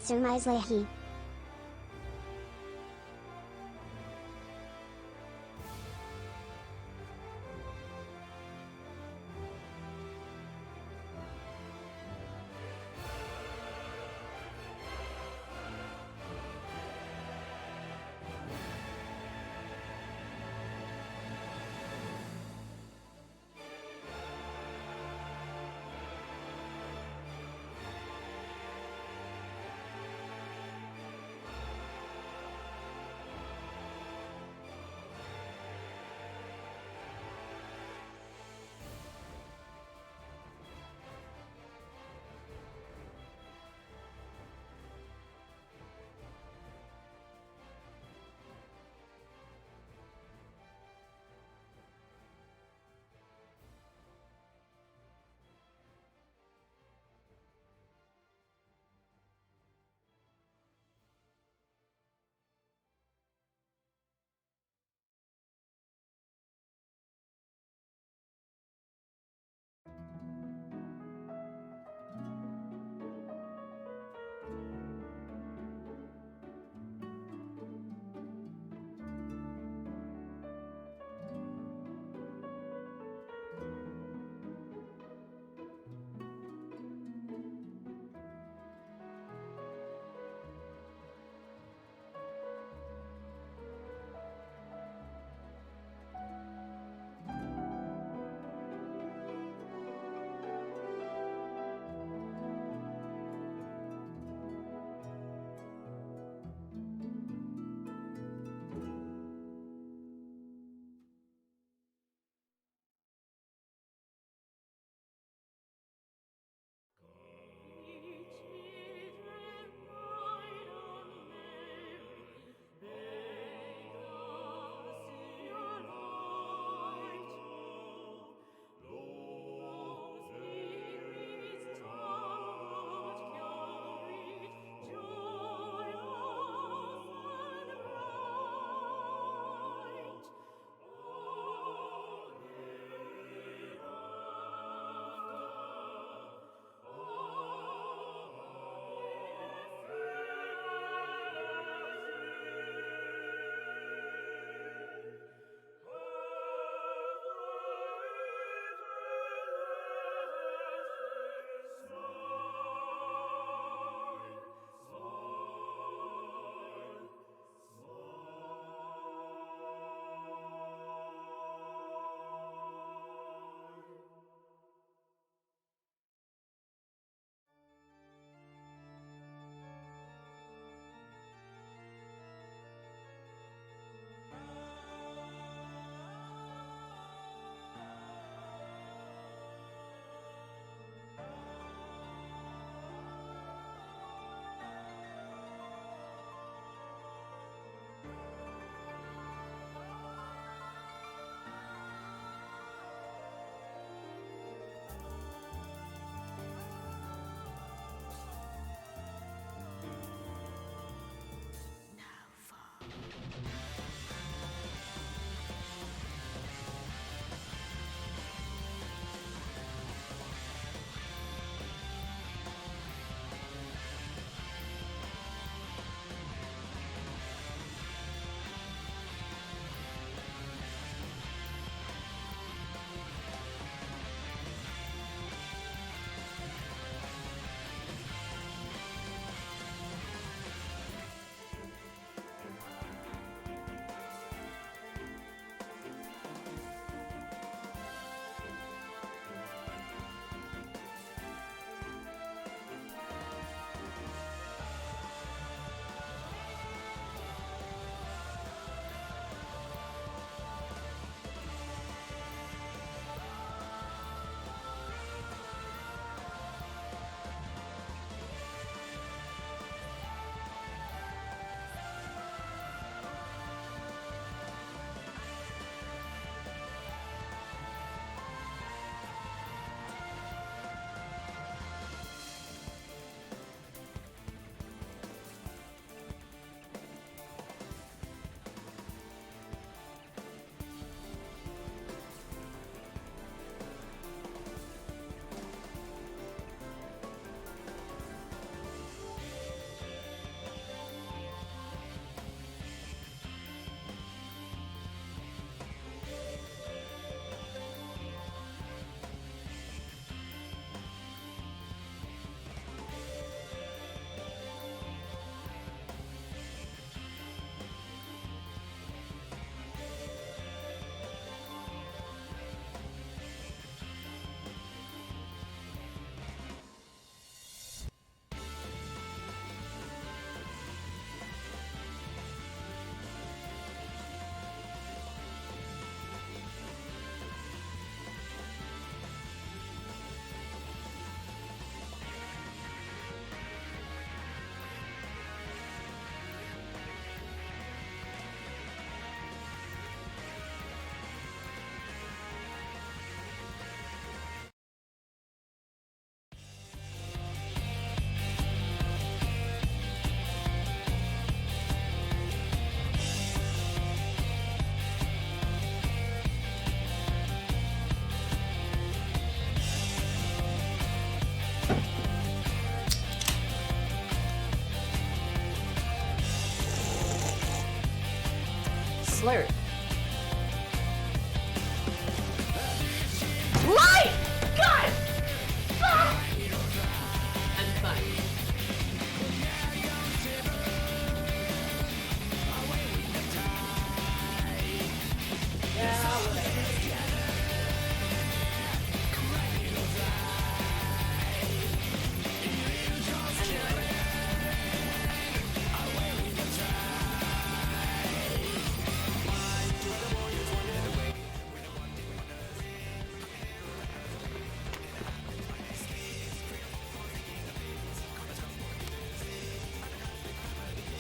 Surmislahi. slurp. Light! God! Ah! I'm fine. Yeah, whatever.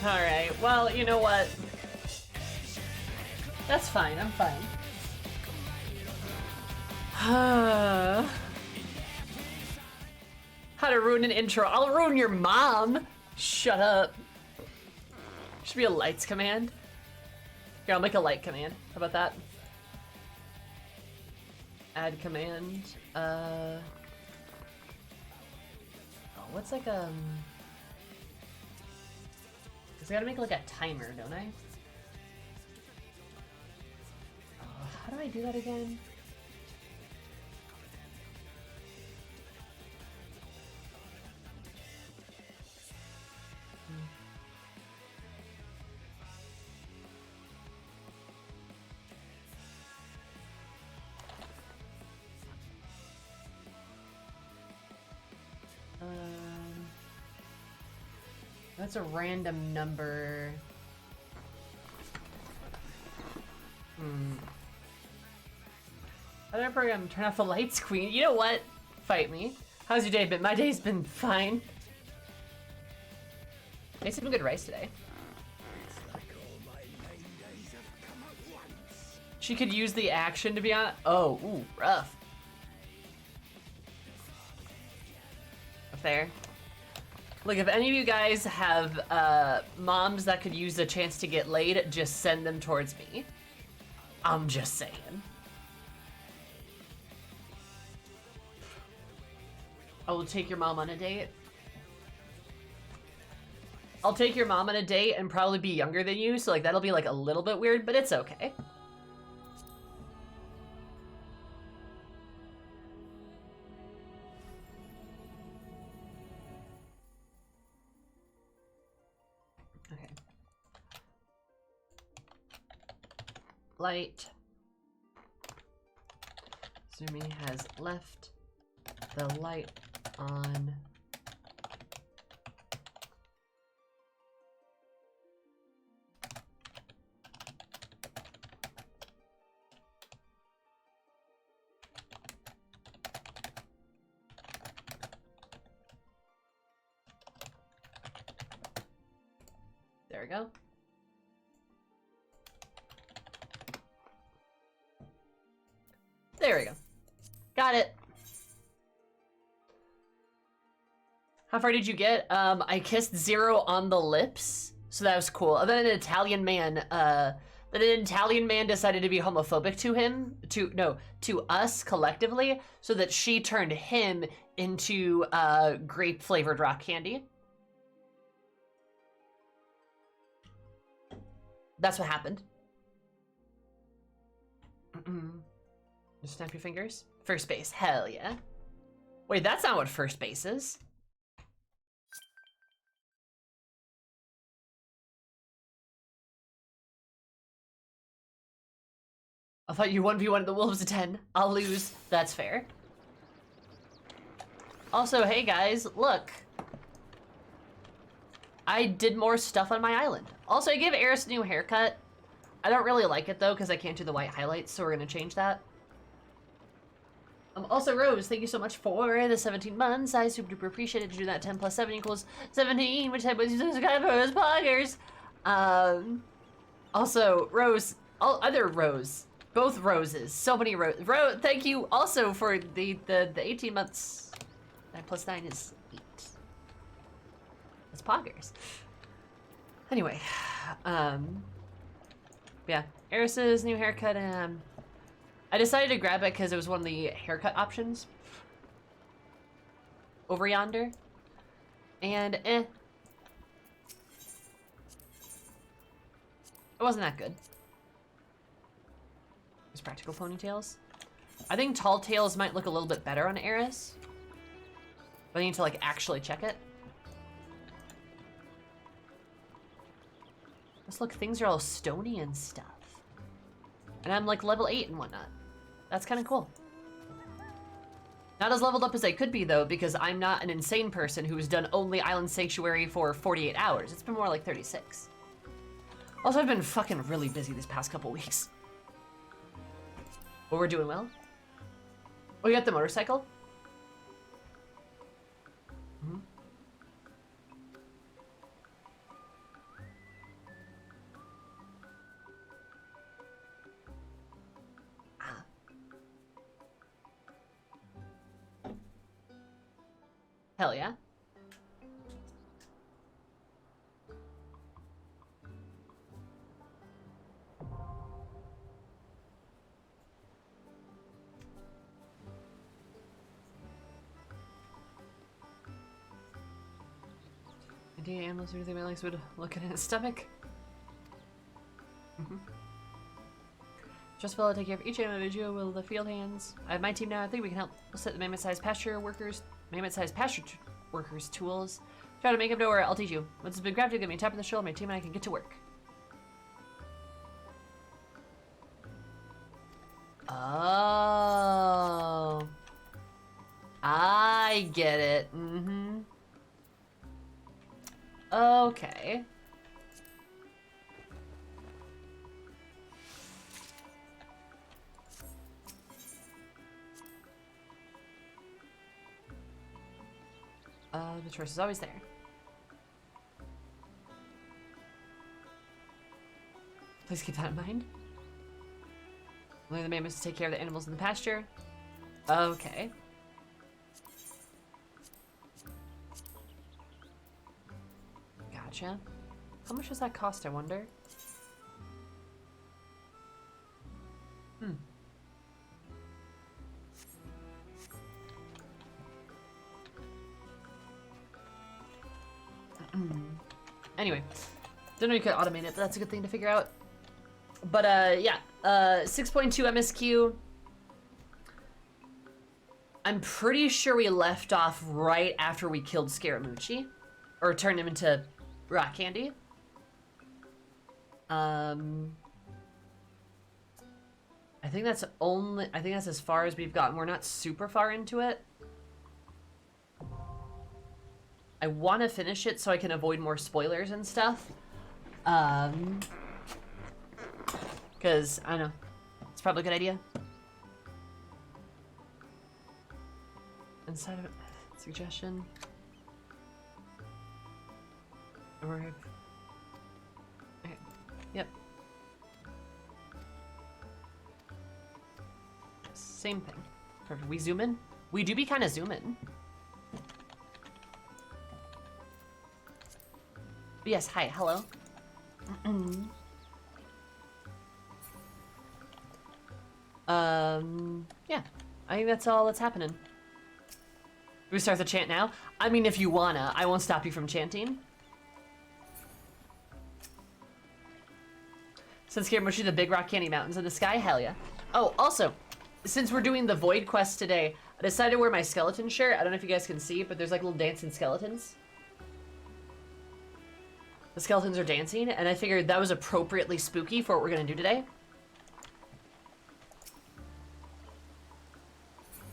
Alright, well, you know what? That's fine, I'm fine. How to ruin an intro. I'll ruin your mom! Shut up. Should be a lights command. Here, I'll make a light command. How about that? Add command. Oh, what's like Cause I gotta make like a timer, don't I? How do I do that again? That's a random number. Other program, turn off the lights, queen. You know what? Fight me. How's your day been? My day's been fine. I had some good rice today. She could use the action to be on. Oh, ooh, rough. Up there. Look, if any of you guys have moms that could use the chance to get laid, just send them towards me. I'm just saying. I will take your mom on a date. I'll take your mom on a date and probably be younger than you, so like that'll be like a little bit weird, but it's okay. Okay. Light. Zumi has left the light on. There we go. There we go. Got it. How far did you get? I kissed 0 on the lips, so that was cool. And then an Italian man, decided to be homophobic to him, to us collectively, so that she turned him into grape flavored rock candy. That's what happened. Just snap your fingers. First base, hell yeah. Wait, that's not what first base is. I thought you 1v1 the Wolves of 10. I'll lose. That's fair. Also, hey guys, look. I did more stuff on my island. Also, I gave Eris a new haircut. I don't really like it though, because I can't do the white highlights, so we're gonna change that. Also, Rose, thank you so much for the 17 months. I super duper appreciate it to do that. 10 plus 7 equals 17, which type was subscribers, poggers. Also, Rose, other Rose. Both roses. So many roses. Thank you also for the 18 months. 9 plus 9 is 8. That's poggers. Anyway, yeah, Eris's new haircut, and I decided to grab it because it was one of the haircut options over yonder, and it wasn't that good. towards practical ponytails. I think tall tails might look a little bit better on Eris. But I need to like actually check it. Let's look, things are all stony and stuff. And I'm like level 8 and whatnot. That's kind of cool. Not as leveled up as I could be though, because I'm not an insane person who's done only Island Sanctuary for 48 hours. It's been more like 36. Also, I've been fucking really busy these past couple weeks. But we're doing well. Oh, you got the motorcycle? Mm-hmm. Hell yeah. Do you animals or anything my legs would look at his stomach? Just will take care of each individual will the field hands. I have my team now. I think we can help set the mammoth-sized pasture workers tools. Try to make them know where I'll teach you. Once it's been crafted, give me a tap on the shoulder. My team and I can get to work. Oh, I get it. Okay. The choice is always there. Please keep that in mind. Only the mammoths to take care of the animals in the pasture. Okay. Gotcha. How much does that cost, I wonder? Anyway, don't know you could automate it, but that's a good thing to figure out. But yeah, 6.2 MSQ. I'm pretty sure we left off right after we killed Scaramucci, or turned him into rock candy. I think that's as far as we've gotten. We're not super far into it. I want to finish it so I can avoid more spoilers and stuff. Because, I don't know, it's probably a good idea. Inside of it, suggestion. Okay, yep. Same thing. Perfect. We zoom in? We do be kind of zooming. Yes, hi, hello. Yeah, I think that's all that's happening. Do we start the chant now? I mean, if you wanna, I won't stop you from chanting. Since Scaramucci, the big rock candy mountains in the sky, hell yeah. Oh, also, since we're doing the Void quest today, I decided to wear my skeleton shirt. I don't know if you guys can see, but there's like little dancing skeletons. The skeletons are dancing, and I figured that was appropriately spooky for what we're gonna do today.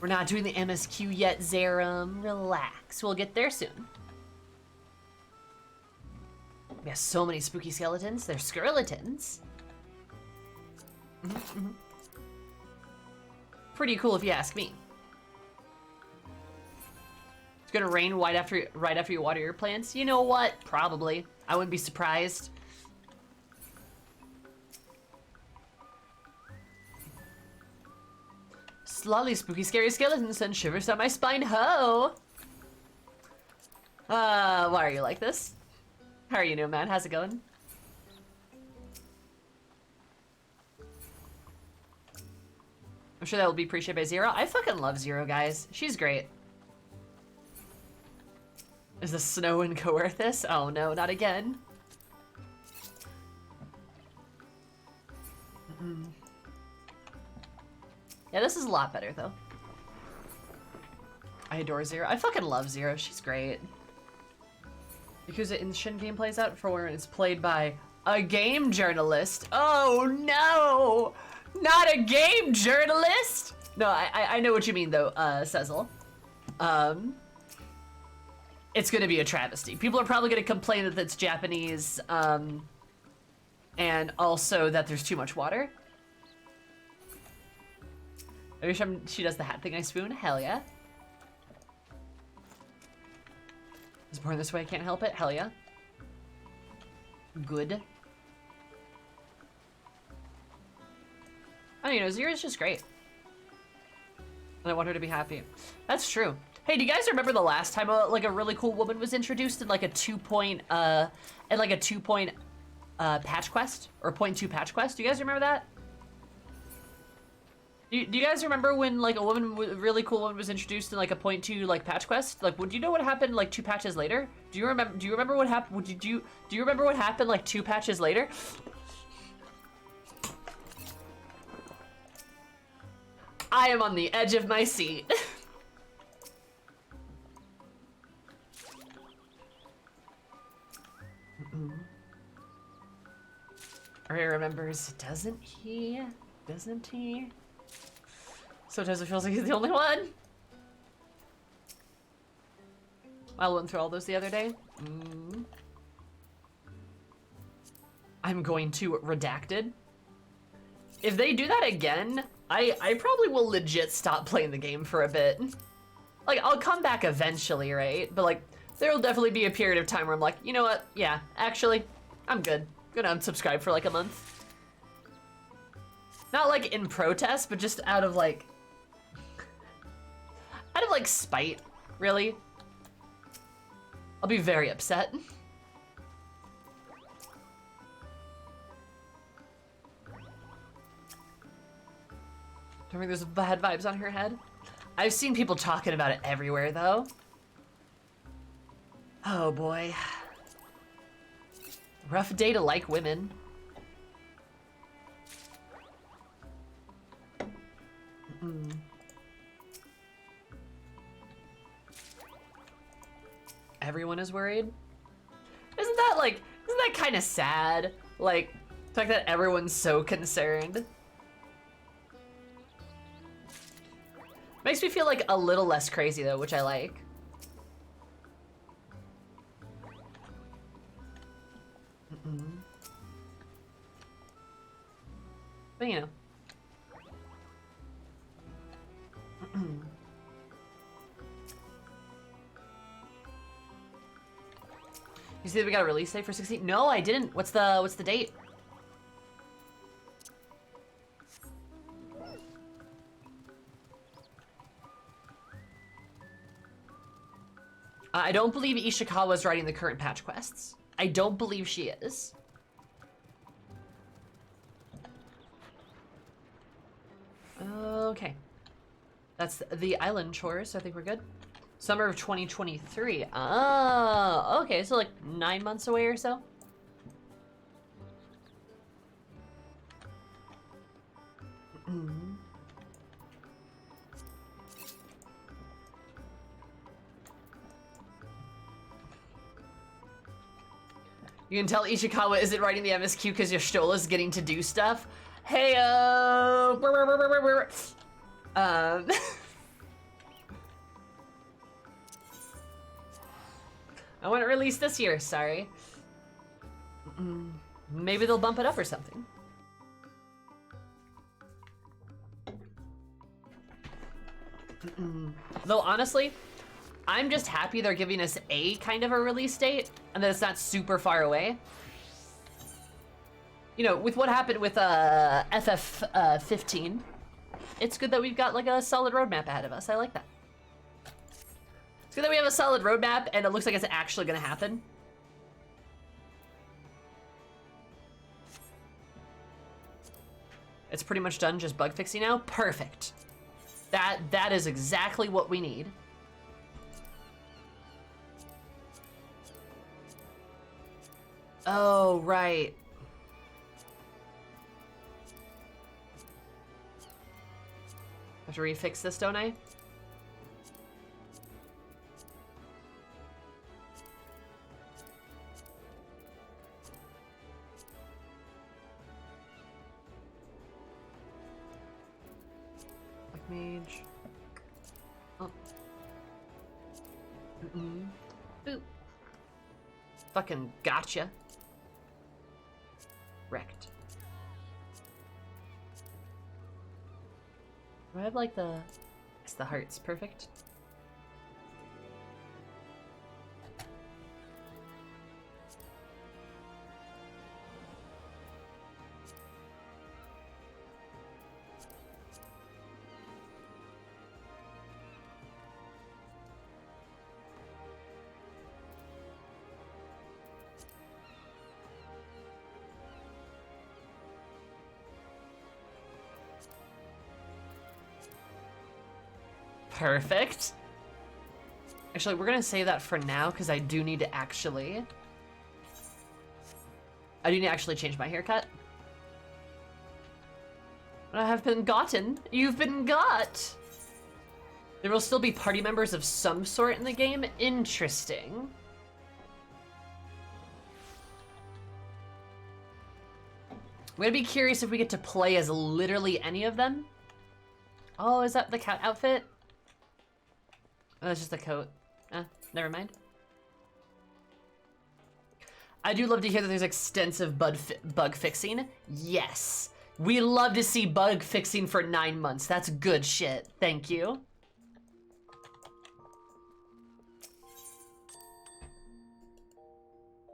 We're not doing the MSQ yet, Zerum. Relax, we'll get there soon. We have so many spooky skeletons. They're skeletons. Pretty cool if you ask me. It's gonna rain right after you water your plants. You know what? Probably. I wouldn't be surprised. Slowly spooky scary skeletons send shivers down my spine. Ho! Why are you like this? How are you doing, man? How's it going? I'm sure that will be appreciated by Zero. I fucking love Zero, guys. She's great. Is the snow in Coerthus? Oh no, not again. Yeah, this is a lot better, though. I adore Zero. I fucking love Zero. She's great. Yakuza Inshin game plays out for when it's played by a game journalist. Oh, no! Not a game journalist? No, I know what you mean, though, Cecil. It's gonna be a travesty. People are probably gonna complain that it's Japanese, and also that there's too much water. Every time she does the hat thing, I spoon. Hell yeah. I was born this way, I can't help it. Hell yeah. Good. I don't know, Zero's just great. And I want her to be happy. That's true. Hey, do you guys remember the last time like a really cool woman was introduced in like a 2-point patch quest or 0.2 patch quest? Do you guys remember that? Do you guys remember when like a really cool woman was introduced in like a 0.2 like patch quest? Like, would you know what happened like 2 patches later? Do you remember what happened? Do you remember what happened like 2 patches later? I am on the edge of my seat. Ray remembers, doesn't he? Doesn't he? Sometimes it feels like he's the only one. I went through all those the other day. I'm going to redacted. If they do that again, I probably will legit stop playing the game for a bit. Like, I'll come back eventually, right? But like, there'll definitely be a period of time where I'm like, you know what? Yeah, actually, I'm good. I'm gonna unsubscribe for like a month. Not like in protest, but just out of like spite, really. I'll be very upset. Don't think there's bad vibes on her head. I've seen people talking about it everywhere, though. Oh boy. Rough day to like women. Everyone is worried. Isn't that kind of sad? Like, the fact that everyone's so concerned. Makes me feel like a little less crazy though, which I like. But you know. You see that we got a release date for 16? No, I didn't. What's the date? I don't believe Ishikawa is writing the current patch quests. I don't believe she is. Okay. That's the island chores, so I think we're good. Summer of 2023. Oh, okay, so like 9 months away or so. You can tell Ishikawa isn't writing the MSQ because Yoshtola's getting to do stuff. Hey-o! I want it released this year, sorry. Maybe they'll bump it up or something. Though honestly, I'm just happy they're giving us a kind of a release date and that it's not super far away. You know, with what happened with FF15, it's good that we've got like a solid roadmap ahead of us. I like that. It's good that we have a solid roadmap and it looks like it's actually gonna happen. It's pretty much done, just bug fixing now. Perfect. That is exactly what we need. Oh, right. have to refix this, don't I? Black mage. Oh. Boop. Fucking gotcha. Wrecked. Do I have like the... It's the hearts. Perfect. Perfect. Actually, we're gonna save that for now because I do need to actually... change my haircut. I have been gotten. You've been got. There will still be party members of some sort in the game. Interesting. I'm gonna be curious if we get to play as literally any of them. Oh, is that the cat outfit? Oh, it's just a coat. Never mind. I do love to hear that there's extensive bug fixing. Yes. We love to see bug fixing for 9 months. That's good shit. Thank you.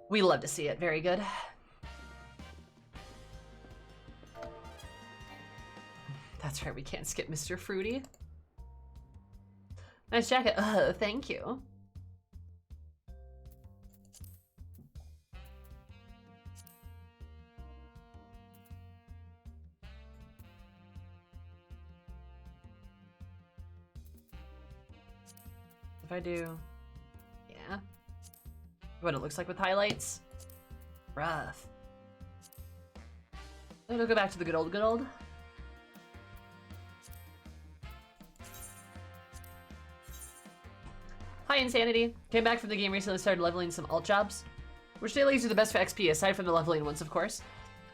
We love to see it. Very good. That's right, we can't skip Mr. Fruity. Nice jacket. Thank you. If I do... Yeah. What it looks like with highlights? Rough. It'll go back to the good old. Hi, Insanity. Came back from the game recently, started leveling some alt jobs. Which dailies are the best for XP, aside from the leveling ones, of course?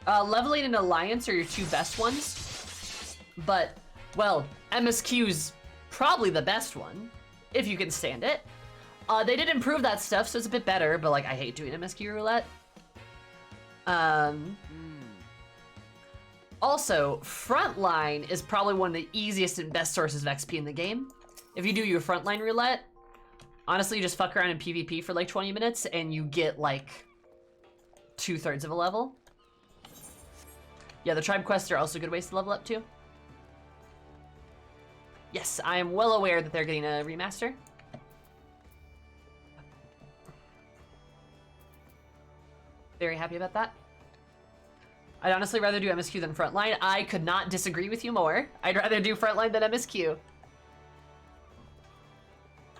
Leveling and Alliance are your two best ones. But, well, MSQ's probably the best one, if you can stand it. They did improve that stuff, so it's a bit better, but like, I hate doing MSQ roulette. Also, Frontline is probably one of the easiest and best sources of XP in the game. If you do your Frontline roulette, honestly, you just fuck around in PvP for like 20 minutes and you get like 2/3 of a level. Yeah, the tribe quests are also good ways to level up too. Yes, I am well aware that they're getting a remaster. Very happy about that. I'd honestly rather do MSQ than Frontline. I could not disagree with you more. I'd rather do Frontline than MSQ.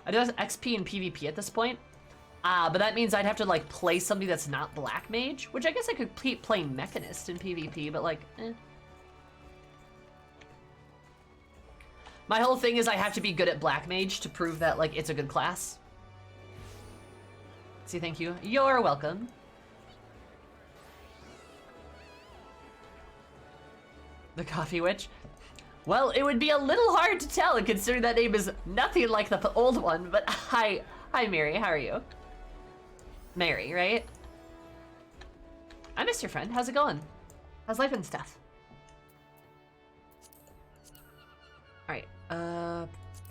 I do have XP and PvP at this point, but that means I'd have to like play somebody that's not Black Mage, which I guess I could keep playing Mechanist in PvP, but like, eh. My whole thing is I have to be good at Black Mage to prove that like it's a good class. See, thank you. You're welcome. The Coffee Witch. Well, it would be a little hard to tell considering that name is nothing like the old one, but hi Mary, how are you? Mary, right? I missed your friend, how's it going? How's life and stuff? All right,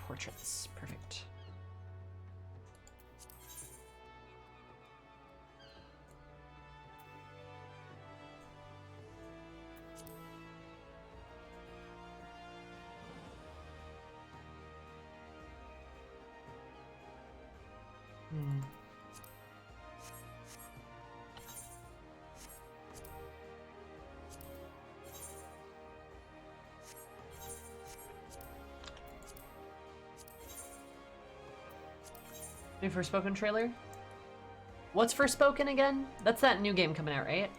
portraits, perfect. New Forspoken trailer? What's Forspoken again? That's that new game coming out, right?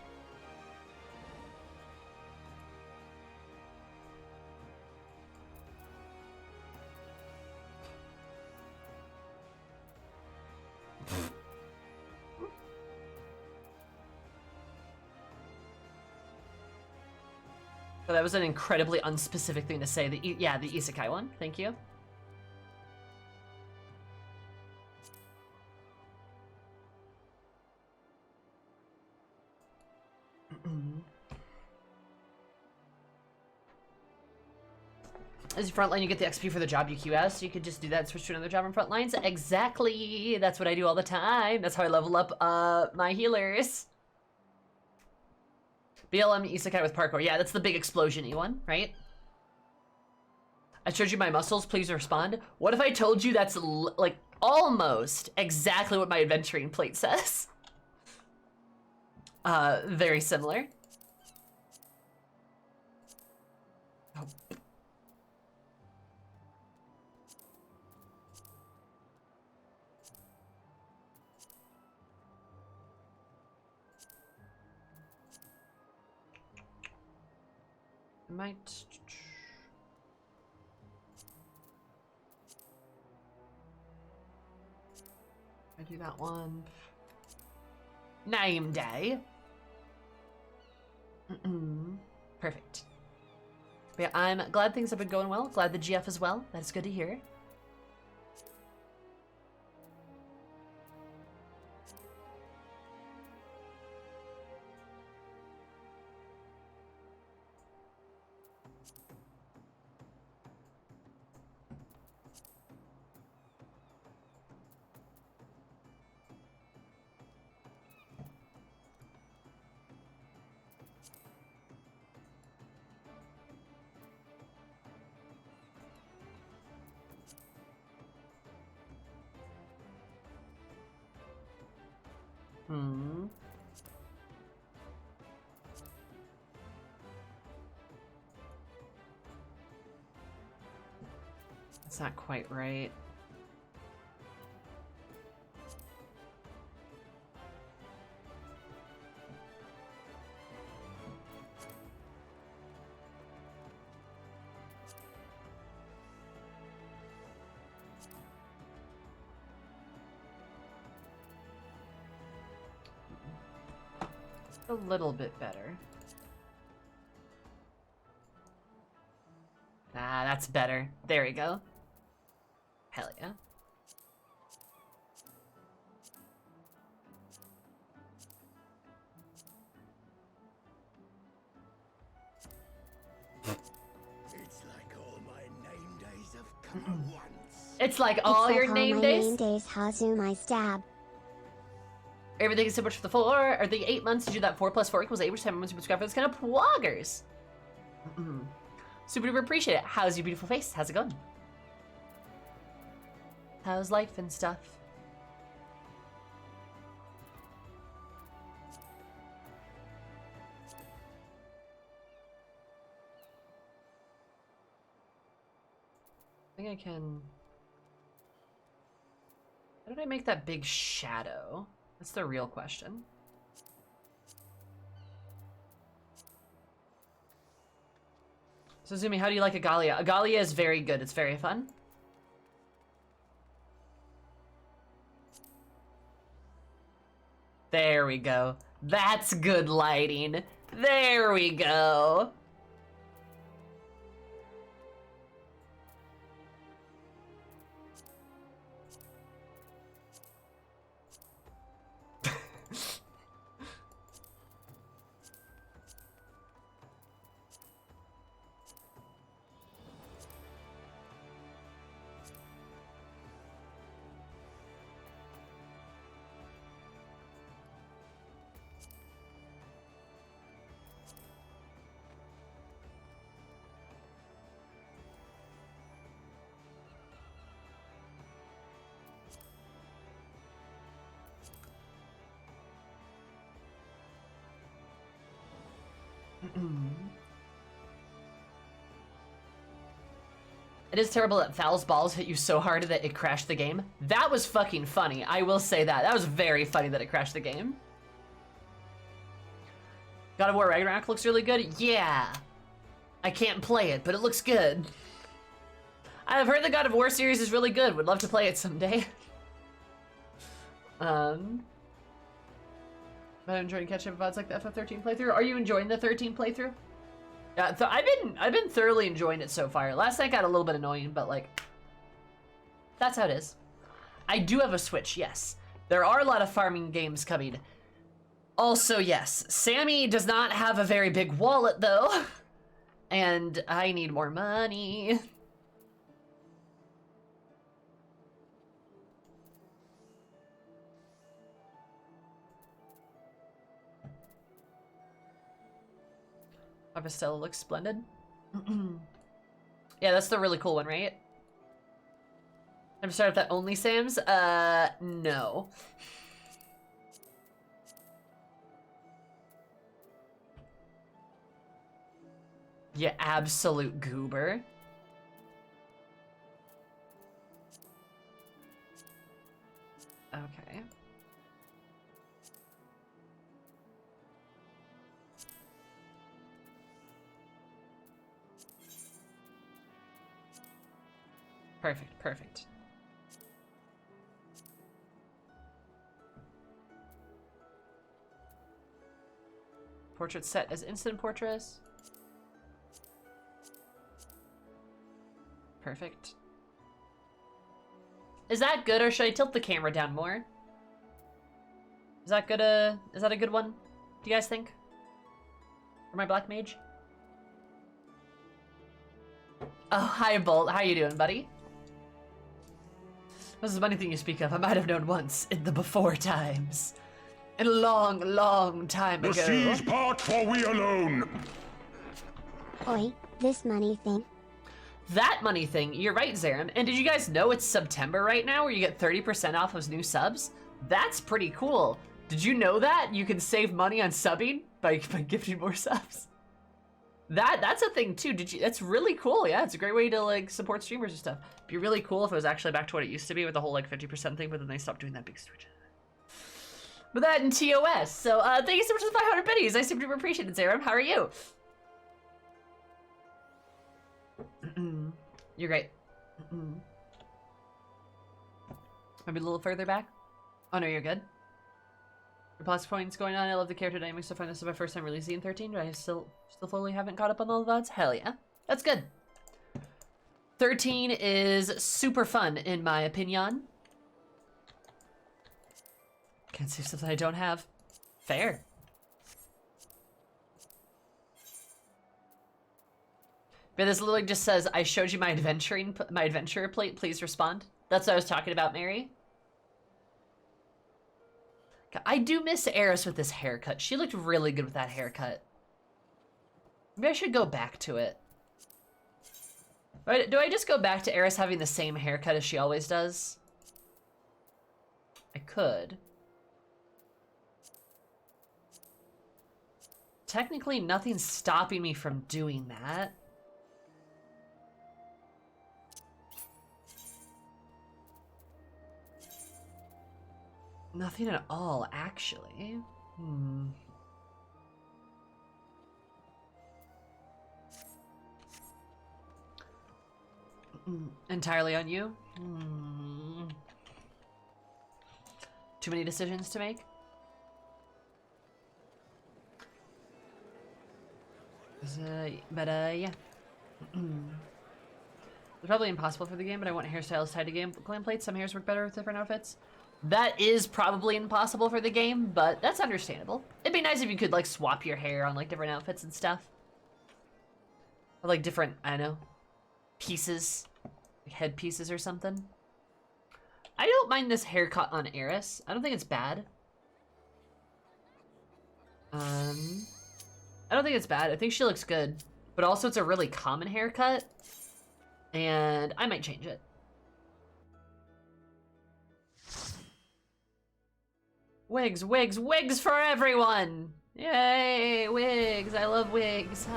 Oh, that was an incredibly unspecific thing to say. Yeah, the isekai one. Thank you. As your frontline, you get the XP for the job you queue as, so you could just do that and switch to another job in frontlines. Exactly! That's what I do all the time. That's how I level up my healers. BLM isekai with parkour. Yeah, that's the big explosion-y one, right? I showed you my muscles, please respond. What if I told you that's like almost exactly what my adventuring plate says? Very similar. Oh. I might... I do that one. Name day. Perfect. But yeah, I'm glad things have been going well. Glad the GF as well. That's good to hear. That's not quite right. A little bit better. Ah, that's better. There we go. Hell yeah. It's like all my name days have come at once. It's like all your name days. Name days, Hazu, my stab. Everything is so much for the 4 or the 8 months to do that 4 plus 4 equals 8, which 10 months to subscribe for this kind of ploggers. Super duper appreciate it. How's your beautiful face? How's it going? How's life and stuff? I think I can... How did I make that big shadow? That's the real question. So Zumi, how do you like Agalia? Agalia is very good. It's very fun. There we go. That's good lighting. There we go. It is terrible that Val's balls hit you so hard that it crashed the game. That was fucking funny. I will say that. That was very funny that it crashed the game. God of War Ragnarok looks really good? Yeah. I can't play it, but it looks good. I've heard the God of War series is really good. Would love to play it someday. I'm enjoying catching up VODs like the FF13 playthrough. Are you enjoying the 13 playthrough? Yeah, so I've been thoroughly enjoying it so far. Last night got a little bit annoying, but like, that's how it is. I do have a Switch, yes. There are a lot of farming games coming. Also, yes, Sammy does not have a very big wallet though, and I need more money. Harvestella looks splendid. Yeah, that's the really cool one, right? I've started that only Sam's? No. You absolute goober. Okay. Perfect, perfect. Portrait set as instant portraits. Perfect. Is that good, or should I tilt the camera down more? Is that good? Is that a good one? Do you guys think? For my black mage? Oh, hi Bolt. How you doing, buddy? This is a funny thing you speak of. I might have known once in the before times. In a long, long time ago. The seas part, for we alone. Oi, this money thing. That money thing, you're right, Zarim. And did you guys know it's September right now where you get 30% off of new subs? That's pretty cool. Did you know that? You can save money on subbing by gifting more subs. That's a thing too. That's really cool. Yeah, it's a great way to like support streamers and stuff. It'd be really cool if it was actually back to what it used to be with the whole like 50% thing, but then they stopped doing that big switch. But that in TOS. So thank you so much for the 500 biddies. I super duper appreciate it, Zarim. How are you? You're great. Maybe a little further back. Oh no, you're good. Your plus points going on. I love the character dynamics so far. This is my first time really seeing 13, but I still fully haven't caught up on all the VODs. Hell yeah. That's good. 13 is super fun, in my opinion. Can't see something I don't have. Fair. But this literally just says, I showed you my adventurer plate, please respond. That's what I was talking about, Mary. I do miss Eris with this haircut. She looked really good with that haircut. Maybe I should go back to it. Do I just go back to Eris having the same haircut as she always does? I could. Technically, nothing's stopping me from doing that. Nothing at all, actually. Entirely on you? Too many decisions to make? Yeah. It's probably impossible for the game, but I want hairstyles tied to game clan plates. Some hairs work better with different outfits. That is probably impossible for the game, but that's understandable. It'd be nice if you could like swap your hair on like different outfits and stuff. Or like different, I don't know, pieces, like head pieces or something. I don't mind this haircut on Eris. I don't think it's bad. I don't think it's bad. I think she looks good, but also it's a really common haircut, and I might change it. Wigs, wigs, wigs for everyone! Yay, wigs! I love wigs.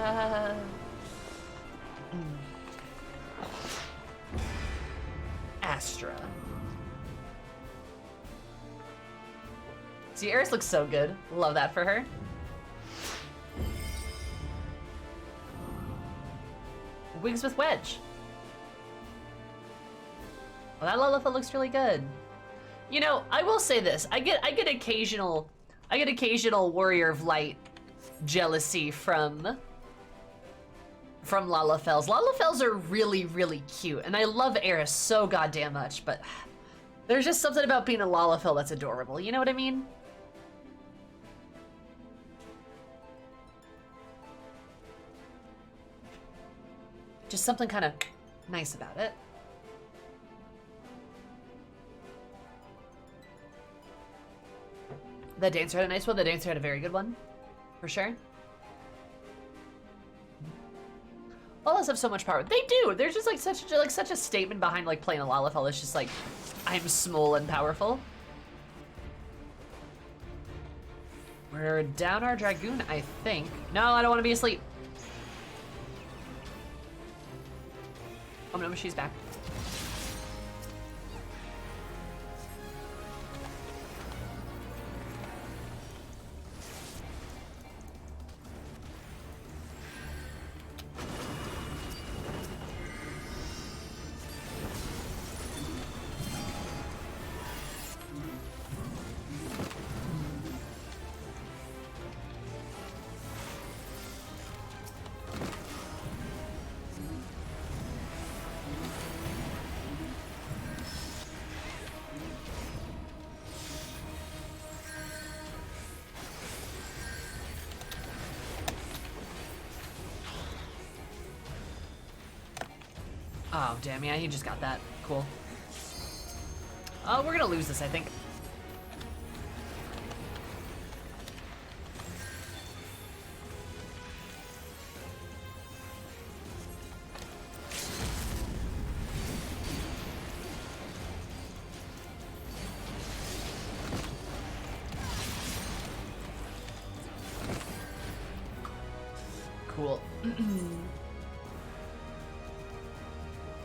Astra. See, Eris looks so good. Love that for her. Wigs with Wedge. Well, that Lilith looks really good. You know, I will say this. I get occasional Warrior of Light jealousy from from Lalafels. Lalafels are really, really cute, and I love Eris so goddamn much, but there's just something about being a Lalafell that's adorable, you know what I mean? Just something kind of nice about it. The dancer had a nice one. The dancer had a very good one, for sure. All those have so much power. They do. There's just like such a statement behind like playing a Lalafell. It's just like, I'm small and powerful. We're down our Dragoon, I think. No, I don't want to be asleep. Oh no, she's back. Oh, damn, yeah, he just got that. Cool. Oh, we're gonna lose this, I think. Cool.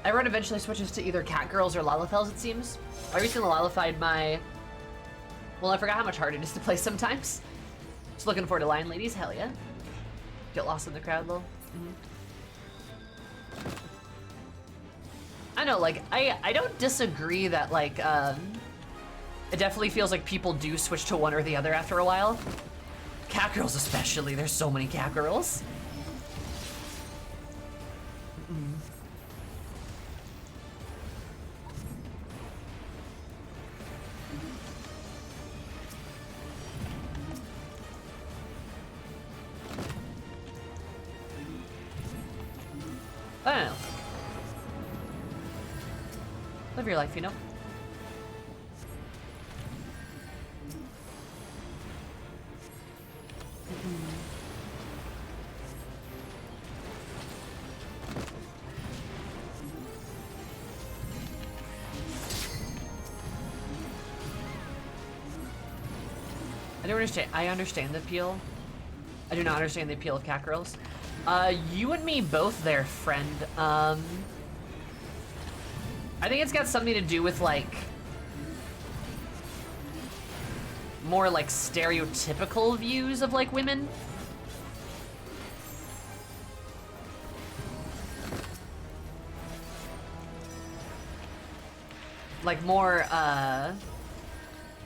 Everyone eventually switches to either Catgirls or Lalafels, it seems. I recently Lalafied my... Well, I forgot how much harder it is to play sometimes. Just looking forward to Lion Ladies, hell yeah. Get lost in the crowd, lol. I know, like, I don't disagree that, like, it definitely feels like people do switch to one or the other after a while. Catgirls especially, there's so many Catgirls. I don't know. Live your life, you know? I don't understand. I understand the appeal. I do not understand the appeal of Catgirls. You and me both there, friend. I think it's got something to do with, like, more, like, stereotypical views of, like, women. Like, more, I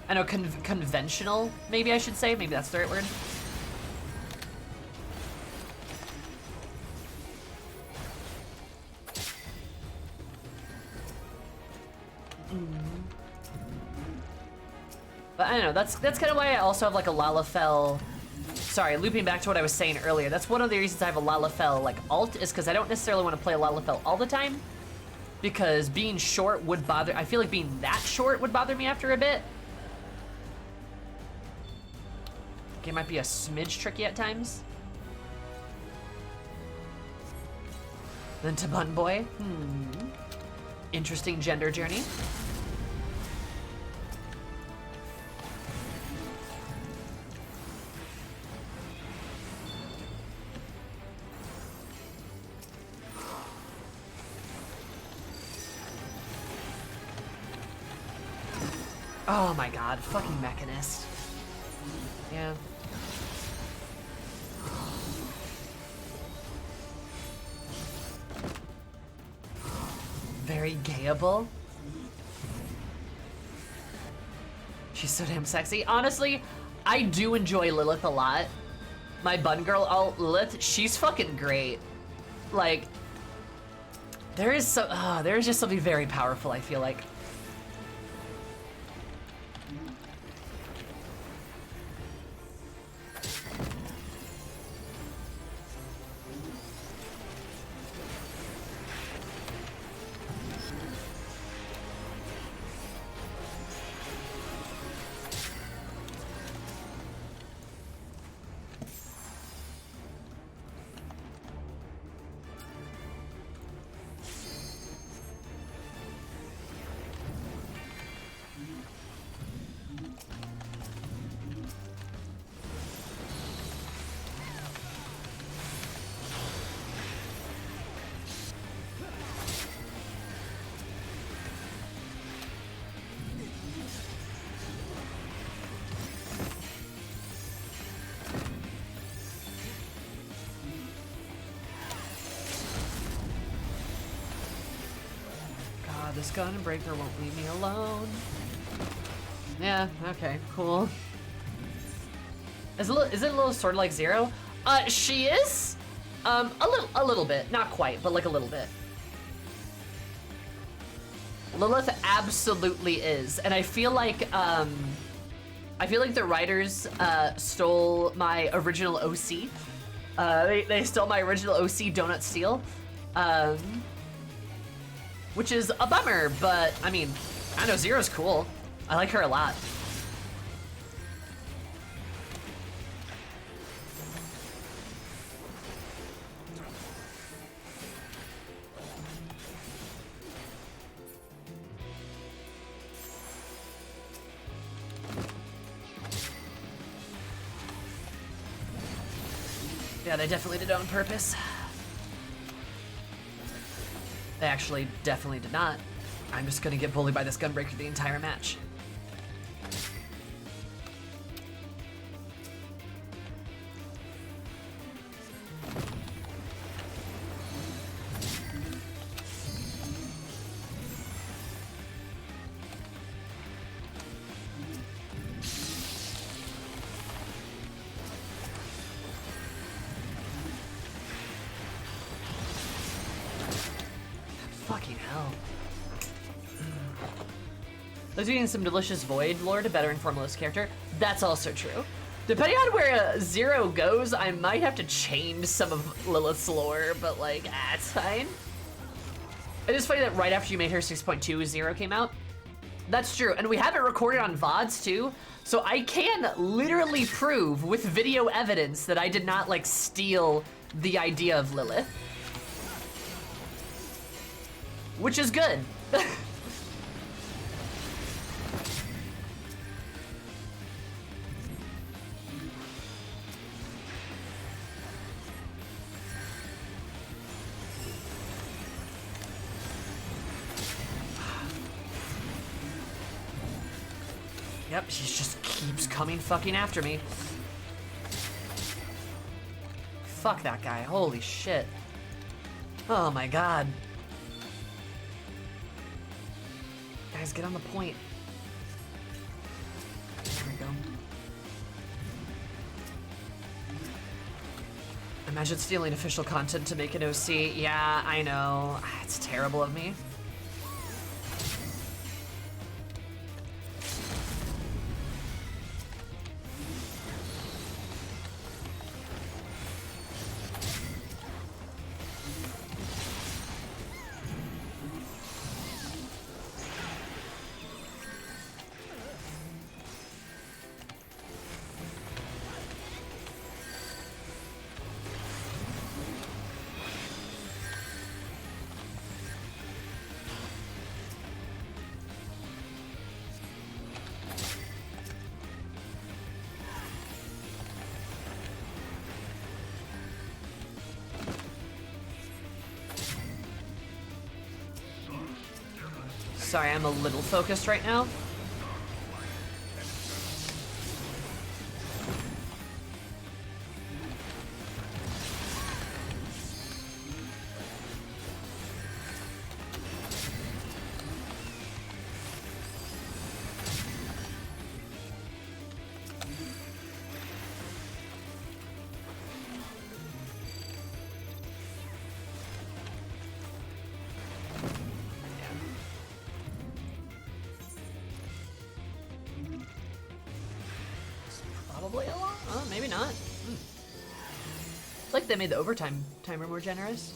know, conventional, maybe I should say. Maybe that's the right word. But I don't know, that's kind of why I also have like a Lalafell. Sorry, looping back to what I was saying earlier. That's one of the reasons I have a Lalafell like alt, is because I don't necessarily want to play a Lalafell all the time. Because being short would bother, I feel like being that short would bother me after a bit. It might be a smidge tricky at times. Then to Bun Boy. Interesting gender journey. Oh my god, fucking Mechanist. Yeah. Very gayable. She's so damn sexy. Honestly, I do enjoy Lilith a lot. My bun girl alt Lilith, she's fucking great. Like, there is just something very powerful, I feel like. This gun breaker won't leave me alone. Yeah, okay, cool. Is it a little sort of like Zero? She is? A little bit. Not quite, but like a little bit. Lilith absolutely is. And I feel like the writers stole my original OC. They stole my original OC Donut Steel. Which is a bummer, but I mean, I know Zero's cool. I like her a lot. Yeah, they definitely did it on purpose. They actually definitely did not. I'm just gonna get bullied by this gunbreaker the entire match. Fucking hell. Those eating some delicious Void lore to better inform Lilith's character. That's also true. Depending on where Zero goes, I might have to change some of Lilith's lore, but like, it's fine. It is funny that right after you made her 6.2, Zero came out. That's true, and we have it recorded on VODs too, so I can literally prove with video evidence that I did not like steal the idea of Lilith. Which is good. Yep, she just keeps coming fucking after me. Fuck that guy, holy shit. Oh my god. Guys, get on the point. There we go. Imagine stealing official content to make an OC. Yeah, I know. It's terrible of me. Sorry, I'm a little focused right now. Like they made the overtime timer more generous.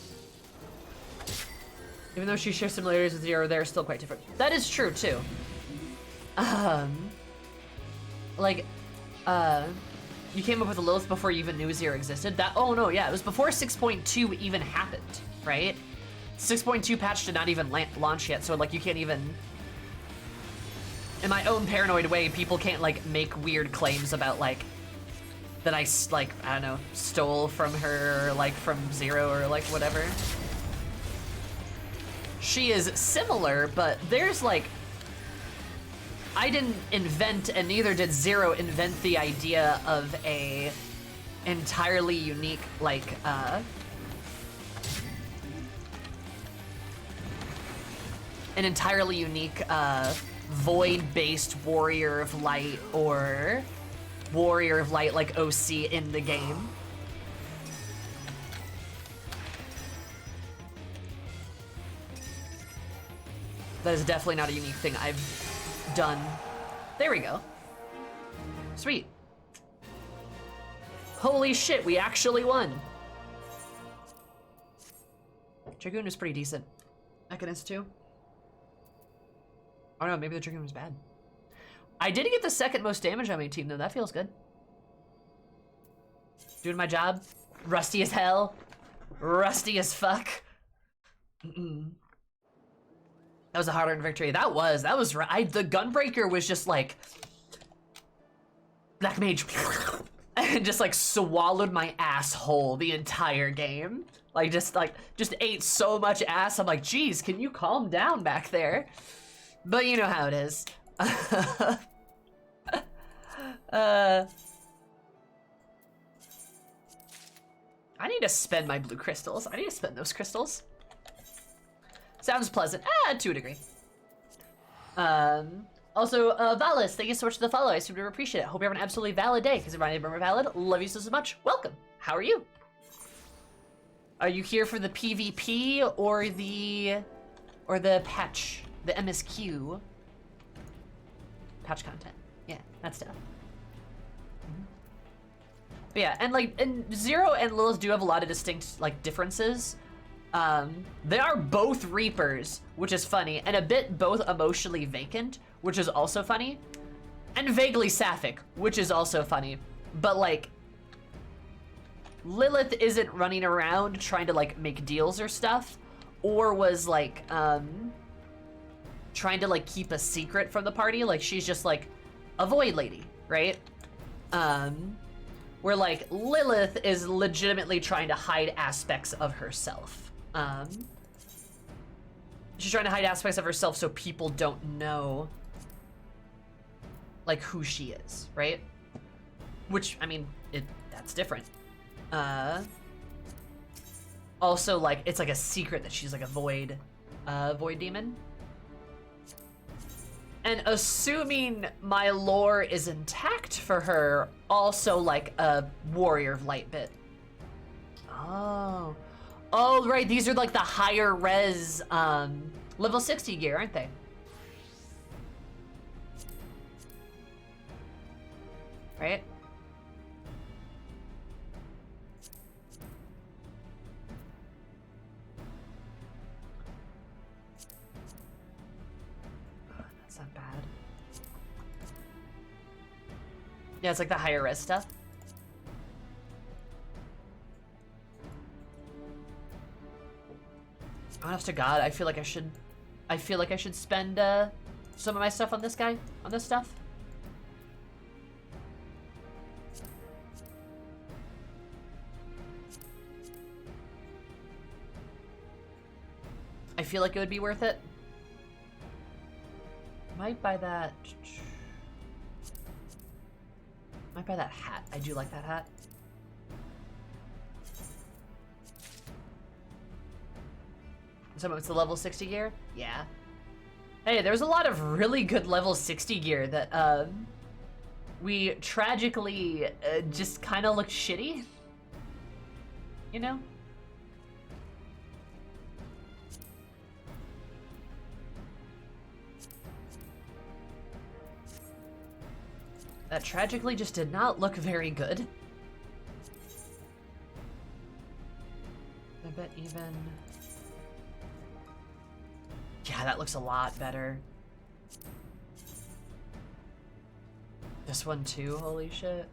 Even though she shares similarities with Zero, they're still quite different. That is true too. Like, you came up with a Lilith before you even knew Zero existed. That, oh no, yeah, it was before 6.2 even happened, right? 6.2 patch did not even launch yet, so like you can't even, in my own paranoid way, people can't like make weird claims about like, that I like, I don't know, stole from her, or like from Zero or like whatever. She is similar, but there's like, I didn't invent, and neither did Zero invent the idea of a entirely unique, like, an entirely unique, void-based Warrior of Light or Warrior of Light like OC in the game. That is definitely not a unique thing I've done. There we go. Sweet. Holy shit, we actually won. Dragoon was pretty decent. Mechanist too. Oh no, maybe the Dragoon was bad. I did get the second most damage on my team though, that feels good. Doing my job. Rusty as hell. Rusty as fuck. That was a hard-earned victory. That was right. The Gunbreaker was just like, Black Mage, and just like swallowed my asshole the entire game. Like just ate so much ass. I'm like, geez, can you calm down back there? But you know how it is. I need to spend my blue crystals. I need to spend those crystals. Sounds pleasant, to a degree. Also, Valis, thank you so much for the follow. I super appreciate it. Hope you have an absolutely valid day. Because everybody remember valid. Love you so much. Welcome. How are you? Are you here for the PvP or the patch, the MSQ patch content? Yeah, that stuff. But yeah, and Zero and Lilith do have a lot of distinct like differences. They are both Reapers, which is funny, and a bit both emotionally vacant, which is also funny, and vaguely sapphic, which is also funny. But like, Lilith isn't running around trying to like make deals or stuff, or was like, trying to like keep a secret from the party. Like she's just like a void lady, right? Where like Lilith is legitimately trying to hide aspects of herself. She's trying to hide aspects of herself so people don't know like who she is, right? Which, I mean, that's different. Also, like, it's like a secret that she's like a void demon. And assuming my lore is intact for her, also like a Warrior of Light bit. Oh, right, these are like the higher res, level 60 gear, aren't they? Right? That's not bad. Yeah, it's like the higher res stuff. Honest to God, I feel like I should spend some of my stuff on this guy, on this stuff. I feel like it would be worth it. Might buy that. Might buy that hat. I do like that hat. So it's the level 60 gear? Yeah. Hey, there's a lot of really good level 60 gear that we tragically just kind of look shitty. You know? That tragically just did not look very good. bit even. Yeah, that looks a lot better. This one too, holy shit.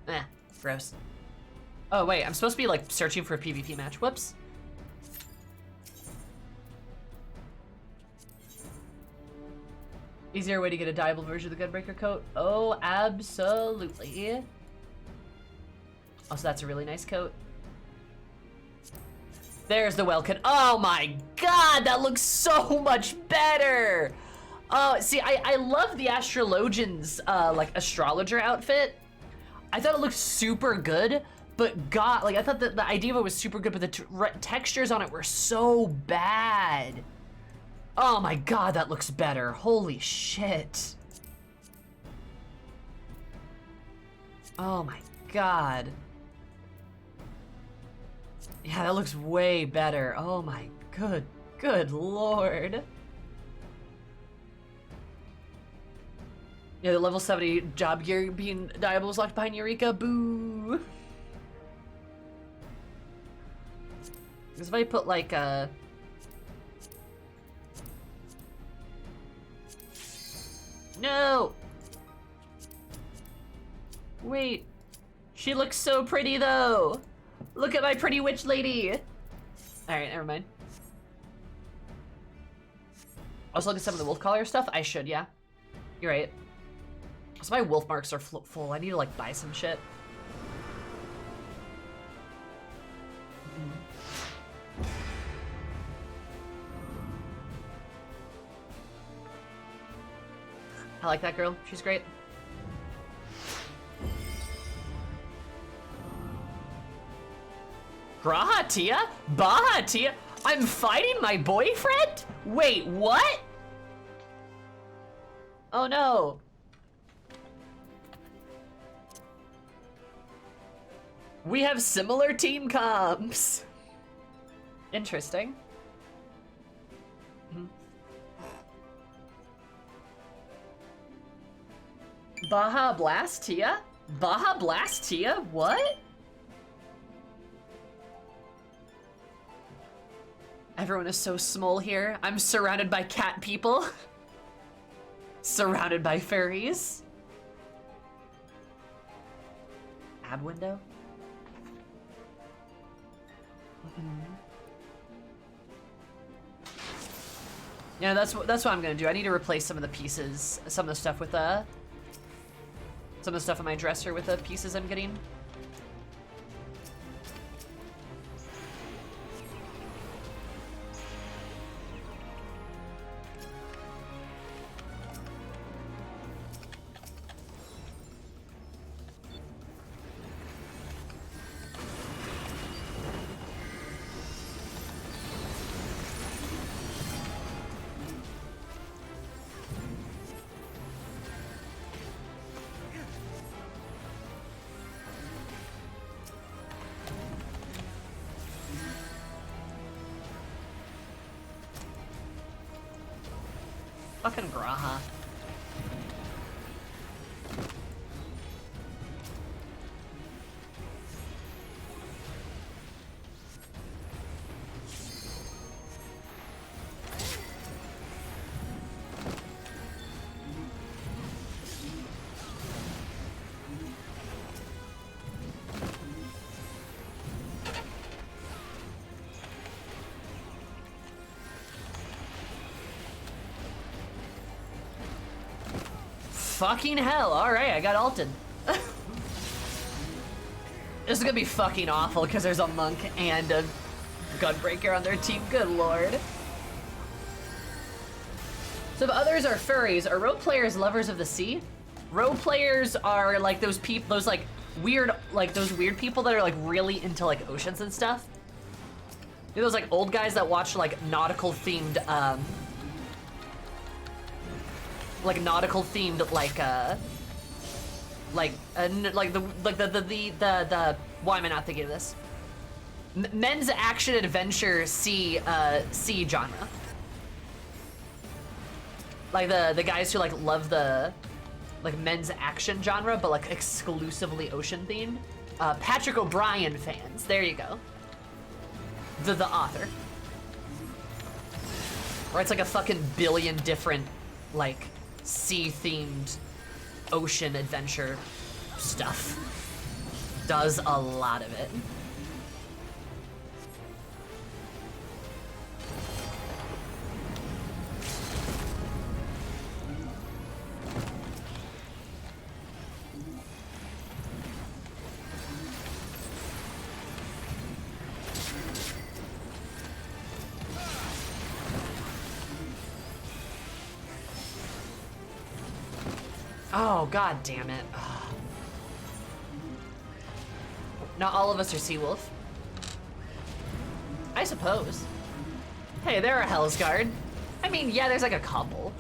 Eh, gross. Oh wait, I'm supposed to be like searching for a PvP match. Whoops. Easier way to get a dyeable version of the Gunbreaker coat? Oh, absolutely. Also, that's a really nice coat. There's the well cut. Oh my god, that looks so much better. Oh, see, I love the Astrologian's like astrologer outfit. I thought it looked super good, but god, like I thought that the idea of it was super good, but the textures on it were so bad. Oh my god, that looks better. Holy shit. Oh my god. Yeah, that looks way better. Oh my good lord. Yeah, the level 70 job gear being dyeable was locked behind Eureka. Boo. Because if I put like a... No! Wait. She looks so pretty though. Look at my pretty witch lady. Alright, never mind. Also look at some of the wolf collar stuff. I should, yeah. You're right. So my wolf marks are full. I need to like buy some shit. I like that girl. She's great. Graha Tia? Baha Tia? I'm fighting my boyfriend? Wait, what? Oh no. We have similar team comps. Interesting. Baja Blast Tia? Baja Blast Tia? What? Everyone is so small here. I'm surrounded by cat people. Surrounded by furries. Ab window? Yeah, that's what I'm gonna do. I need to replace some of the pieces, some of the stuff with some of the stuff in my dresser with the pieces I'm getting. Fucking Graha. Fucking hell, alright, I got ulted. This is gonna be fucking awful because there's a monk and a gunbreaker on their team, good lord. So the others are furries. Are rogue players lovers of the sea? Rogue players are like those weird people that are like really into like oceans and stuff. You know, those like old guys that watch like nautical themed why am I not thinking of this? Men's action adventure sea genre. Like the guys who like love the like men's action genre, but like exclusively ocean themed. Patrick O'Brien fans. There you go. The author. Writes like a fucking billion different, like, sea-themed ocean adventure stuff. Does a lot of it. Oh, god damn it. Not all of us are Seawolf. I suppose. Hey, there are Hellsguard. I mean, yeah, there's like a couple.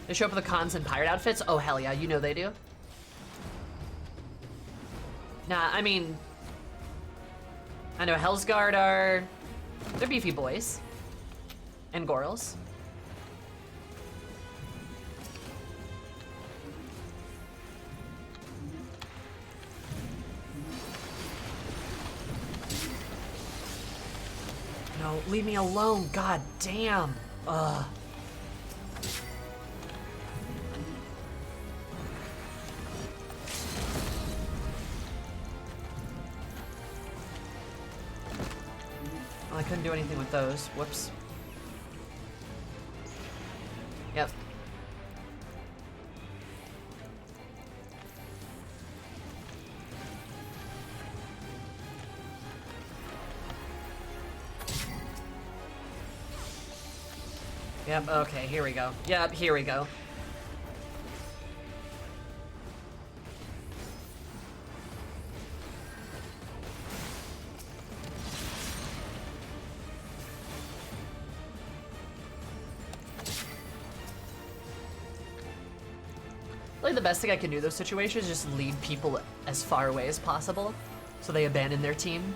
They show up with the cons and pirate outfits? Oh, hell yeah, you know they do. Nah, I mean... I know Hellsguard are... They're beefy boys. And Gorals. No, leave me alone, god damn. Ugh. Well, I couldn't do anything with those. Whoops. Yep. Yep, okay, here we go. Yep, here we go. Like, the best thing I can do in those situations is just lead people as far away as possible so they abandon their team.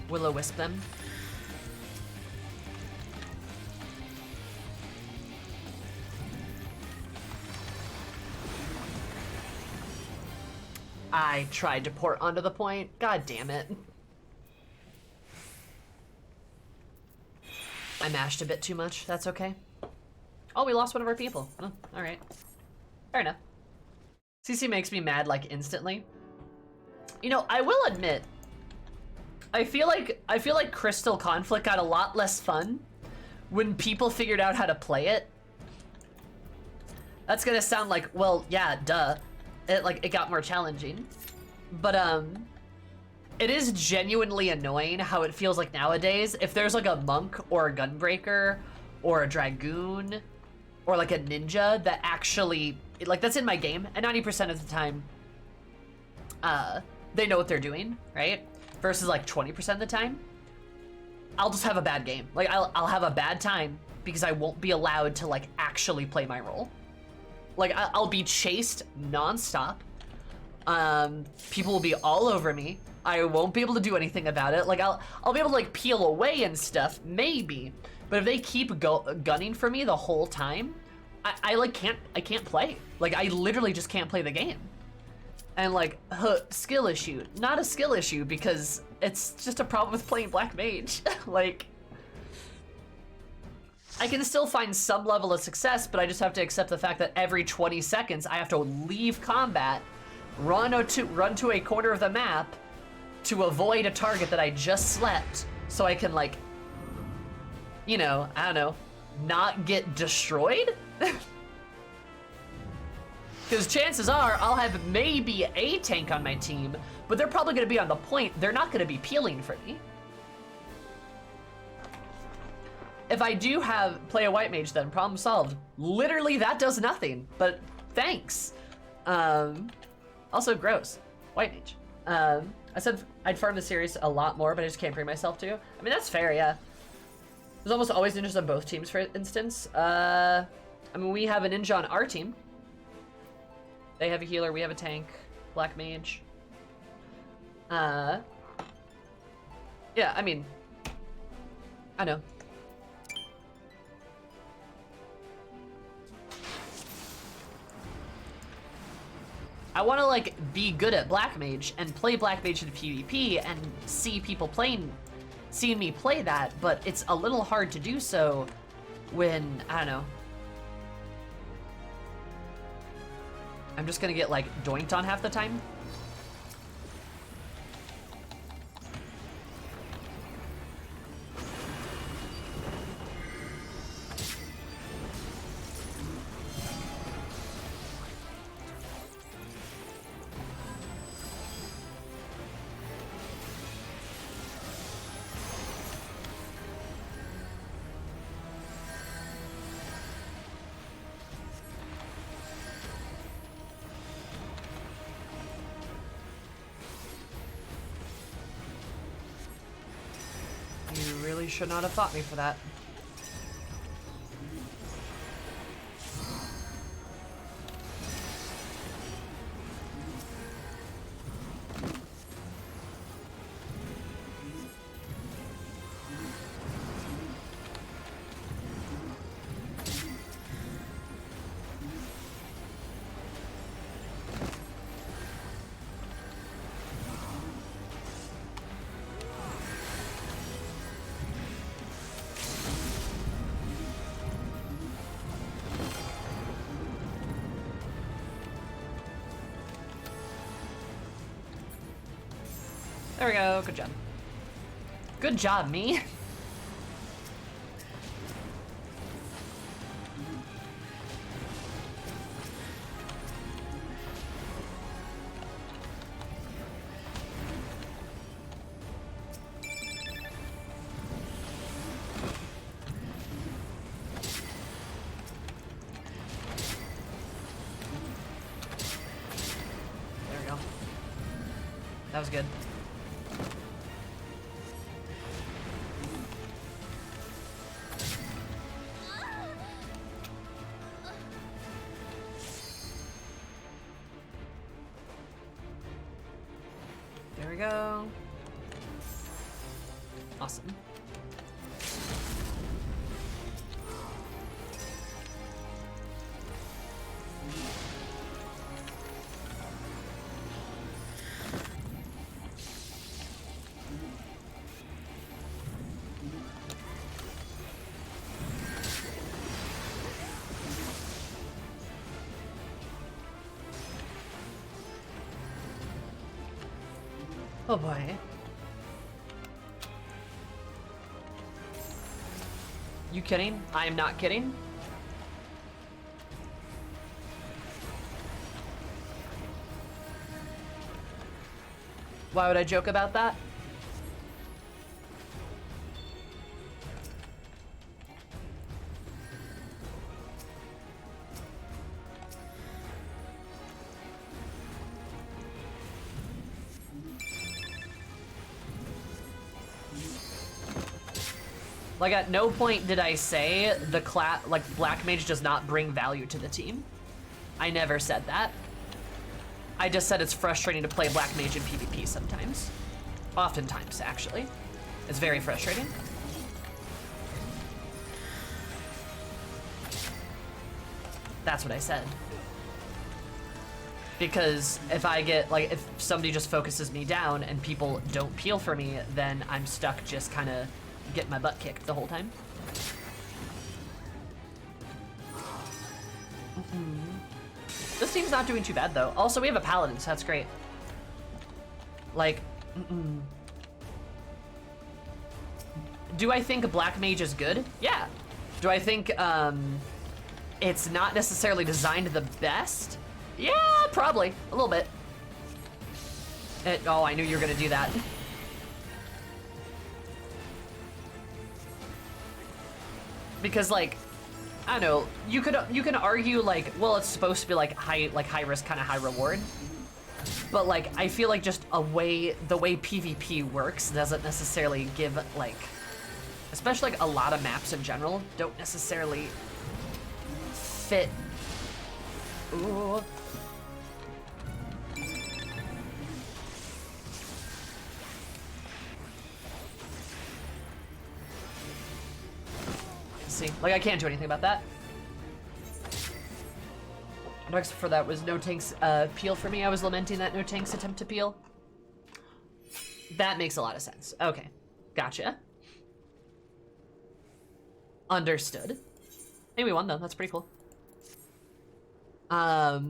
Will-o-wisp them. I tried to port onto the point. God damn it. I mashed a bit too much. That's okay. Oh, we lost one of our people. Oh, all right. Fair enough. CC makes me mad like instantly. You know, I will admit, I feel like Crystal Conflict got a lot less fun when people figured out how to play it. That's gonna sound like, well, yeah, duh. It got more challenging. But it is genuinely annoying how it feels like nowadays if there's like a monk or a gunbreaker or a dragoon or like a ninja that actually, like, that's in my game, and 90% of the time they know what they're doing, right? Versus like 20% of the time, I'll just have a bad game. Like, I'll have a bad time because I won't be allowed to like actually play my role. Like, I'll be chased nonstop. People will be all over me. I won't be able to do anything about it. Like, I'll be able to like peel away and stuff, maybe. But if they keep gunning for me the whole time, I can't play. Like, I literally just can't play the game. And like, skill issue. Not a skill issue because it's just a problem with playing Black Mage. Like, I can still find some level of success, but I just have to accept the fact that every 20 seconds I have to leave combat, run to a corner of the map to avoid a target that I just slept so I can, like, you know, I don't know, not get destroyed? Because chances are I'll have maybe a tank on my team, but they're probably going to be on the point. They're not going to be peeling for me. If I do play a white mage, then problem solved. Literally, that does nothing, but thanks. Also, gross. White mage. I said I'd farm the series a lot more, but I just can't bring myself to. I mean, that's fair, yeah. There's almost always ninjas on both teams, for instance. I mean, we have a ninja on our team. They have a healer, we have a tank, black mage. Yeah, I mean, I know. I want to like be good at black mage and play black mage in PvP and see people seeing me play that, but it's a little hard to do so when, I don't know. I'm just gonna get like doinked on half the time. You really should not have fought me for that. There we go, good job. Good job, me. There we go. That was good. There we go. Awesome. Oh boy. You kidding? I am not kidding. Why would I joke about that? Like, at no point did I say the Black Mage does not bring value to the team. I never said that. I just said it's frustrating to play Black Mage in PvP sometimes. Oftentimes, actually. It's very frustrating. That's what I said. Because if I get, like, if somebody just focuses me down and people don't peel for me, then I'm stuck just kind of getting my butt kicked the whole time. This team's not doing too bad, though. Also, we have a paladin, so that's great. Like, do I think a black mage is good? Yeah. Do I think it's not necessarily designed the best? Yeah, probably. A little bit. Oh, I knew you were gonna do that. Because, like, I don't know, you can argue, like, well, it's supposed to be, like, high risk, kind of high reward. But, like, I feel like just the way PvP works doesn't necessarily give, like, especially, like, a lot of maps in general don't necessarily fit. Ooh. See, like, I can't do anything about that. Next for that was no tanks peel for me. I was lamenting that no tanks attempt to peel. That makes a lot of sense. Okay, gotcha. Understood. Hey, we won though. That's pretty cool. Yeah,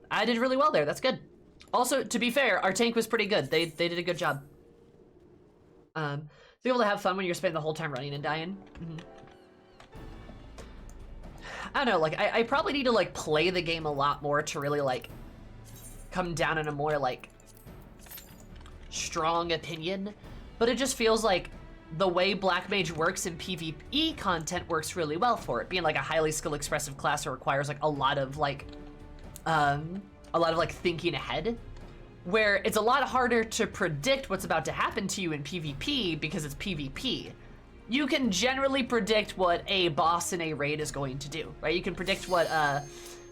I did really well there. That's good. Also, to be fair, our tank was pretty good. They did a good job. Be able to have fun when you're spending the whole time running and dying. Mm-hmm. I don't know, like, I probably need to, like, play the game a lot more to really, like, come down in a more, like, strong opinion. But it just feels like the way Black Mage works in PvE content works really well for it. Being, like, a highly skill expressive class, it requires, like, a lot of, like, thinking ahead. Where it's a lot harder to predict what's about to happen to you in PvP because it's PvP. You can generally predict what a boss in a raid is going to do, right? You can predict what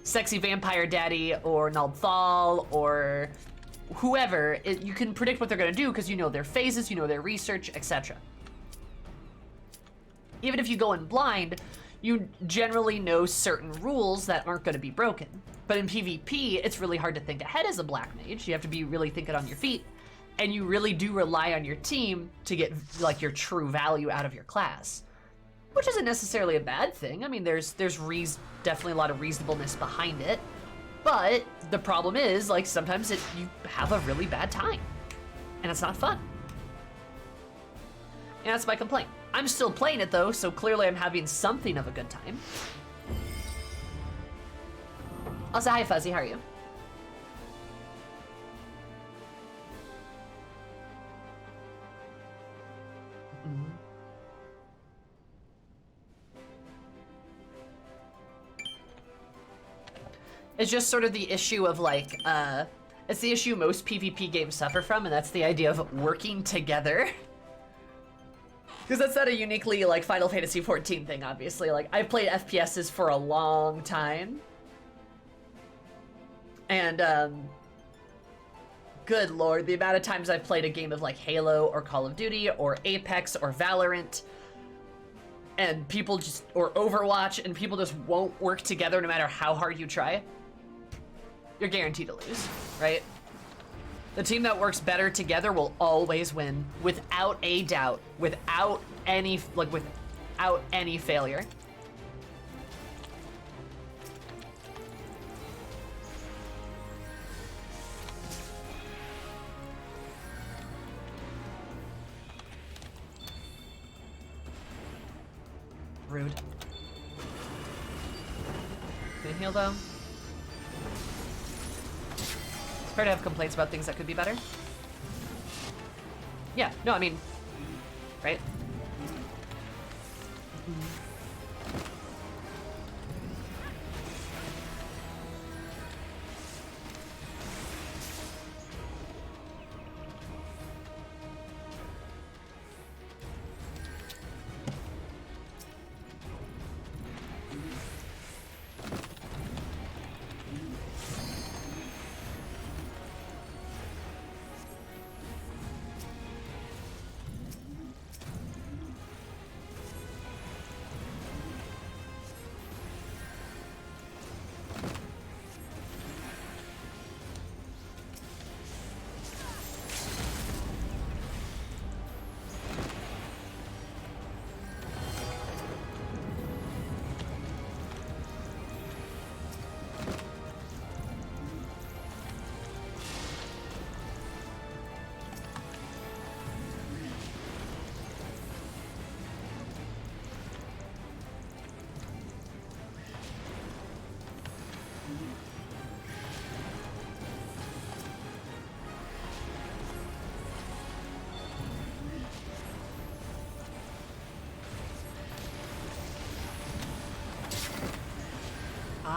Sexy Vampire Daddy or Naldthal or whoever, you can predict what they're gonna do because you know their phases, you know their research, etc. Even if you go in blind, you generally know certain rules that aren't gonna be broken. But in PvP, it's really hard to think ahead as a Black Mage. You have to be really thinking on your feet. And you really do rely on your team to get, like, your true value out of your class. Which isn't necessarily a bad thing. I mean, there's definitely a lot of reasonableness behind it. But the problem is, like, sometimes you have a really bad time. And it's not fun. And that's my complaint. I'm still playing it, though, so clearly I'm having something of a good time. Also, hi, Fuzzy, how are you? It's just sort of the issue of, like, it's the issue most PvP games suffer from, and that's the idea of working together. Because that's not a uniquely, like, Final Fantasy XIV thing, obviously. Like, I've played FPSs for a long time. And, good lord, the amount of times I've played a game of, like, Halo or Call of Duty or Apex or Valorant, and people just, or Overwatch, and people just won't work together no matter how hard you try. You're guaranteed to lose, right? The team that works better together will always win, without a doubt, without any failure. Rude. Can you heal though? It's fair to have complaints about things that could be better. Yeah, no, I mean, right?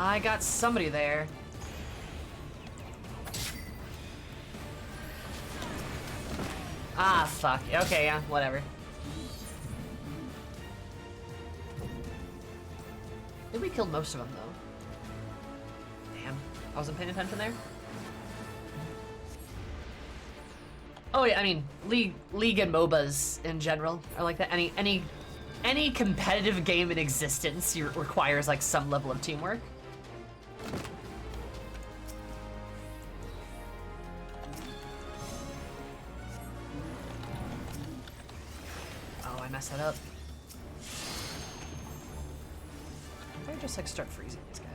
I got somebody there. Ah, fuck. Okay, yeah, whatever. I think we killed most of them, though. Damn. I wasn't paying attention there. Oh, yeah, I mean, League and MOBAs in general are like that. Any competitive game in existence requires, like, some level of teamwork. Oh, I messed that up. If I just, like, start freezing these guys.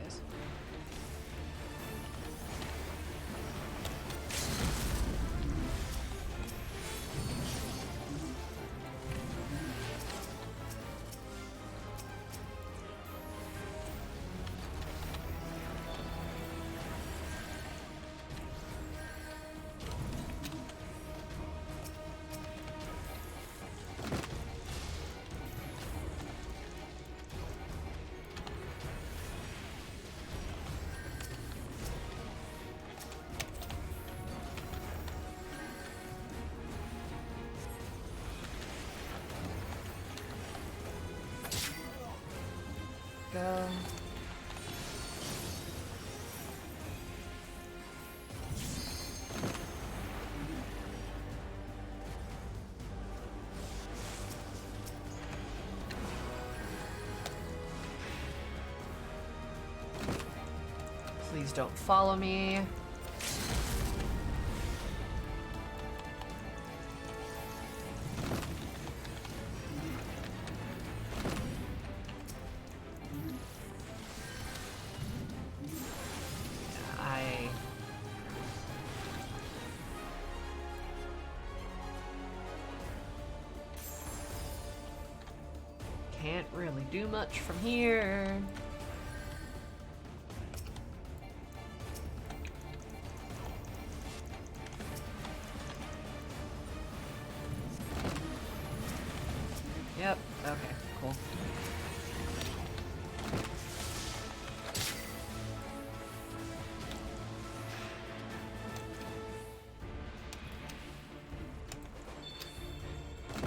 Go. Please don't follow me. Can't really do much from here. Yep, okay, cool.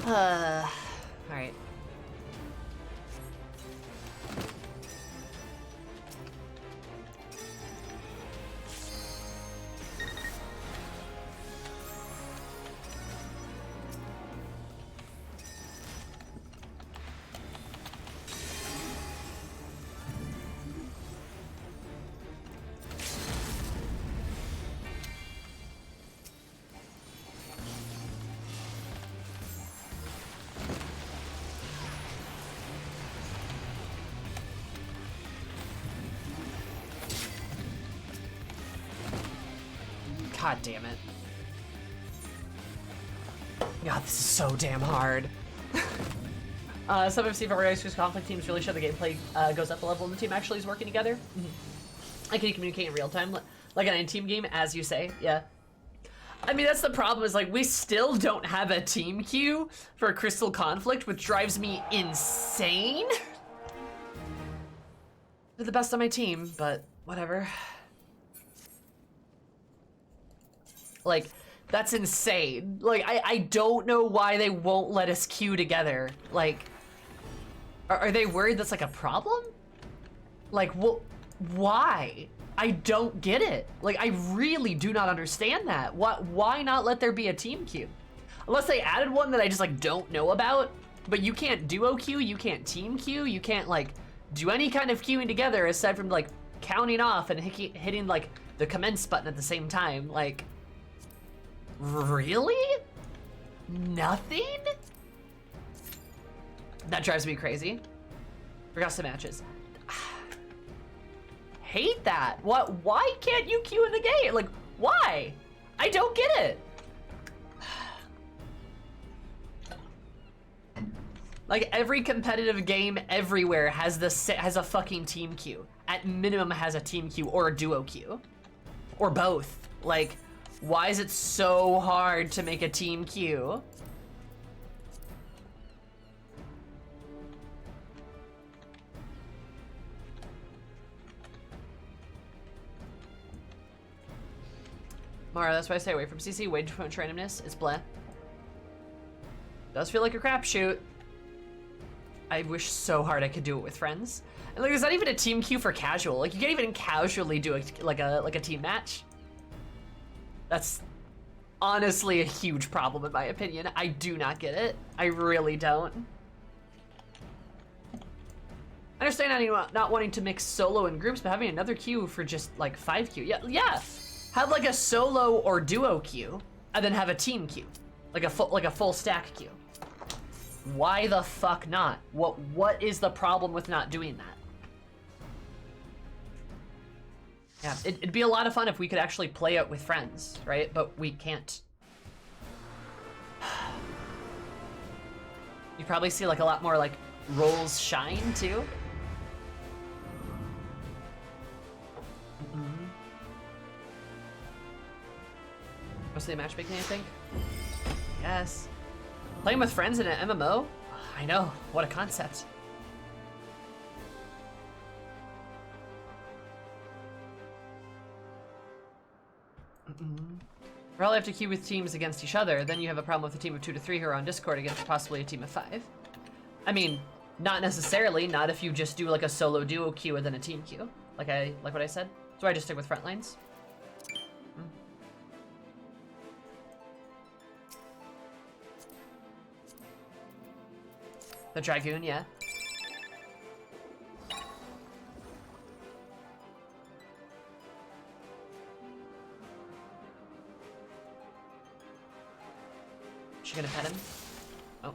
Alright. God damn it. God, this is so damn hard. Some have seen for various conflict teams really show the gameplay goes up a level and the team actually is working together. Like, can you communicate in real time? Like in a team game, as you say, yeah. I mean, that's the problem is, like, we still don't have a team queue for Crystal Conflict, which drives me insane. They're the best on my team, but whatever. Like, that's insane. Like, I don't know why they won't let us queue together. Like, are they worried that's like a problem? Like, why? I don't get it. Like, I really do not understand that. Why not let there be a team queue? Unless they added one that I just like don't know about, but you can't duo queue, you can't team queue, you can't like do any kind of queuing together aside from like counting off and hitting like the commence button at the same time. Like, really? Nothing? That drives me crazy. Forgot some matches. Hate that. Why can't you queue in the game? Like, why? I don't get it. Like, every competitive game everywhere has a fucking team queue. At minimum has a team queue or a duo queue. Or both. Like, why is it so hard to make a team queue? Mara, that's why I stay away from CC. Way too much randomness. It's bleh. Does feel like a crapshoot. I wish so hard I could do it with friends. And like, there's not even a team queue for casual. Like, you can't even casually do like a team match. That's honestly a huge problem in my opinion. I do not get it. I really don't. I understand not wanting to mix solo and groups, but having another queue for just like 5 queue. Yeah. Have like a solo or duo queue, and then have a team queue, like a full stack queue. Why the fuck not? What is the problem with not doing that? Yeah, it'd be a lot of fun if we could actually play it with friends, right? But we can't. You probably see like a lot more like roles shine too. Mostly matchmaking, I think. Yes. Playing with friends in an MMO? I know, what a concept. Probably have to queue with teams against each other, then you have a problem with a team of 2 to 3 who are on Discord against possibly a team of 5. I mean, not necessarily, not if you just do like a solo duo queue and then a team queue. Like what I said. So I just stick with front lines. The Dragoon, yeah. She gonna pet him? Oh.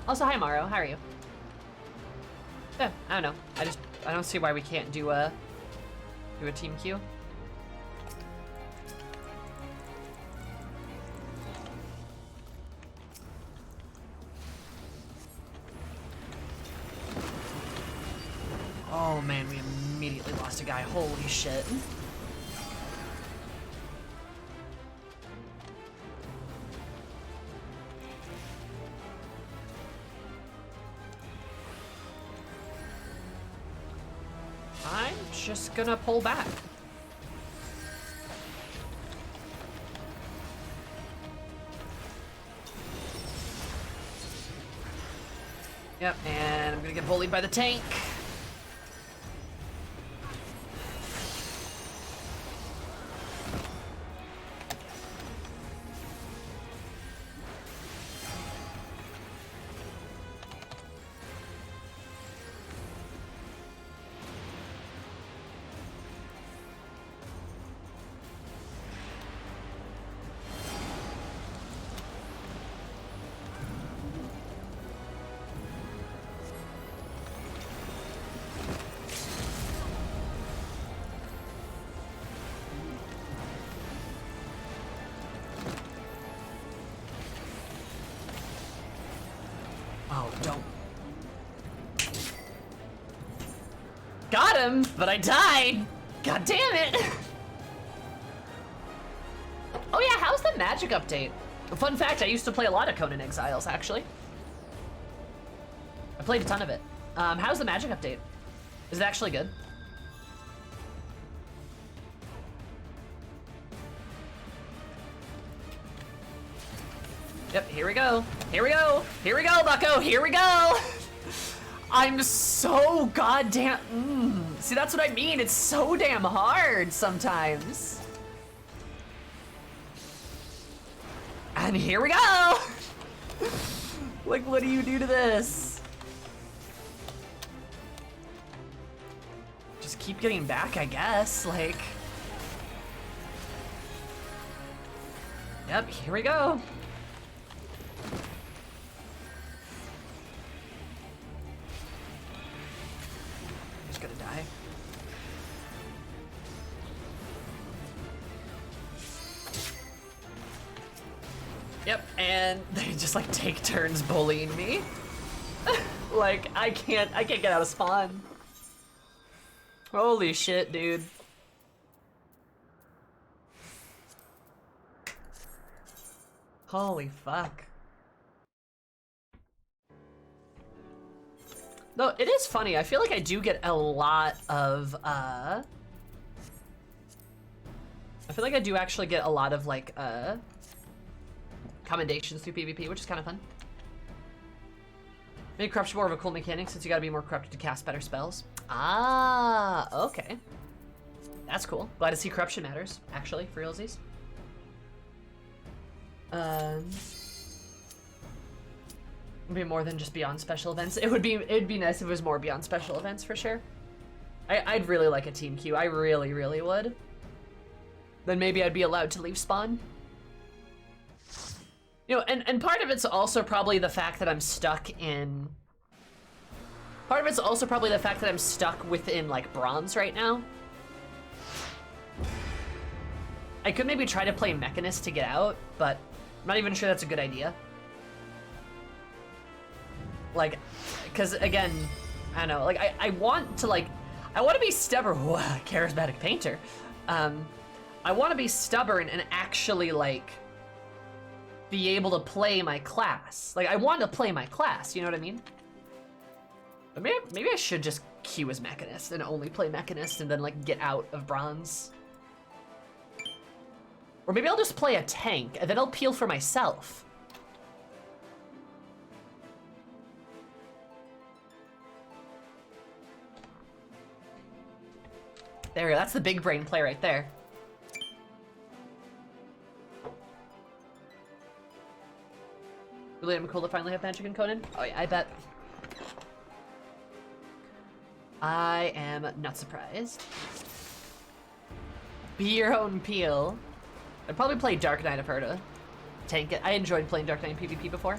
Also, hi Maro, how are you? Yeah, I don't know. I don't see why we can't do a team queue. Oh man, we immediately lost a guy. Holy shit. I'm just gonna pull back. Yep, and I'm gonna get bullied by the tank. Oh, don't. Got him, but I died. God damn it. Oh yeah, how's the magic update? Fun fact, I used to play a lot of Conan Exiles, actually. I played a ton of it. How's the magic update? Is it actually good? Yep, here we go. Here we go. Here we go, bucko. Here we go. I'm so goddamn... See, that's what I mean. It's so damn hard sometimes. And here we go. Like, what do you do to this? Just keep getting back, I guess. Like... Yep, here we go. Just gonna die. Yep, and they just like take turns bullying me. Like I can't get out of spawn. Holy shit, dude. Holy fuck. Though it is funny, I feel like I do get a lot of, I feel like I do actually get a lot of, like, commendations through PvP, which is kind of fun. Maybe corruption more of a cool mechanic since you gotta be more corrupted to cast better spells. Ah, okay. That's cool. Glad to see corruption matters, actually, for realsies. It'd be more than just beyond special events. It'd be nice if it was more beyond special events for sure. I'd really like a team queue. I really, really would. Then maybe I'd be allowed to leave spawn. You know, and part of it's also probably the fact that I'm stuck in... Part of it's also probably the fact that I'm stuck within, like, bronze right now. I could maybe try to play Mechanist to get out, but I'm not even sure that's a good idea. Like, because again, I don't know, like, I want to, like, I want to be stubborn. Whoa, charismatic painter. I want to be stubborn and actually, like, be able to play my class. Like, I want to play my class, you know what I mean? But maybe I should just queue as Mechanist and only play Mechanist and then, like, get out of bronze. Or maybe I'll just play a tank and then I'll peel for myself. There we go, that's the big brain play right there. Really, I'm cool to finally have Magic and Conan? Oh yeah, I bet. I am not surprised. Be your own peel. I'd probably play Dark Knight of her to tank it. I enjoyed playing Dark Knight in PvP before.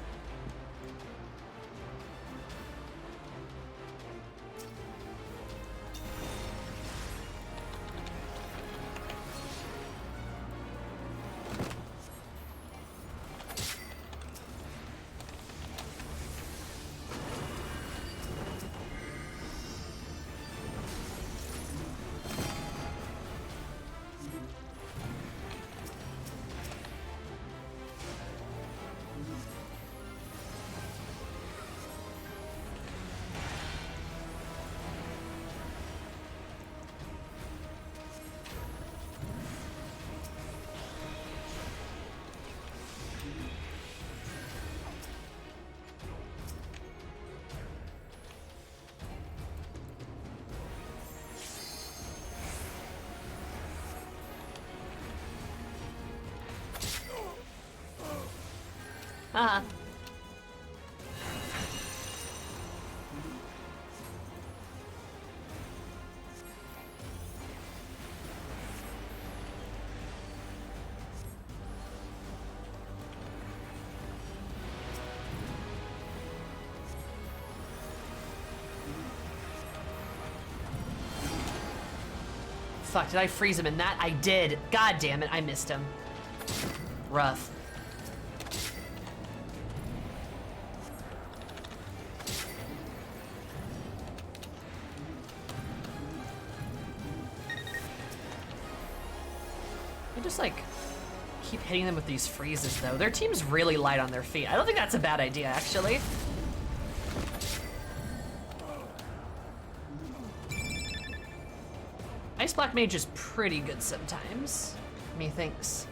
Haha. Fuck, did I freeze him in that? I did. God damn it, I missed him. Rough. I just, like, keep hitting them with these freezes, though. Their team's really light on their feet. I don't think that's a bad idea, actually. Ice Black Mage is pretty good sometimes, methinks.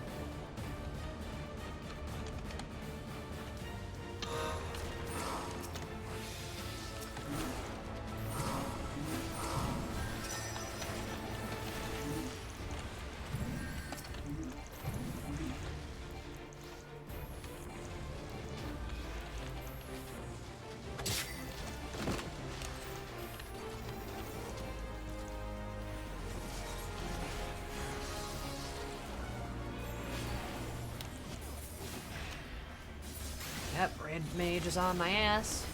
Yep, Red Mage is on my ass.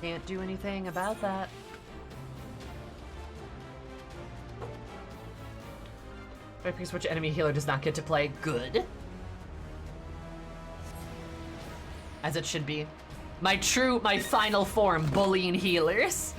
Can't do anything about that. Because which enemy healer does not get to play? Good. As it should be. My final form, bullying healers.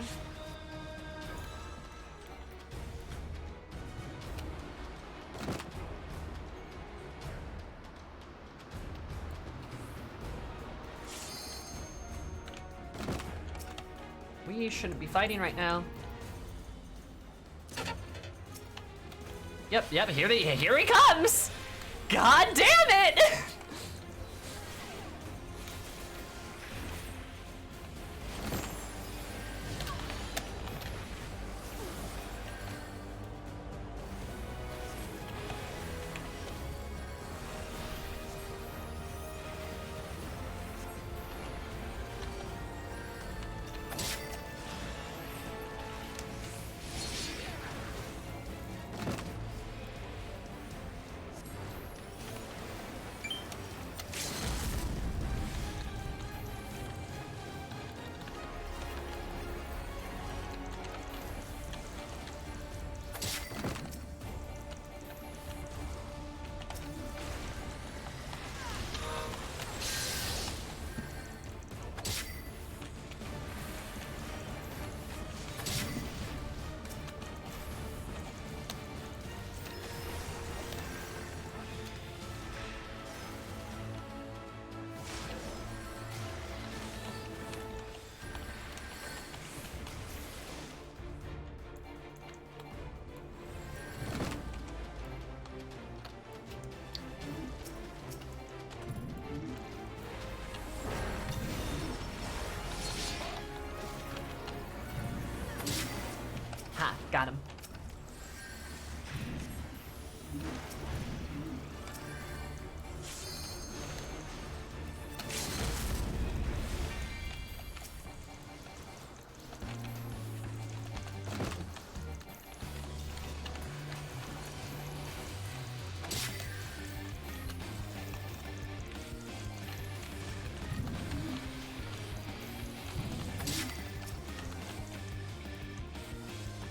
We shouldn't be fighting right now. Yep, here he comes! God damn it! Ha, got him.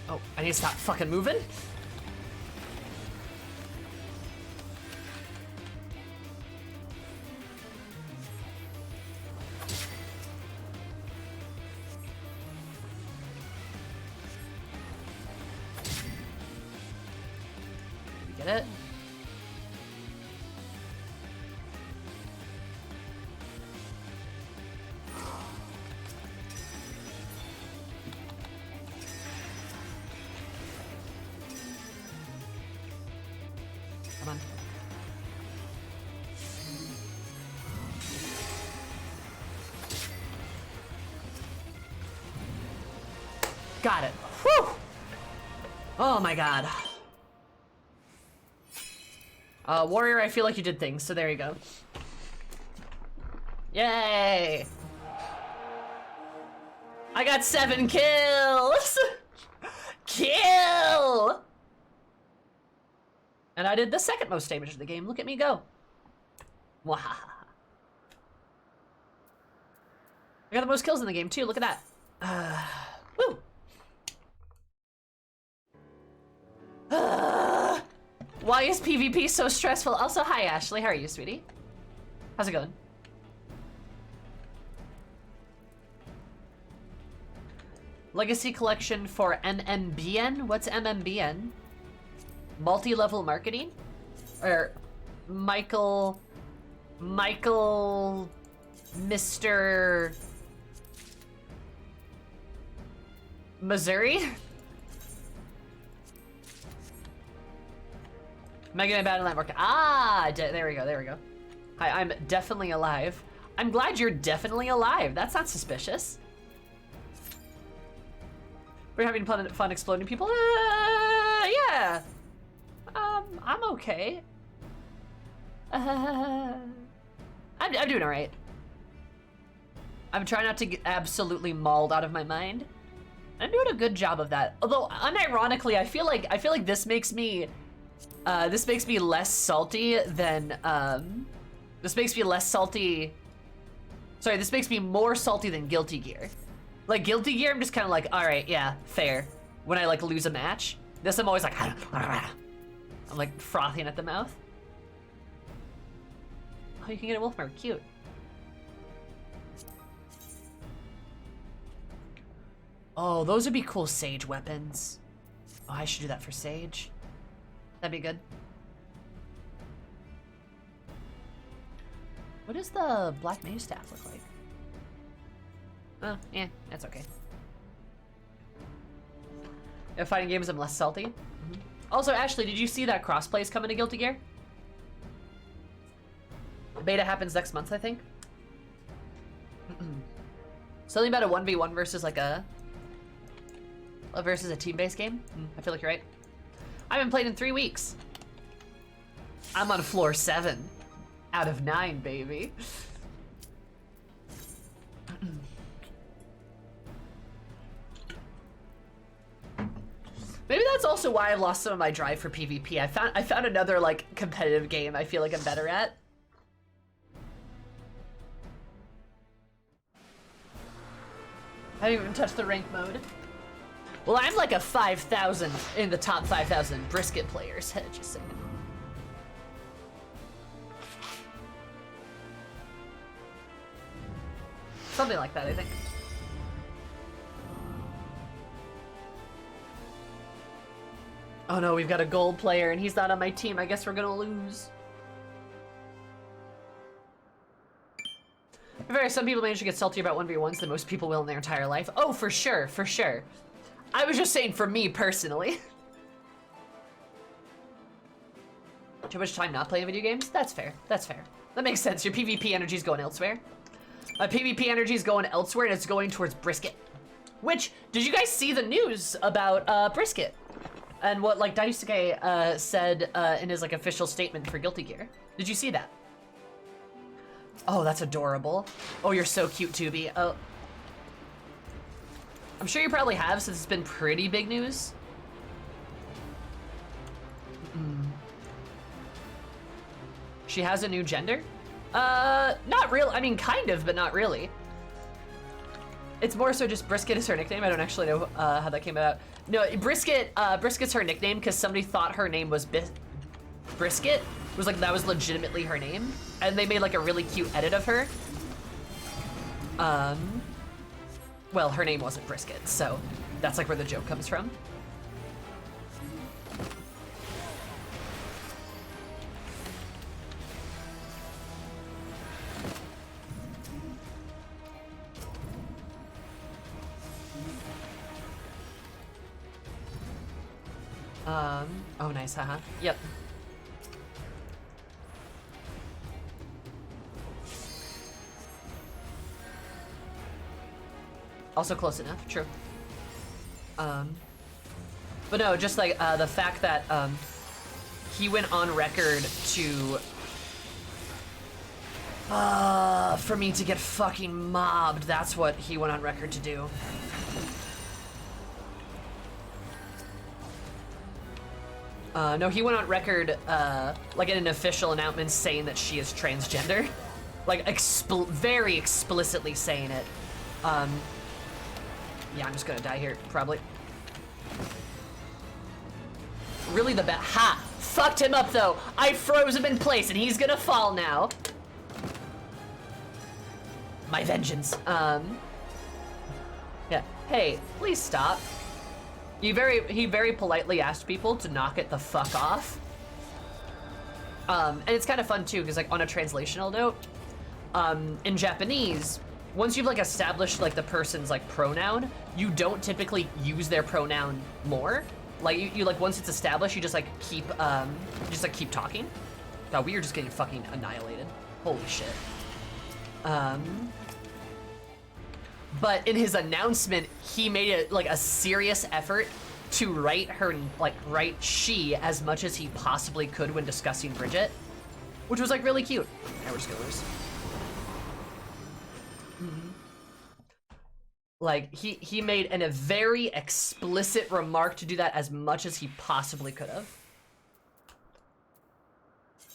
Oh, I need to stop fucking moving. Did we get it? Come on. Got it. Whew! Oh my god. Warrior, I feel like you did things, so there you go. Yay! I got 7 kills! Kill! And I did the second most damage in the game. Look at me go. Wahaha. I got the most kills in the game too. Look at that. Woo. Why is PvP so stressful? Also, hi Ashley. How are you, sweetie? How's it going? Legacy collection for MMBN? What's MMBN? Multi-level marketing? Or Michael, Mr. Missouri? Mega Man Battle Network. Ah, there we go. Hi, I'm definitely alive. I'm glad you're definitely alive. That's not suspicious. We're having fun exploding people? Yeah. I'm okay. I'm doing all right. I'm trying not to get absolutely mauled out of my mind. I'm doing a good job of that. Although, unironically, I feel like this makes me less salty than this makes me more salty than Guilty Gear. Like Guilty Gear, I'm just kind of like, all right, yeah, fair. When I like lose a match, this I'm always like, I'm like frothing at the mouth. Oh, you can get a wolf murder, cute. Oh, those would be cool Sage weapons. Oh, I should do that for Sage. That'd be good. What does the Black Mage staff look like? Oh, yeah, that's okay. If fighting games, I'm less salty. Also, Ashley, did you see that crossplay is coming to Guilty Gear? The beta happens next month, I think. Something about a 1v1 versus like versus a team-based game? I feel like you're right. I haven't played in 3 weeks. I'm on floor 7 out of 9, baby. Maybe that's also why I've lost some of my drive for PvP. I found another like competitive game I feel like I'm better at. I haven't even touched the rank mode. Well, I'm like a 5,000 in the top 5,000 brisket players. Just saying. Something like that, I think. Oh no, we've got a gold player and he's not on my team. I guess we're gonna lose. Some people manage to get salty about 1v1s than most people will in their entire life. Oh, for sure, for sure. I was just saying for me personally. Too much time not playing video games? That's fair, that's fair. That makes sense, your PvP energy's going elsewhere. PvP energy's going elsewhere and it's going towards brisket. Which, did you guys see the news about brisket? And what like Daisuke said in his like official statement for Guilty Gear. Did you see that? Oh, that's adorable. Oh, you're so cute, Tubi. Oh. I'm sure you probably have since it's been pretty big news. She has a new gender? Not real. I mean, kind of, but not really. It's more so just Brisket is her nickname. I don't actually know how that came about. No, Brisket's her nickname because somebody thought her name was Brisket. It was like, that was legitimately her name. And they made like a really cute edit of her. Well, her name wasn't Brisket, so that's like where the joke comes from. Oh nice, haha. Yep. Also close enough, true. But no, just like the fact that he went on record to for me to get fucking mobbed. That's what he went on record to do. No, he went on record, like in an official announcement saying that she is transgender. Like, very explicitly saying it. Yeah, I'm just gonna die here, probably. Really the best. Ha! Fucked him up, though. I froze him in place, and he's gonna fall now. My vengeance. Yeah. Hey, please stop. He very politely asked people to knock it the fuck off. And it's kind of fun too, because like on a translational note, in Japanese, once you've like established like the person's like pronoun, you don't typically use their pronoun more. Like you like once it's established, you just like keep talking. God, we are just getting fucking annihilated. Holy shit. But in his announcement, he made it like a serious effort to write she as much as he possibly could when discussing Bridget, which was like really cute. Now we're just gonna lose. Like he made a very explicit remark to do that as much as he possibly could have.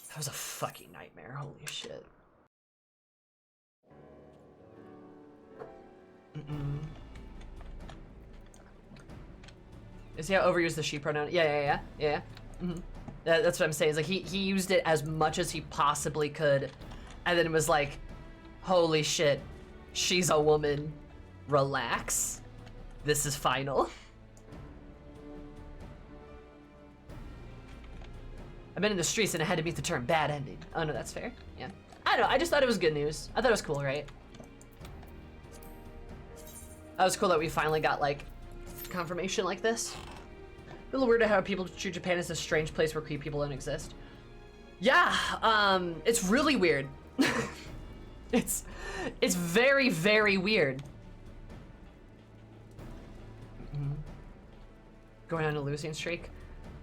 That was a fucking nightmare. Holy shit. Is he how overused the she pronoun? Yeah. That's what I'm saying. Is like he used it as much as he possibly could, and then it was like, holy shit, she's a woman. Relax. This is final. I've been in the streets and I had to meet the term bad ending. Oh no, that's fair. Yeah. I don't know. I just thought it was good news. I thought it was cool, right? That was cool that we finally got like confirmation like this. A little weird how people treat Japan as a strange place where queer people don't exist. Yeah, it's really weird. it's very, very weird. Going on a losing streak.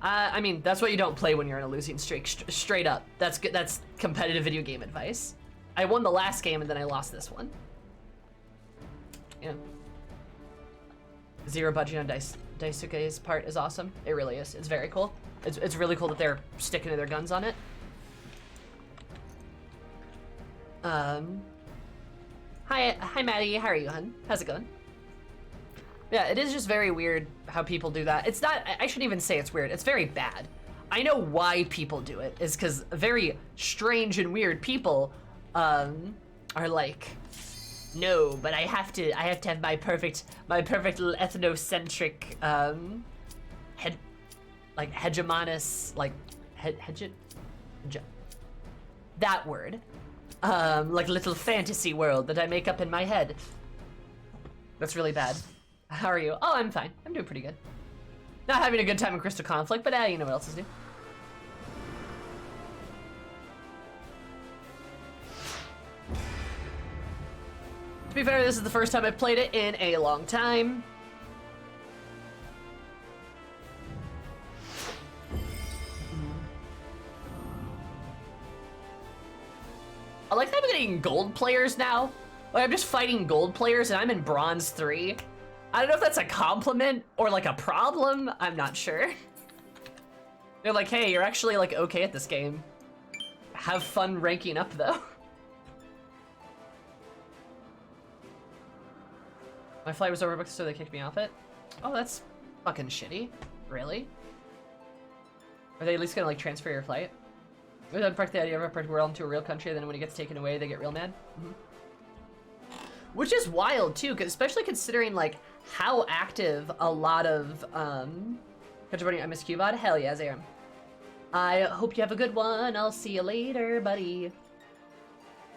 I mean, that's what you don't play when you're in a losing streak. Straight up, that's good. That's competitive video game advice. I won the last game and then I lost this one. Yeah. Zero budging on Daisuke's part is awesome. It really is. It's very cool. It's really cool that they're sticking to their guns on it. Hi Maddie, how are you, hun? How's it going? Yeah, it is just very weird how people do that. It's not, I shouldn't even say it's weird, it's very bad. I know why people do it, is because very strange and weird people are like, no, but I have to have my perfect little ethnocentric hegemonous, like that word. Like little fantasy world that I make up in my head. That's really bad. How are you? Oh, I'm fine. I'm doing pretty good. Not having a good time in Crystal Conflict, but you know what else is new. To be fair, this is the first time I've played it in a long time. I like that I'm getting gold players now. Like, I'm just fighting gold players and I'm in bronze 3. I don't know if that's a compliment or like a problem. I'm not sure. They're like, hey, you're actually like okay at this game. Have fun ranking up though. My flight was overbooked, so they kicked me off it. Oh, that's fucking shitty. Really? Are they at least gonna like transfer your flight? We don't the idea of a perfect world into a real country, and then when it gets taken away, they get real mad. Which is wild too, especially considering like how active a lot of country buddy MSQ VOD. Hell yeah, Zaram. I hope you have a good one. I'll see you later, buddy.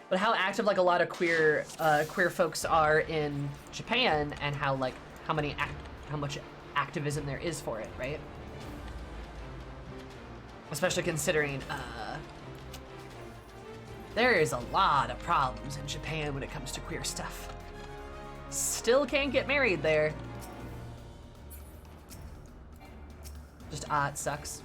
But how active like a lot of queer folks are in Japan, and how like how much activism there is for it, right? Especially considering there is a lot of problems in Japan when it comes to queer stuff. Still can't get married there. Just it sucks.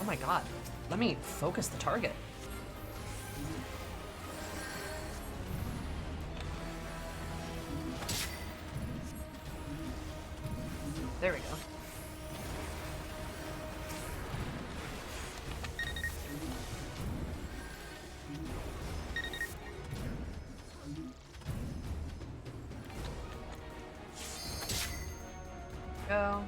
Oh my god, let me focus the target. There we go. Go.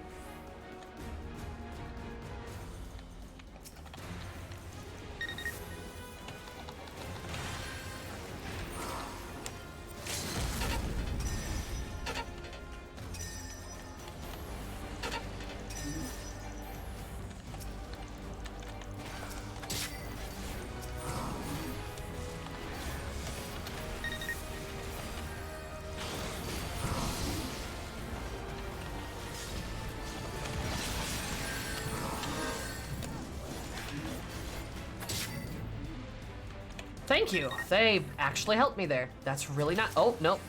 Thank you. They actually helped me there. That's really not. Oh, no.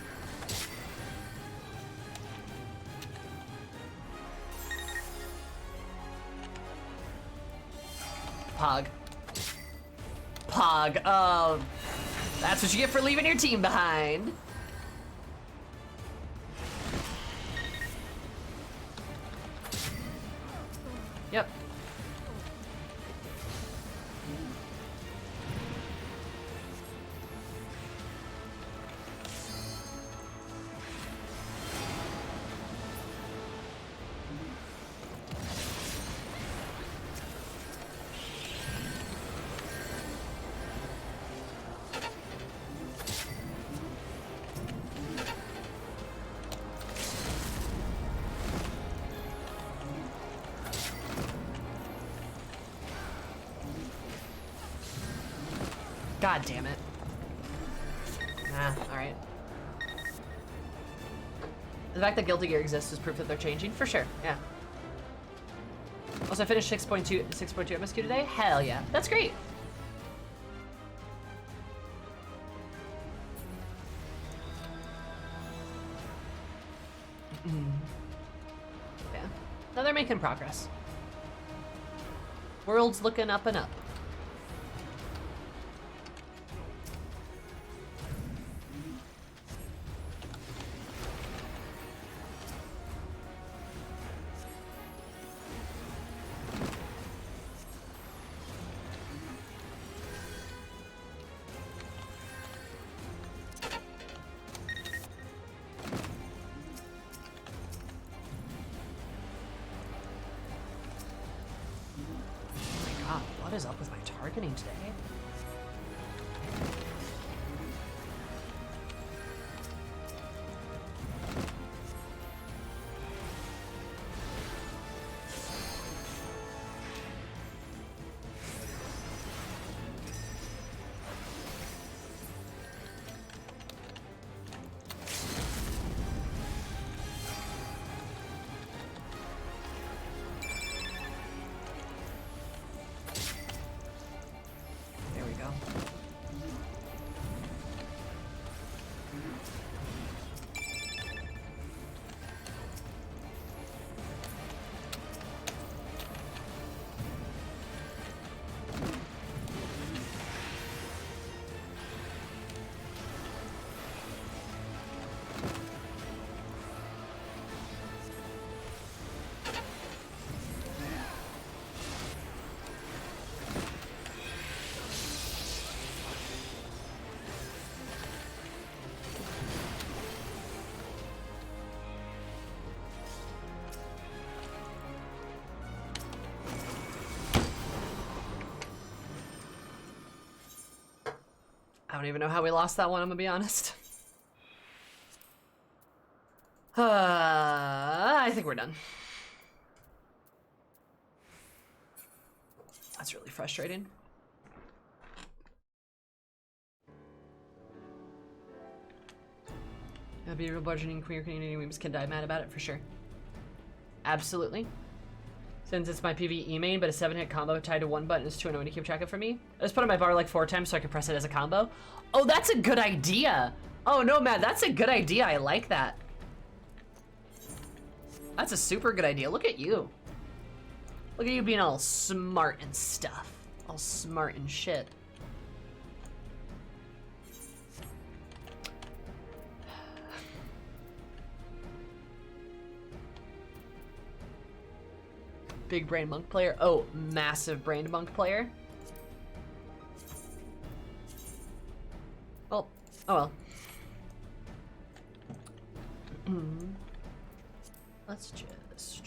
Pog. Pog. Oh. That's what you get for leaving your team behind. Yep. God damn it. Nah, alright. The fact that Guilty Gear exists is proof that they're changing, for sure, yeah. Also, I finished 6.2 MSQ today? Hell yeah, that's great. Yeah, no, they're making progress. World's looking up and up. What is up with my targeting today? I don't even know how we lost that one, I'm gonna be honest. I think we're done. That's really frustrating. Be real burgeoning queer Canadian memes can die mad about it for sure. Absolutely. Since it's my PvE main, but a 7-hit combo tied to one button is too annoying to keep track of for me. I just put on my bar like 4 times so I can press it as a combo. Oh, that's a good idea. Oh no, Matt, that's a good idea. I like that. That's a super good idea. Look at you. Look at you being all smart and stuff. All smart and shit. Big brain monk player. Oh, massive brain monk player. Well, oh well. Let's just...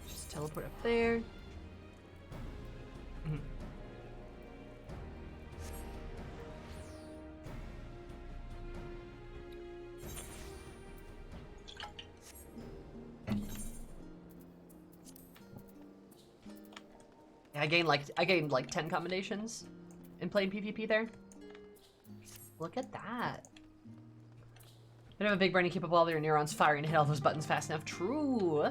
just teleport up there. I gained like 10 combinations in playing PvP there. Look at that. You don't have a big brain to keep up all your neurons firing and hit all those buttons fast enough. True.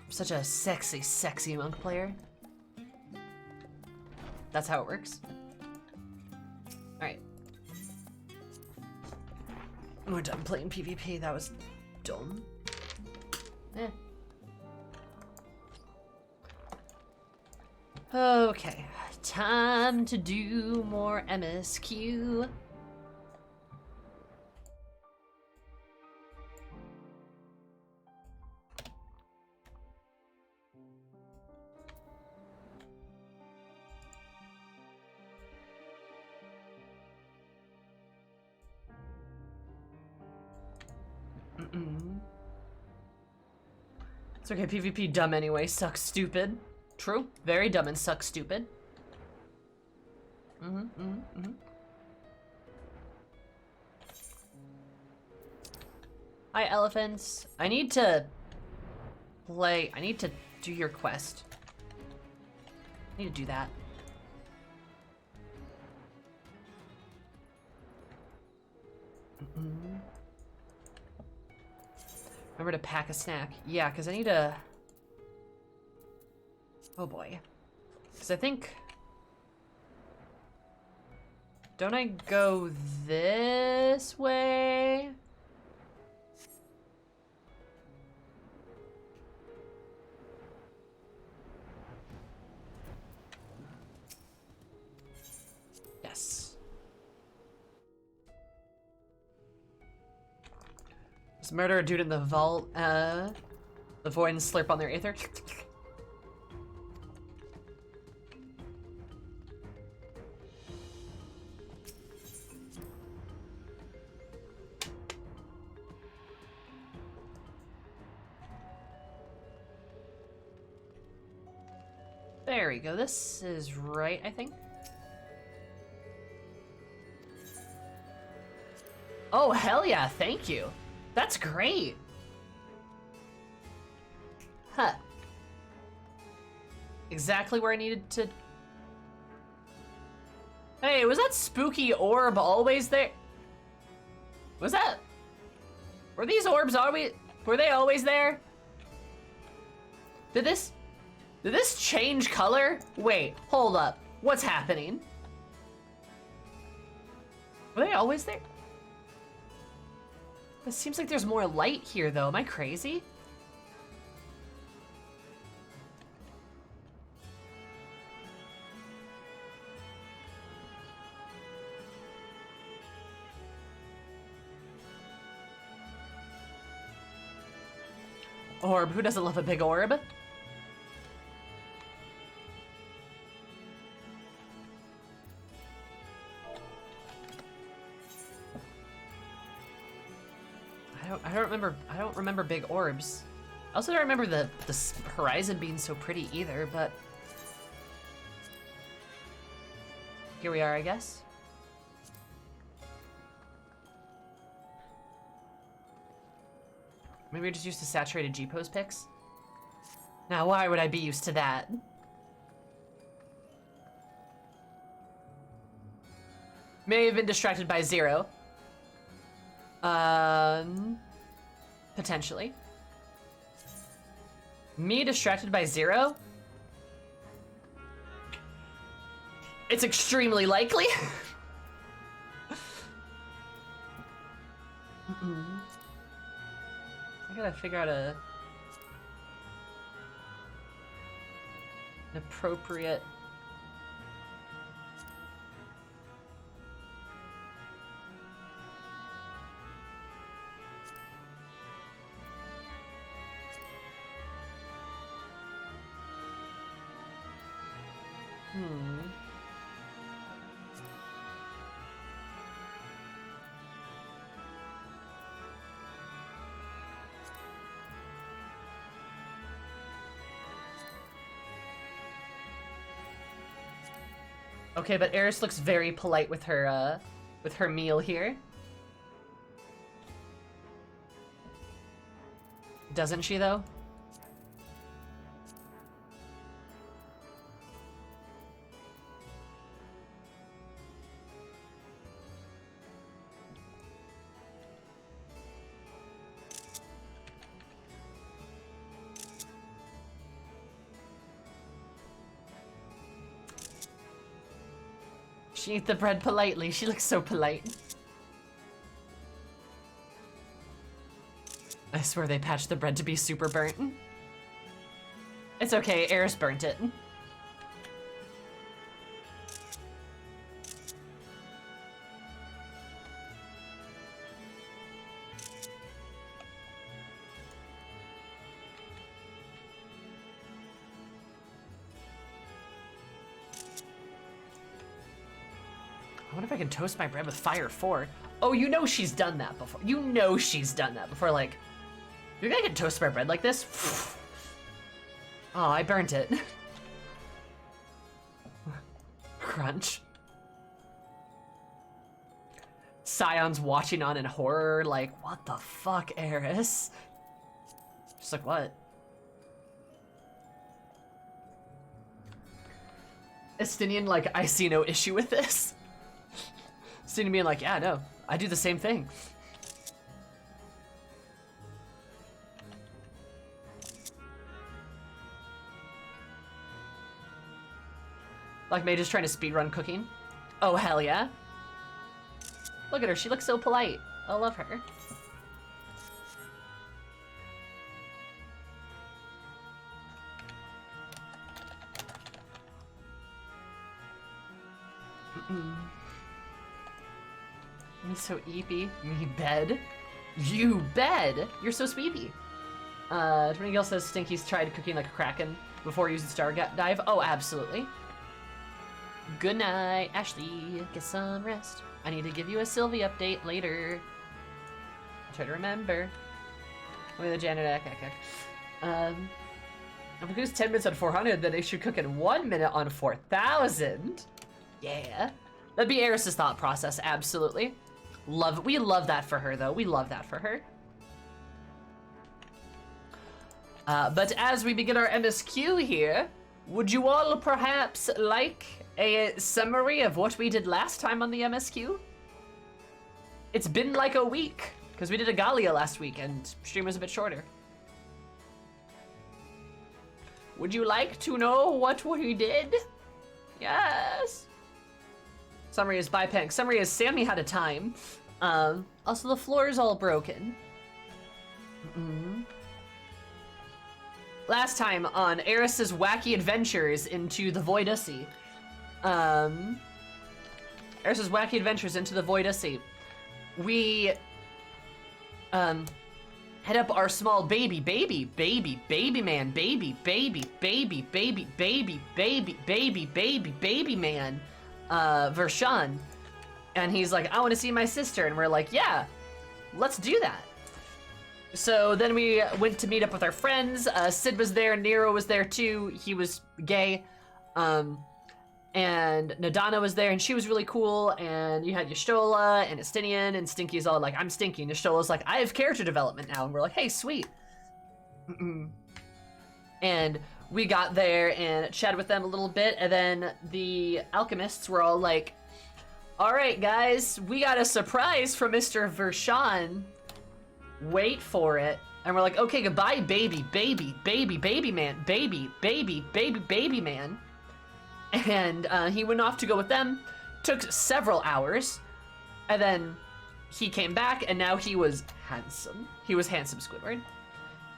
Such a sexy, sexy monk player. That's how it works. Alright. We're done playing PvP. That was dumb. Eh. Okay. Time to do more MSQ. It's okay, PvP dumb anyway, sucks stupid. True. Very dumb and suck stupid. Hi, elephants. I need to do your quest. I need to do that. Remember to pack a snack. Yeah, because I need to... Oh boy. Because I think... Don't I go this way? Yes. Just murder a dude in the vault, avoid and slurp on their aether. There we go. This is right, I think. Oh, hell yeah, thank you. That's great. Huh. Exactly where I needed to... Hey, was that spooky orb always there? Was that... Were these orbs always... Were they always there? Did this change color? Wait, hold up. What's happening? Were they always there? It seems like there's more light here, though. Am I crazy? Orb. Who doesn't love a big orb? I don't remember big orbs. I also don't remember the horizon being so pretty either, but here we are, I guess. Maybe we're just used to saturated G-pose pics. Now, why would I be used to that? May have been distracted by Zero. Potentially. Me distracted by Zero? It's extremely likely. I gotta figure out an appropriate... Okay, but Eris looks very polite with her meal here. Doesn't she, though? She ate the bread politely. She looks so polite. I swear they patched the bread to be super burnt. It's okay, Eris burnt it. I wonder if I can toast my bread with fire 4. Oh, you know she's done that before. You know she's done that before. Like, you think I can toast my bread like this? Oh, I burnt it. crunch. Scion's watching on in horror, like, what the fuck, Eris? Just like, what? Estinian, like, I see no issue with this. Estinian being like, yeah, no, I do the same thing. Like Mage is trying to speedrun cooking. Oh, hell yeah. Look at her, she looks so polite. I love her. Me so eepy. Me bed. You bed? You're so sweepy. Tony Gill says Stinky's tried cooking like a kraken before using Star Dive. Oh, absolutely. Good night, Ashley. Get some rest. I need to give you a Sylvie update later. I'll try to remember. I mean, the janitor. If we cook 10 minutes on 400, then they should cook in 1 minute on 4,000. Yeah. That'd be Eris's thought process, absolutely. We love that for her, though. We love that for her. But as we begin our MSQ here, would you all perhaps like a summary of what we did last time on the MSQ? It's been like a week, because we did a Gallia last week, and stream was a bit shorter. Would you like to know what we did? Yes. Summary is Bypank. Summary is Sammy had a time. Also, the floor is all broken. Last time on Eris's wacky adventures into the Voidacy. Eris's wacky adventures into the Voidacy. We head up our small baby man, baby man, Vershawn. And he's like, I want to see my sister. And we're like, yeah, let's do that. So then we went to meet up with our friends. Sid was there, Nero was there too. He was gay. And Nadana was there, and she was really cool. And you had Y'shtola and Estinian, and Stinky's all like, I'm Stinky. And Y'shtola's like, I have character development now. And we're like, hey, sweet. And we got there and chatted with them a little bit. And then the alchemists were all like, all right, guys, we got a surprise from Mr. Vershawn. Wait for it. And we're like, okay, goodbye, baby man. Baby man. And he went off to go with them. Took several hours. And then he came back, and now he was handsome. He was handsome Squidward.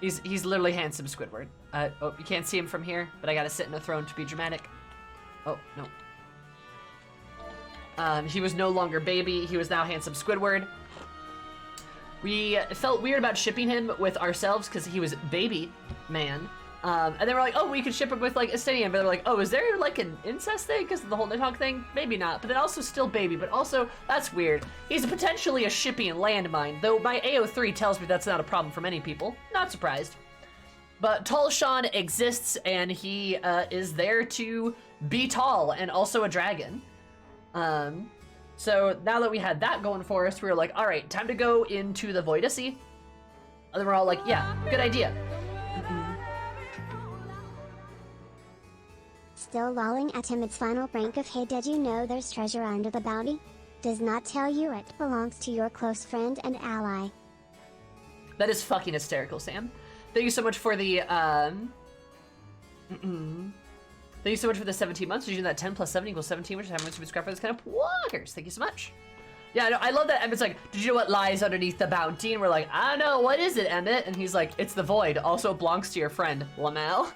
He's literally handsome Squidward. Oh, you can't see him from here, but I gotta sit in a throne to be dramatic. Oh, no. He was no longer baby. He was now handsome Squidward. We felt weird about shipping him with ourselves because he was baby man. And then we're like, oh, we could ship him with like Estinian, but they're like, oh, is there like an incest thing because of the whole Nidhogg thing? Maybe not, but then also still baby, but also that's weird. He's potentially a shipping landmine, though my AO3 tells me that's not a problem for many people. Not surprised. But Tall Sean exists, and he is there to be tall and also a dragon. So now that we had that going for us, we were like, all right, time to go into the Voidacy. And then we're all like, yeah, good idea. Still lolling at him its final prank of hey, did you know there's treasure under the bounty? Does not tell you it belongs to your close friend and ally. That is fucking hysterical, Sam. Thank you so much for the, Thank you so much for the 17 months. Did you know that 10 plus 7 equals 17, which is how much we subscribe for this kind of walkers? Thank you so much. Yeah, no, I love that Emmett's like, did you know what lies underneath the bounty? And we're like, I don't know, what is it, Emmett? And he's like, it's the void. Also it belongs to your friend, Lamel.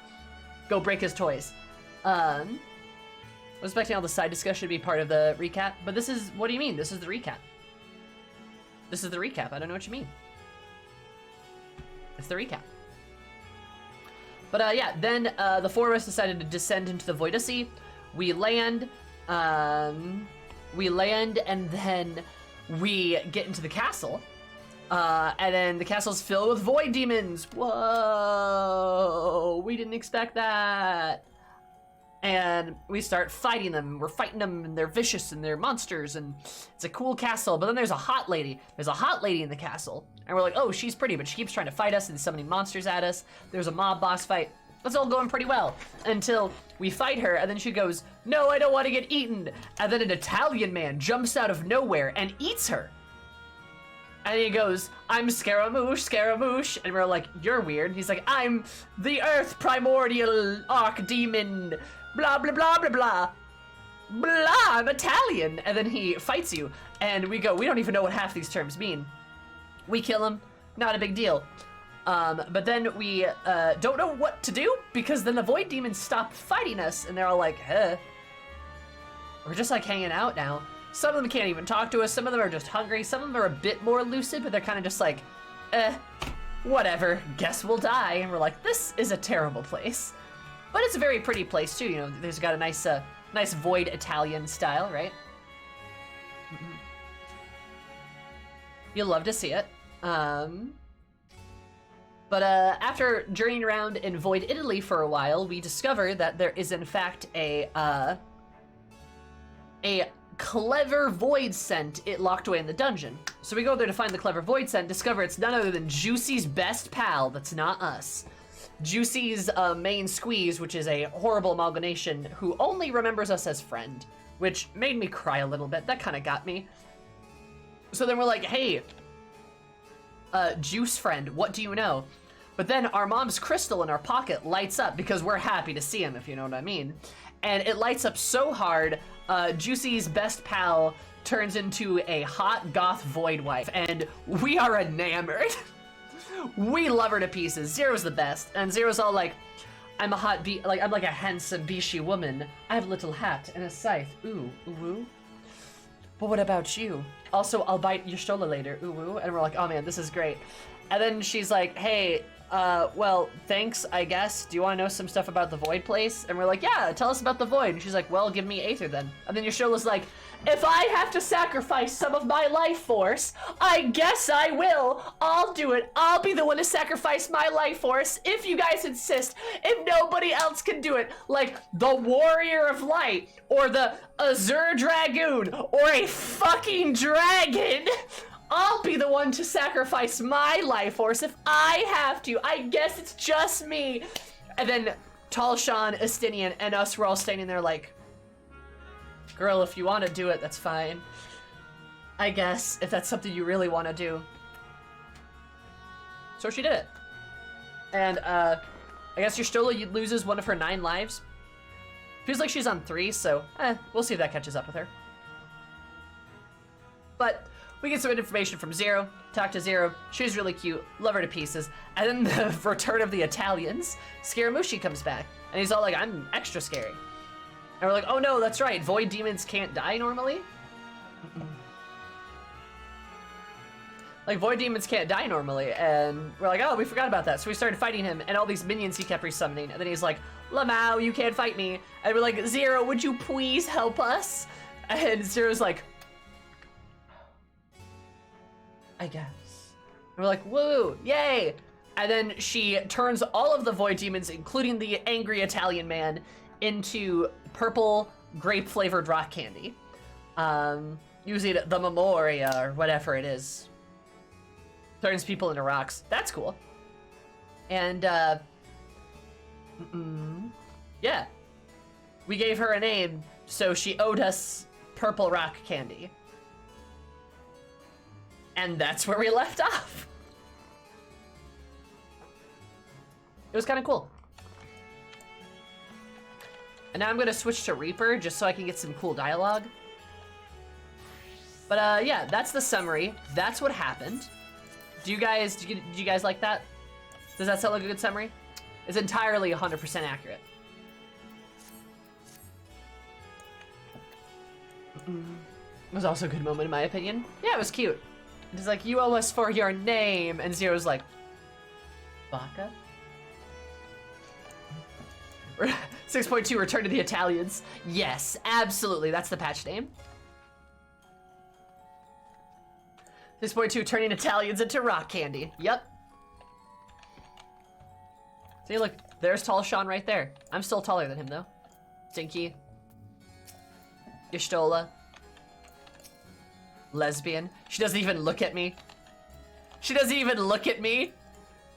Go break his toys. I was expecting all the side discussion to be part of the recap, but this is, what do you mean? This is the recap. This is the recap. I don't know what you mean. It's the recap. But yeah, then the four of us decided to descend into the Voidacy. We land, and then we get into the castle. And then the castle's filled with void demons. Whoa, we didn't expect that. And we start fighting them. We're fighting them, and they're vicious, and they're monsters, and it's a cool castle. But then there's a hot lady. There's a hot lady in the castle. And we're like, oh, she's pretty, but she keeps trying to fight us and summoning monsters at us. There's a mob boss fight. That's all going pretty well until we fight her, and then she goes, no, I don't want to get eaten. And then an Italian man jumps out of nowhere and eats her. And he goes, I'm Scaramouche, Scaramouche. And we're like, you're weird. And he's like, I'm the Earth Primordial Archdemon. Blah, blah, blah, blah, blah. Blah, I'm Italian. And then he fights you. And we go, we don't even know what half these terms mean. We kill him. Not a big deal. But then we don't know what to do because then the Void Demons stop fighting us. And they're all like, huh. We're just like hanging out now. Some of them can't even talk to us. Some of them are just hungry. Some of them are a bit more lucid, but they're kind of just like, whatever. Guess we'll die. And we're like, this is a terrible place. But it's a very pretty place too. You know, there's got a nice, nice void Italian style, right? You'll love to see it. But after journeying around in Void Italy for a while, we discover that there is in fact a clever void scent it locked away in the dungeon. So we go there to find the clever void scent, discover it's none other than Juicy's best pal. That's not us. Juicy's main squeeze, which is a horrible amalgamation, who only remembers us as friend, which made me cry a little bit. That kind of got me. So then we're like, hey, Juice friend, what do you know? But then our mom's crystal in our pocket lights up because we're happy to see him, if you know what I mean. And it lights up so hard, Juicy's best pal turns into a hot goth void wife, and we are enamored. We love her to pieces. Zero's the best, and Zero's all like, I'm a hot I'm like a handsome Bishi woman. I have a little hat and a scythe. Ooh, ooh, ooh. But what about you? Also, I'll bite your shoulder later. Ooh, ooh. And we're like, oh man, this is great. And then she's like, hey, well, thanks, I guess. Do you want to know some stuff about the Void place? And we're like, yeah, tell us about the Void. And she's like, well, give me Aether then. And then Yashtola's like, if I have to sacrifice some of my life force, I guess I will. I'll do it. I'll be the one to sacrifice my life force if you guys insist. If nobody else can do it, like the Warrior of Light or the Azure Dragoon or a fucking dragon, I'll be the one to sacrifice my life force if I have to. I guess it's just me. And then Talshan, Estinian, and us were all standing there like, girl, if you want to do it, that's fine. I guess, if that's something you really want to do. So she did it. And, I guess Y'shtola loses one of her 9 lives. Feels like she's on 3, so, we'll see if that catches up with her. But we get some information from Zero, talk to Zero, she's really cute, love her to pieces. And then the return of the Italians, Scaramucci comes back, and he's all like, I'm extra scary. And we're like, oh no, that's right, Void Demons can't die normally? Like, Void Demons can't die normally, and we're like, oh, we forgot about that. So we started fighting him, and all these minions he kept resummoning, and then he's like, Lamau, you can't fight me. And we're like, Zero, would you please help us? And Zero's like, I guess. And we're like, woo, yay! And then she turns all of the Void Demons, including the angry Italian man, into purple grape-flavored rock candy. Using the Memoria, or whatever it is. Turns people into rocks. That's cool. And, yeah. We gave her a name, so she owed us purple rock candy. And that's where we left off. It was kind of cool. And now I'm gonna switch to Reaper just so I can get some cool dialogue. But yeah, that's the summary. That's what happened. Do you guys like that? Does that sound like a good summary? It's entirely 100% accurate. It was also a good moment in my opinion. Yeah, it was cute. It's like, you owe us for your name. And Zero's like, Baka? 6.2 Return to the Italians. Yes, absolutely. That's the patch name. 6.2 Turning Italians into rock candy. Yep. See, look, there's Tall Sean right there. I'm still taller than him, though. Stinky. Ishtola. Lesbian. She doesn't even look at me. She doesn't even look at me.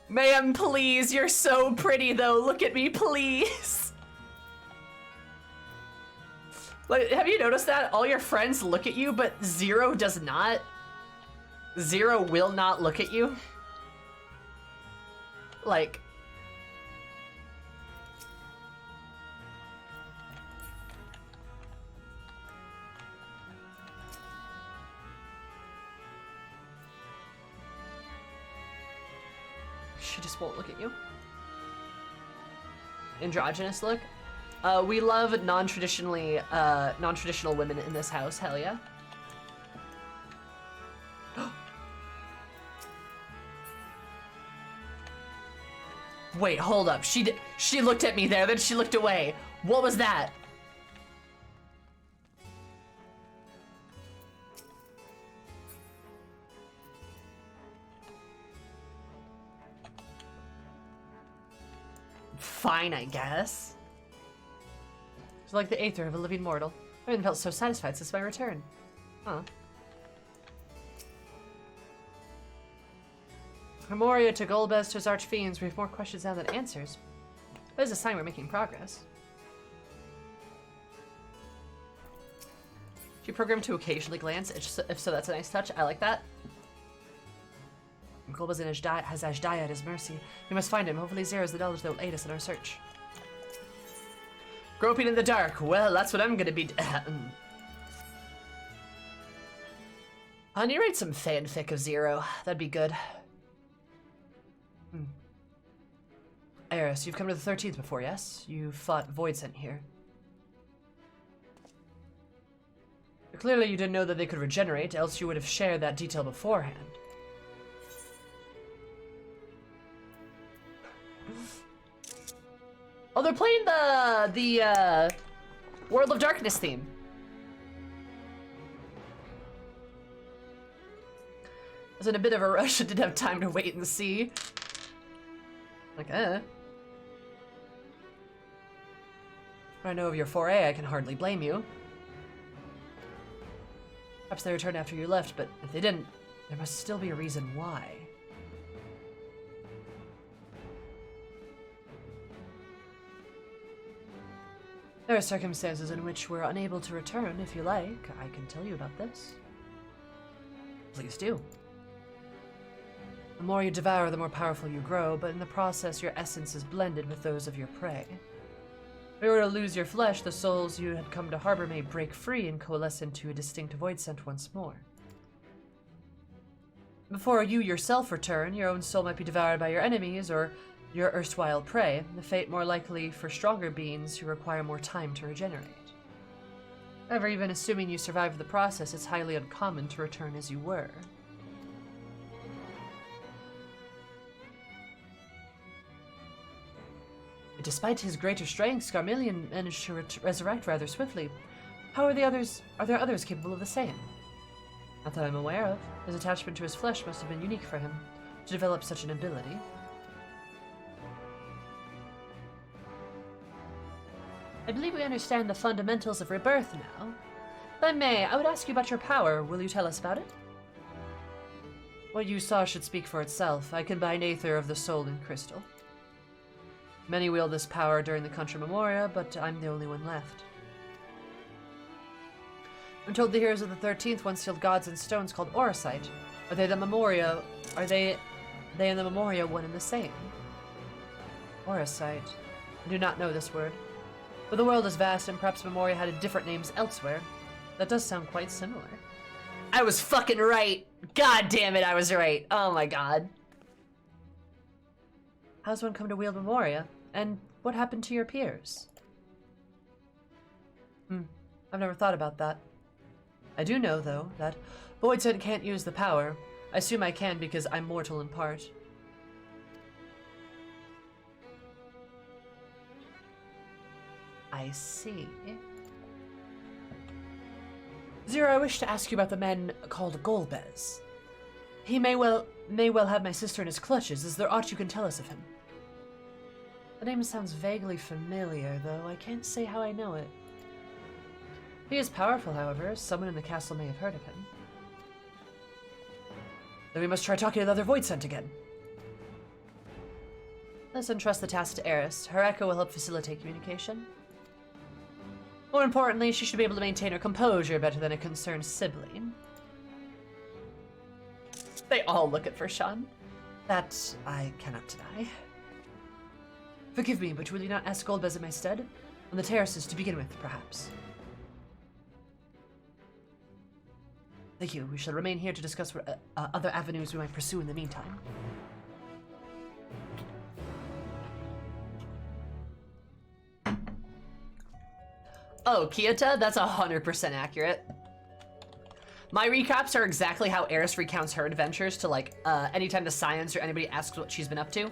Ma'am, please. You're so pretty, though. Look at me, please. Like, have you noticed that? All your friends look at you, but Zero does not. Zero will not look at you. Like... She just won't look at you. Androgynous look. We love non-traditional women in this house. Hell yeah. Wait, hold up. She looked at me there, then she looked away. What was that? Fine, I guess. It's like the aether of a living mortal. I haven't felt so satisfied since my return. Huh. Memoria to Golbez to his archfiends. We have more questions now than answers. That is a sign we're making progress. She programmed to occasionally glance. If so, that's a nice touch. I like that. Golbez has Ashdaya at his mercy. We must find him. Hopefully Zero is the knowledge that will aid us in our search. Groping in the dark. Well, that's what I'm gonna be. Honey, write some fanfic of Zero. That'd be good. Eris, you've come to the 13th before, yes? You fought Void Sent here. Clearly you didn't know that they could regenerate, else you would have shared that detail beforehand. Oh, they're playing the World of Darkness theme. I was in a bit of a rush and didn't have time to wait and see. Like, If I know of your foray, I can hardly blame you. Perhaps they returned after you left, but if they didn't, there must still be a reason why. There are circumstances in which we're unable to return. If you like, I can tell you about this. Please do. The more you devour, the more powerful you grow, but in the process, your essence is blended with those of your prey. If you were to lose your flesh, the souls you had come to harbor may break free and coalesce into a distinct void scent once more. Before you yourself return, your own soul might be devoured by your enemies or your erstwhile prey, the fate more likely for stronger beings who require more time to regenerate. However, even assuming you survived the process, it's highly uncommon to return as you were. Despite his greater strength, Scarmillion managed to resurrect rather swiftly. How are the others? Are there others capable of the same? Not that I'm aware of. His attachment to his flesh must have been unique for him, to develop such an ability. I believe we understand the fundamentals of rebirth now. If I may, I would ask you about your power. Will you tell us about it? What you saw should speak for itself. I combine Aether of the Soul and Crystal. Many wield this power during the Contra Memoria, but I'm the only one left. I'm told the heroes of the 13th once sealed gods in stones called Orosite. Are they the Memoria? Are they and the Memoria one and the same? Orosite. I do not know this word. But the world is vast, and perhaps Memoria had different names elsewhere. That does sound quite similar. I was fucking right! God damn it, I was right! Oh my god. How's one come to wield Memoria? And what happened to your peers? I've never thought about that. I do know, though, that Voidsent can't use the power. I assume I can because I'm mortal in part. I see. Zero, I wish to ask you about the man called Golbez. He may well have my sister in his clutches. Is there aught you can tell us of him? The name sounds vaguely familiar, though I can't say how I know it. He is powerful, however. Someone in the castle may have heard of him. Then we must try talking to the other Void Scent again. Let's entrust the task to Eris. Her echo will help facilitate communication. More importantly, she should be able to maintain her composure better than a concerned sibling. They all look at Vershawn. That I cannot deny. Forgive me, but will you not ask Goldbez in my stead? On the terraces to begin with, perhaps. Thank you. We shall remain here to discuss what other avenues we might pursue in the meantime. Oh, Kyoto? That's 100% accurate. My recaps are exactly how Eris recounts her adventures to, like, anytime the Scions or anybody asks what she's been up to.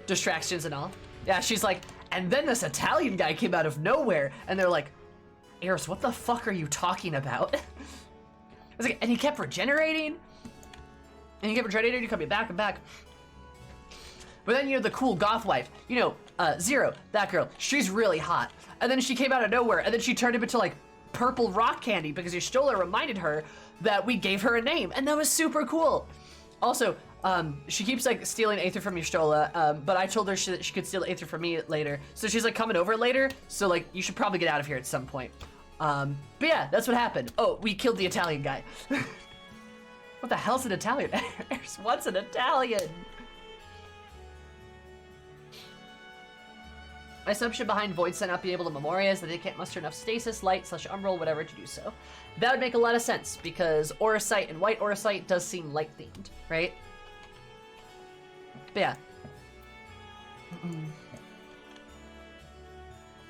Distractions and all. Yeah, she's like, and then this Italian guy came out of nowhere, and they're like, Eris, what the fuck are you talking about? I was like, and he kept regenerating? And he kept regenerating, he kept me back and back. But then you know the cool goth wife, you know, Zero, that girl, she's really hot. And then she came out of nowhere, and then she turned into like purple rock candy because Y'shtola reminded her that we gave her a name, and that was super cool. Also, she keeps like stealing Aether from Y'shtola, but I told her that she could steal Aether from me later. So she's like coming over later, so like you should probably get out of here at some point. But yeah, that's what happened. Oh, we killed the Italian guy. What the hell's an Italian? What's an Italian? My assumption behind Void Scent not being able to Memoria is that they can't muster enough stasis, light, / umbral, whatever to do so. That would make a lot of sense, because Auracite and White Auracite does seem light-themed, right? But yeah.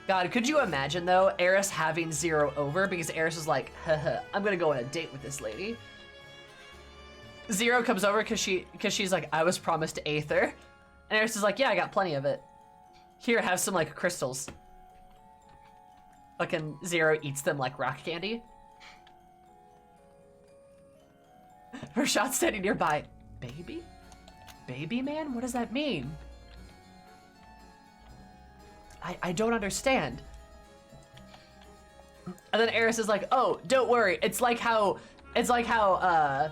God, could you imagine, though, Eris having Zero over, because Eris is like, haha, I'm gonna go on a date with this lady. Zero comes over because she's like, I was promised Aether. And Eris is like, yeah, I got plenty of it. Here, have some, like, crystals. Fucking Zero eats them like rock candy. Rashad standing nearby. Baby? Baby man? What does that mean? I don't understand. And then Eris is like, oh, don't worry. It's like how Urianger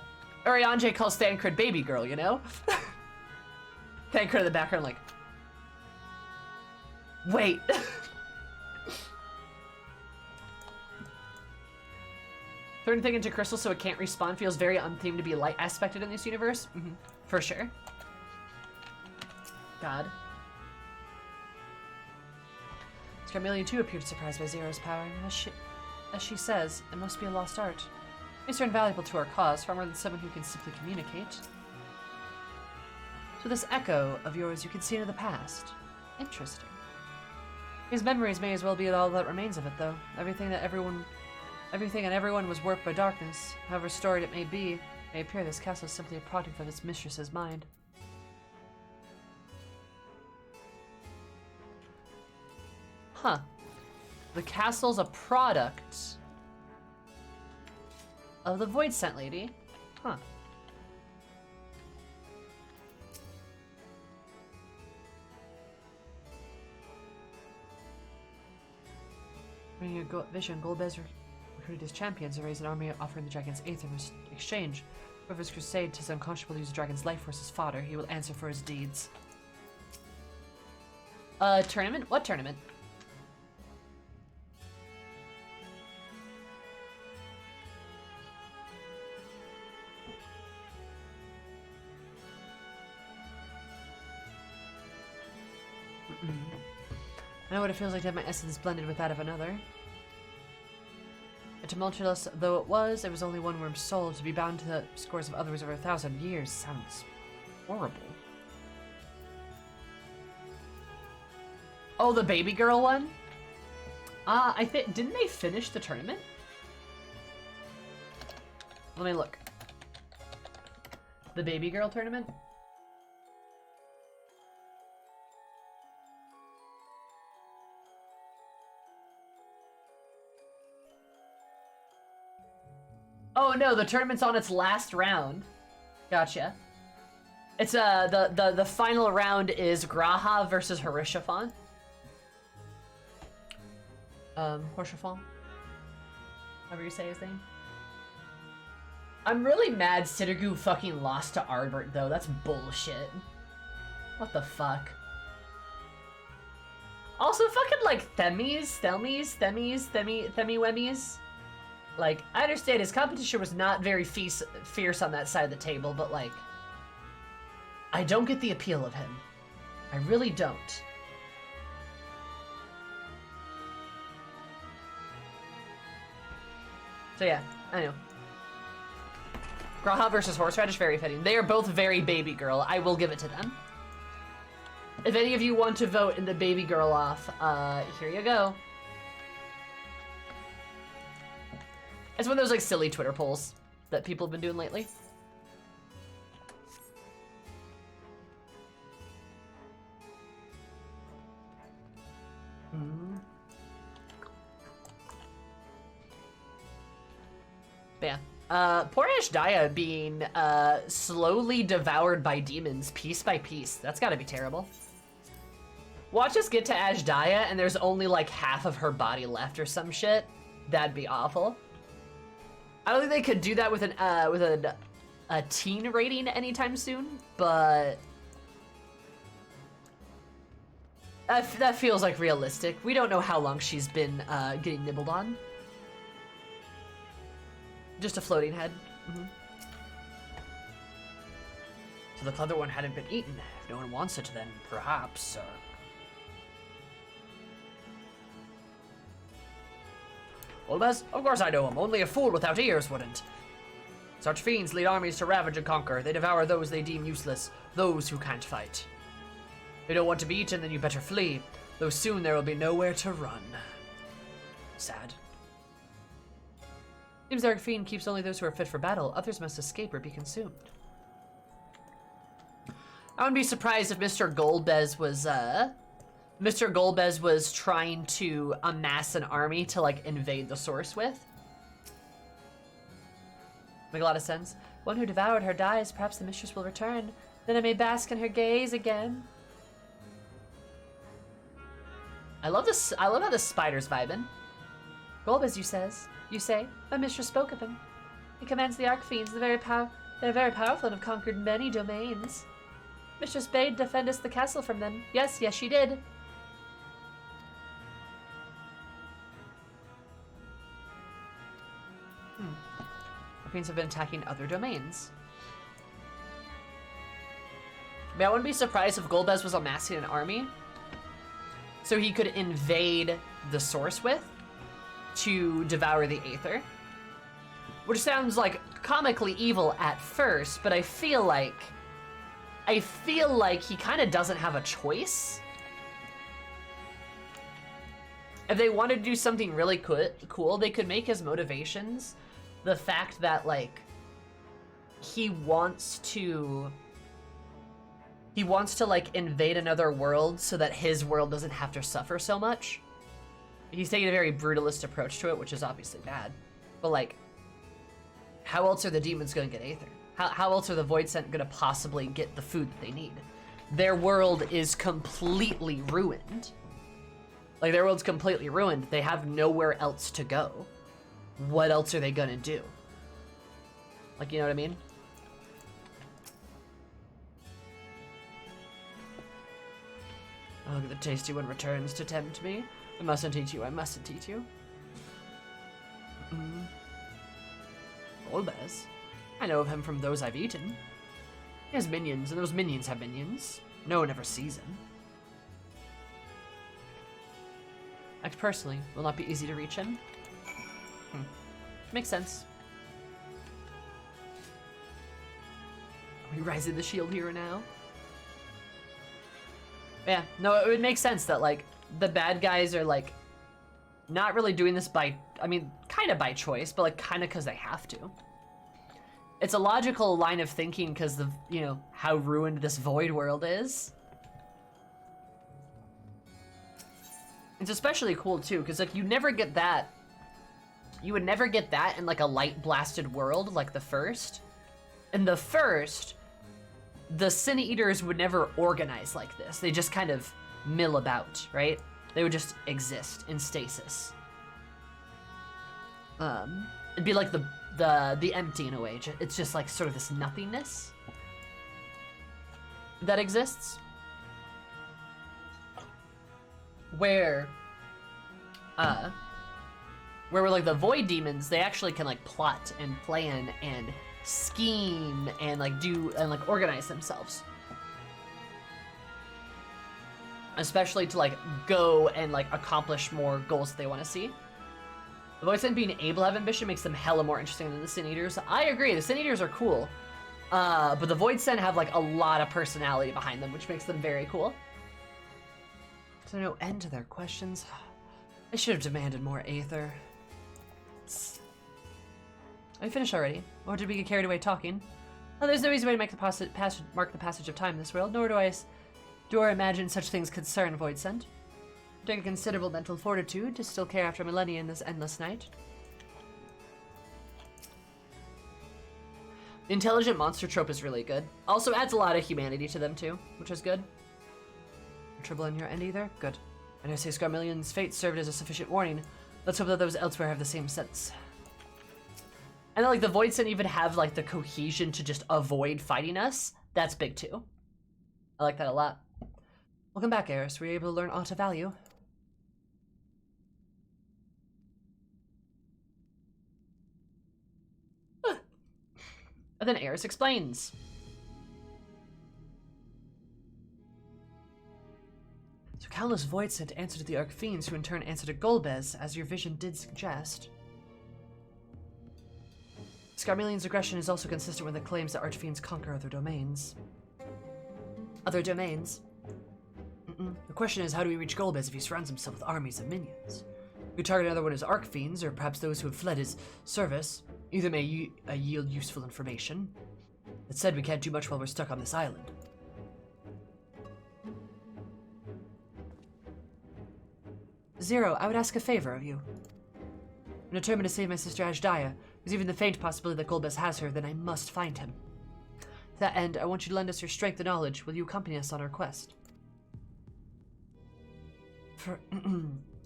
calls Thancred baby girl, you know? Thancred in the background like, wait. Turn thing into crystal so it can't respawn feels very unthemed to be light aspected in this universe. Mm-hmm. For sure. God. Scarmillion too appeared surprised by Zero's power. As she says, it must be a lost art. These are invaluable to our cause, far more than someone who can simply communicate. So this echo of yours you can see into the past. Interesting. His memories may as well be all that remains of it, though. Everything and everyone was warped by darkness. However storied it may be, it may appear this castle is simply a product of its mistress's mind. Huh. The castle's a product of the Void Scent lady. Huh. Bringing a vision, Golbez recruited his champions and raised an army offering the dragon's Aether in exchange. Whoever's crusade tis unconscionable to use the dragon's life force as fodder, he will answer for his deeds. Tournament? What tournament? I know what it feels like to have my essence blended with that of another. And tumultuous though it was only one worm's soul. To be bound to the scores of others over 1,000 years sounds horrible. Oh, the baby girl one? I think, didn't they finish the tournament? Let me look. The baby girl tournament? Oh no, the tournament's on its last round. Gotcha. It's the final round is Graha versus Harishaphon. Harishaphon? However you say his name. I'm really mad Cittergoo fucking lost to Ardbert though. That's bullshit. What the fuck? Also fucking like Themiwemmies. Like, I understand his competition was not very fierce on that side of the table, but like, I don't get the appeal of him. I really don't. So yeah, I know. Graha versus Horseradish, very fitting. They are both very baby girl. I will give it to them. If any of you want to vote in the baby girl off, here you go. It's one of those like silly Twitter polls that people have been doing lately. But yeah. Poor Ashdaya being slowly devoured by demons piece by piece. That's gotta be terrible. Watch us get to Ashdaya and there's only like half of her body left or some shit. That'd be awful. I don't think they could do that with a teen rating anytime soon, but that feels like realistic. We don't know how long she's been getting nibbled on. Just a floating head. So the clever one hadn't been eaten. If no one wants it, then perhaps. Olbez? Of course I know him. Only a fool without ears wouldn't. Such fiends lead armies to ravage and conquer. They devour those they deem useless, those who can't fight. If you don't want to be eaten, then you better flee, though soon there will be nowhere to run. Sad. Seems the Dark Fiend keeps only those who are fit for battle. Others must escape or be consumed. I wouldn't be surprised if Mr. Golbez was trying to amass an army to like invade the source with. Make a lot of sense. One who devoured her dies, perhaps the mistress will return. Then I may bask in her gaze again. I love this. I love how the spider's vibing. Golbez, you say, my mistress spoke of him. He commands the Archfiends. They're very powerful and have conquered many domains. Mistress bade defend us the castle from them. Yes, she did. Archfiends have been attacking other domains. But I wouldn't be surprised if Golbez was amassing an army so he could invade the source with to devour the Aether. Which sounds like comically evil at first, but I feel like he kind of doesn't have a choice. If they wanted to do something really cool, they could make his motivations the fact that like he wants to like invade another world so that his world doesn't have to suffer so much. He's taking a very brutalist approach to it, which is obviously bad. But like, how else are the demons gonna get Aether? How else are the Void Sent gonna possibly get the food that they need? Their world is completely ruined. Like, their world's completely ruined. They have nowhere else to go. What else are they gonna do? Like, you know what I mean? Oh, look at the tasty one returns to tempt me. I mustn't eat you, I mustn't eat you. Golbez? I know of him from those I've eaten. He has minions, and those minions have minions. No one ever sees him. Act personally, will not be easy to reach him. Makes sense. Are we rising the shield here now? Yeah, no, it would make sense that, like, the bad guys are, like, not really doing this by, I mean, kind of by choice, but, like, kind of because they have to. It's a logical line of thinking because of, you know, how ruined this void world is. It's especially cool, too, because, like, you never get that. You would never get that in, like, a light-blasted world like the first. In the first, the Sin Eaters would never organize like this. They just kind of mill about, right? They would just exist in stasis. It'd be like the empty in a way. It's just like sort of this nothingness that exists. Where we're like the void demons, they actually can like plot and plan and scheme and like do and like organize themselves, especially to like go and like accomplish more goals that they want to see. The void sin being able to have ambition makes them hella more interesting than the Sin Eaters. I agree, the Sin Eaters are cool, but the void sin have like a lot of personality behind them, which makes them very cool. There's no end to their questions. I should have demanded more aether. Are you finished already? Or did we get carried away talking? Oh, there's no easy way to make mark the passage of time in this world, nor do I imagine such things concern Void Sent. It take a considerable mental fortitude to still care after millennia in this endless night. The intelligent monster trope is really good. Also adds a lot of humanity to them too, which is good. Trouble on your end either? Good. I know say Scarmillion's fate served as a sufficient warning. Let's hope that those elsewhere have the same sense. And then, like, the Void Sin even have, like, the cohesion to just avoid fighting us. That's big, too. I like that a lot. Welcome back, Eris. Were you able to learn aught of value? Huh. And then Eris explains. So countless Void Sin answered to the Archfiends, who in turn answered to Golbez, as your vision did suggest. Scarmillion's aggression is also consistent with the claims that Archfiends conquer other domains. Other domains? The question is, how do we reach Golbez if he surrounds himself with armies of minions? We target another one as Archfiends, or perhaps those who have fled his service. Either may yield useful information. That said, we can't do much while we're stuck on this island. Zero, I would ask a favor of you. I'm determined to save my sister Ajdaya. There's even the faint possibility that Golbez has her, then I must find him. To that end, I want you to lend us your strength and knowledge. Will you accompany us on our quest?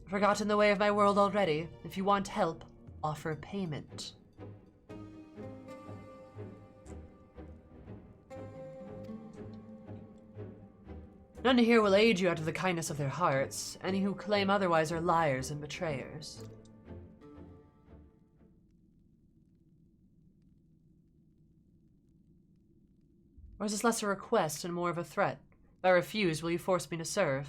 Forgotten the way of my world already. If you want help, offer payment. None here will aid you out of the kindness of their hearts. Any who claim otherwise are liars and betrayers. Or is this less a request and more of a threat? If I refuse, will you force me to serve?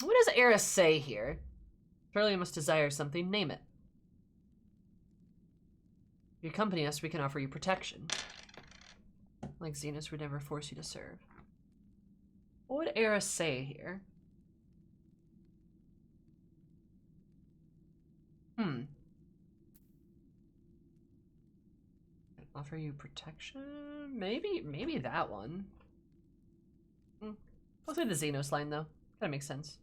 What does Eris say here? Surely you must desire something. Name it. If you accompany us, we can offer you protection. Like Xenos would never force you to serve. What would Eris say here? Offer you protection? Maybe that one. I'll say the Xenos line though. That makes sense.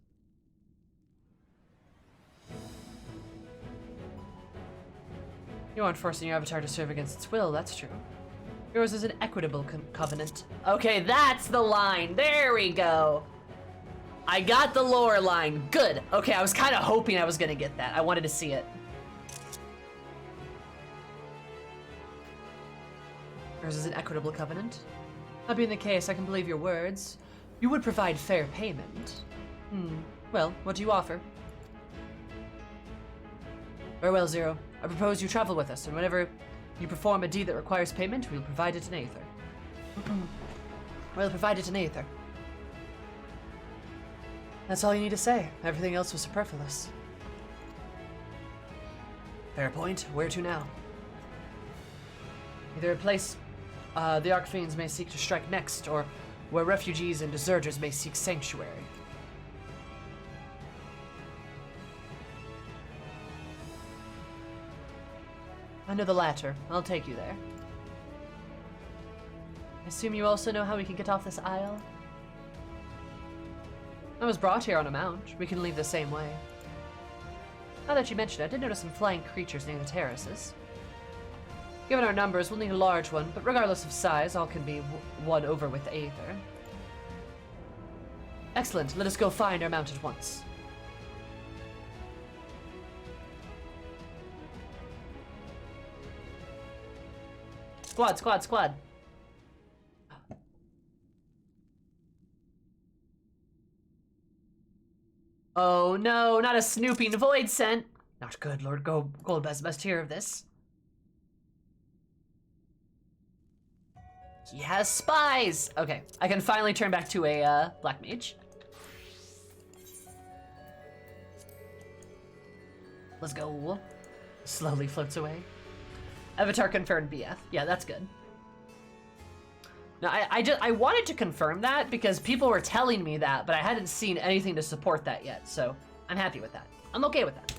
You aren't forcing your avatar to serve against its will, that's true. Yours is an equitable covenant. Okay, that's the line. There we go. I got the lore line. Good. Okay, I was kind of hoping I was going to get that. I wanted to see it. Yours is an equitable covenant. That being the case, I can believe your words. You would provide fair payment. Well, what do you offer? Very well, Zero. I propose you travel with us, and whenever you perform a deed that requires payment, we'll provide it in aether. We'll provide it in aether. That's all you need to say. Everything else was superfluous. Fair point. Where to now? Either a place the Archfiends may seek to strike next, or where refugees and deserters may seek sanctuary. I know the latter. I'll take you there. I assume you also know how we can get off this isle? I was brought here on a mount. We can leave the same way. Now that you mention it, I did notice some flying creatures near the terraces. Given our numbers, we'll need a large one, but regardless of size, all can be won over with Aether. Excellent, let us go find our mount at once. Squad, squad, squad. Oh no, not a snooping void scent. Not good, Lord Goldbest must hear of this. He has spies! Okay, I can finally turn back to a black mage. Let's go. Slowly floats away. Avatar confirmed BF. Yeah, that's good. Now, I wanted to confirm that because people were telling me that, but I hadn't seen anything to support that yet, so I'm happy with that. I'm okay with that.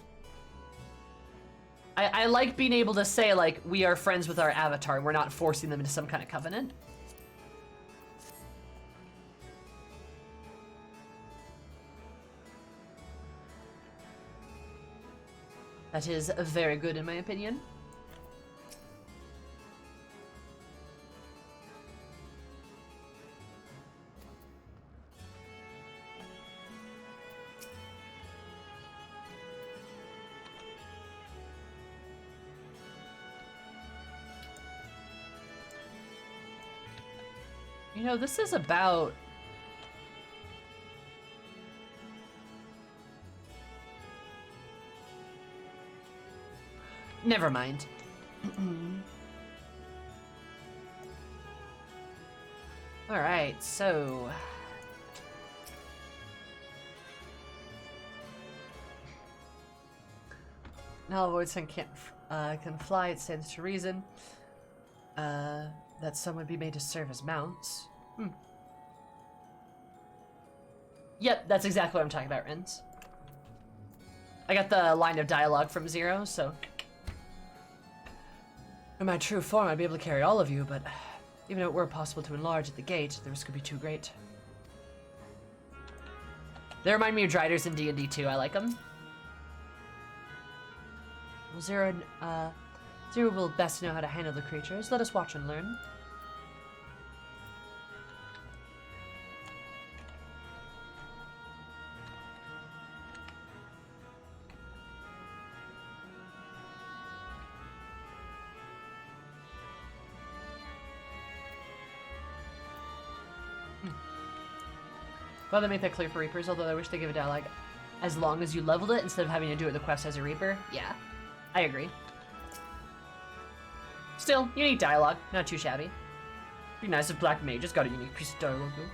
I like being able to say, like, we are friends with our avatar and we're not forcing them into some kind of covenant. That is very good in my opinion. You know, this is about... Never mind. Alright, so... Now Voidson can fly, it stands to reason. That some would be made to serve as mounts. Yep, that's exactly what I'm talking about, Rins. I got the line of dialogue from Zero, so... In my true form, I'd be able to carry all of you, but even if it were possible to enlarge at the gate, the risk would be too great. They remind me of Driders in D&D too, I like them. Well, Zero will best know how to handle the creatures. Let us watch and learn. Well, they make that clear for Reapers, although I wish they give a dialogue as long as you leveled it instead of having to do it the quest as a Reaper. Yeah, I agree. Still, unique dialogue, not too shabby. Be nice if Black Mage's got a unique piece of dialogue though.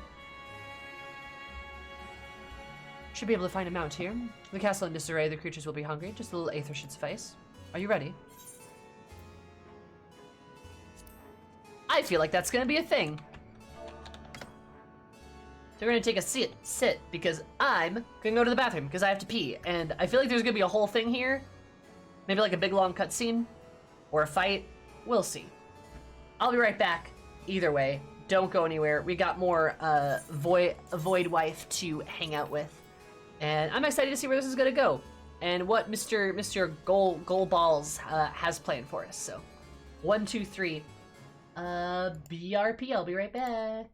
Should be able to find a mount here. The castle in disarray, the creatures will be hungry. Just a little Aether should suffice. Are you ready? I feel like that's gonna be a thing. So we're gonna take a sit, because I'm gonna go to the bathroom, because I have to pee. And I feel like there's gonna be a whole thing here. Maybe like a big long cutscene, or a fight. We'll see. I'll be right back. Either way, don't go anywhere. We got more Void Wife to hang out with. And I'm excited to see where this is gonna go. And what Mr. Goalballs has planned for us. So, 1, 2, 3. BRP, I'll be right back.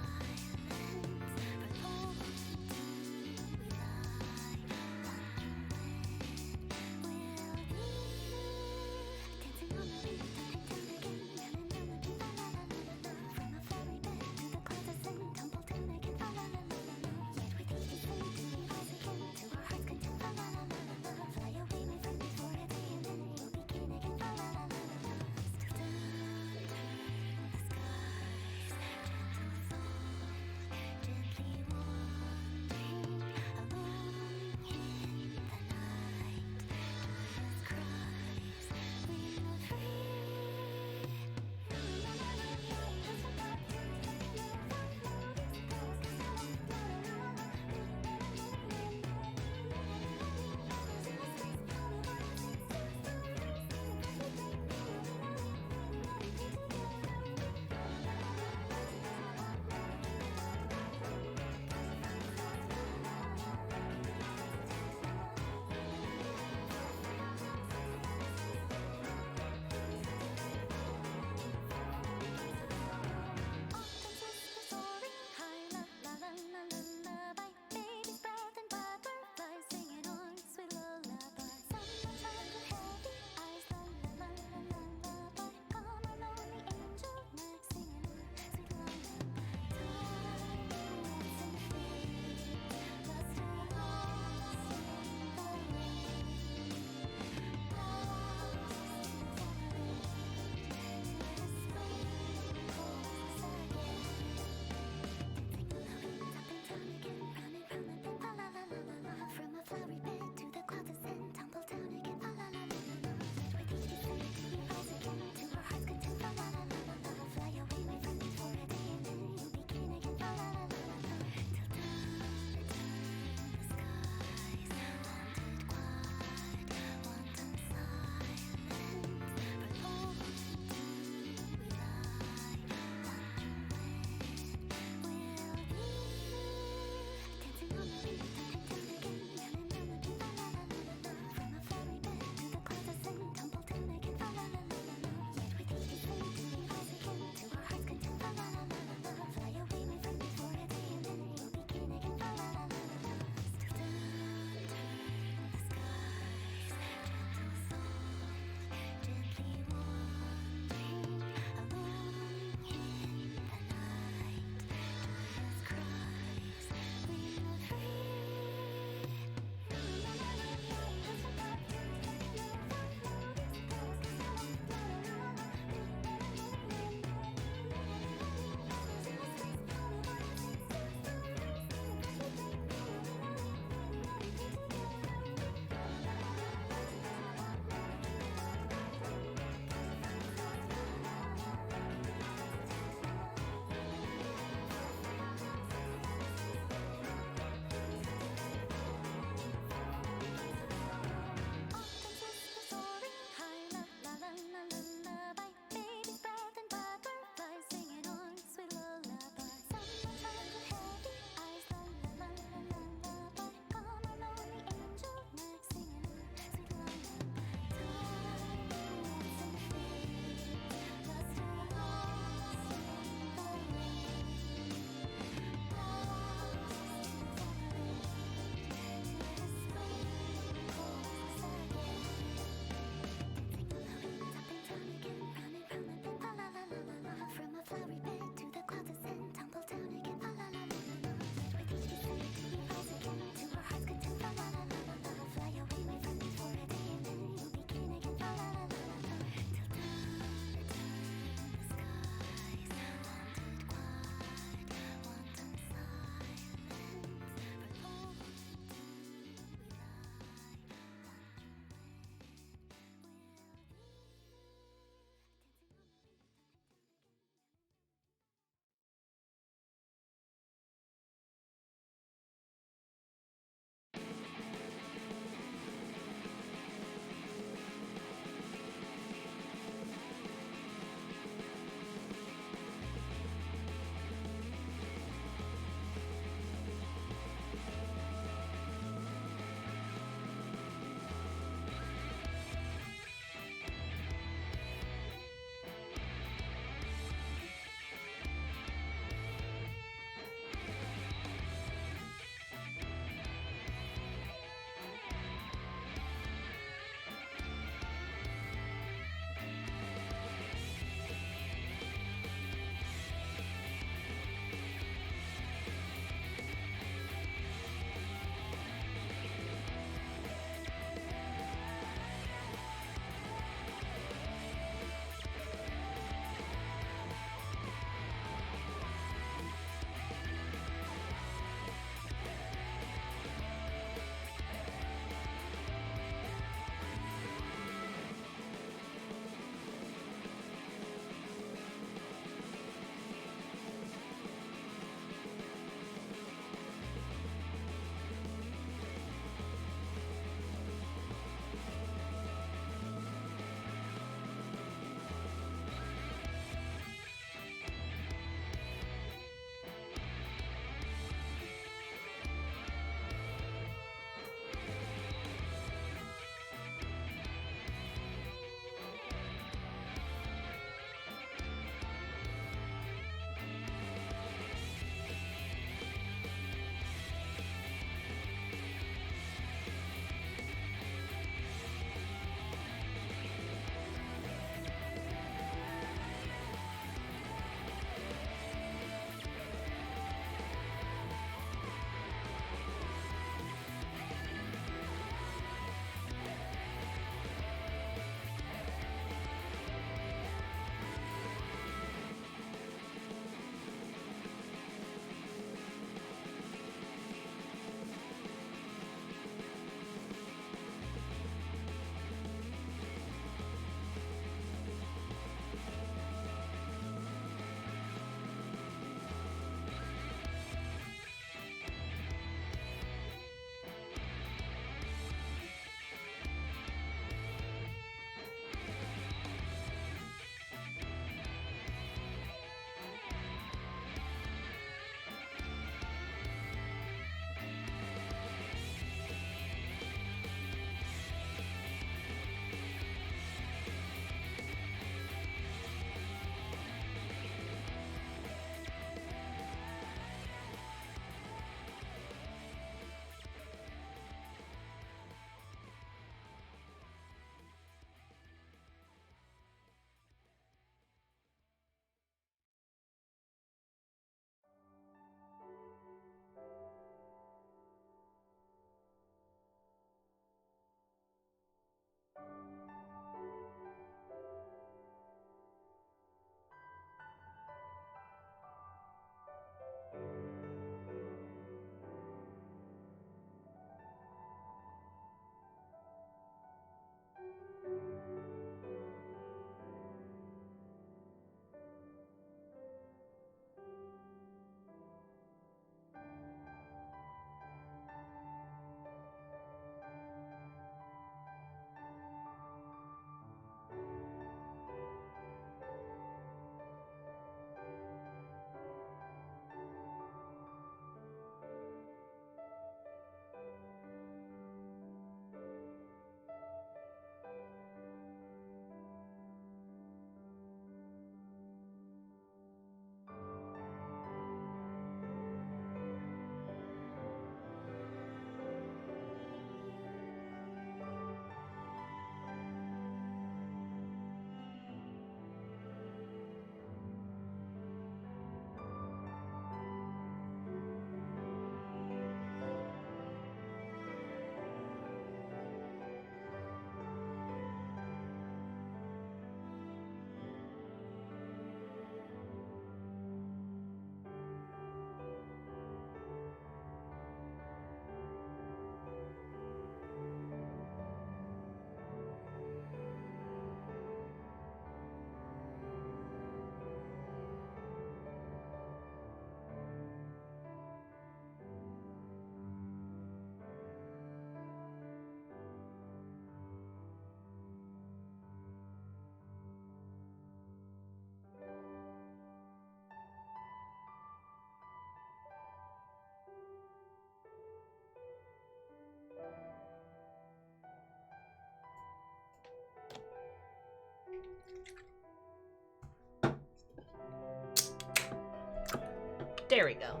There we go.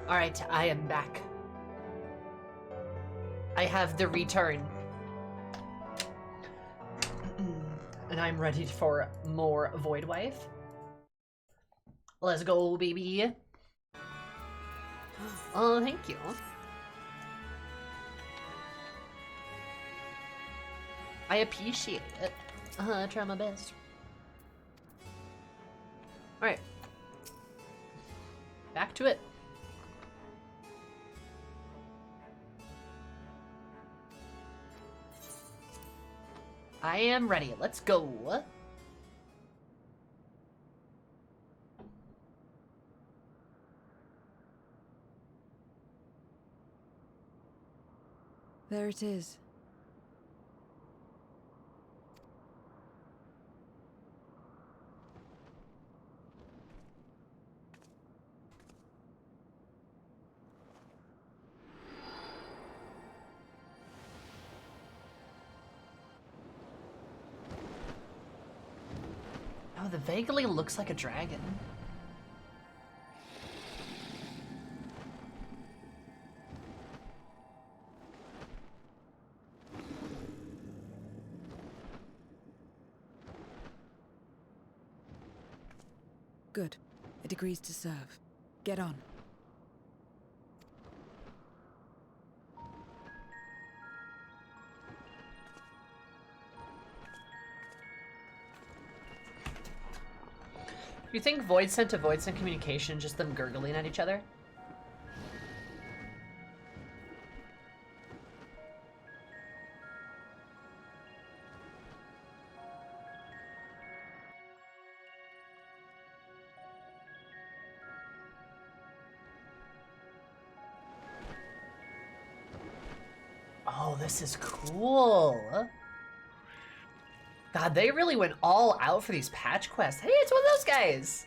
Alright, I am back. I have the return. And I'm ready for more Void Wife. Let's go, baby. Oh, thank you. I appreciate it. I try my best. Alright. Back to it. I am ready. Let's go. There it is. Oh, the vaguely looks like a dragon. Good. It agrees to serve. Get on. You think void sent to void sent communication, just them gurgling at each other? Oh, this is cool. God, they really went all out for these patch quests. Hey, it's one of those guys.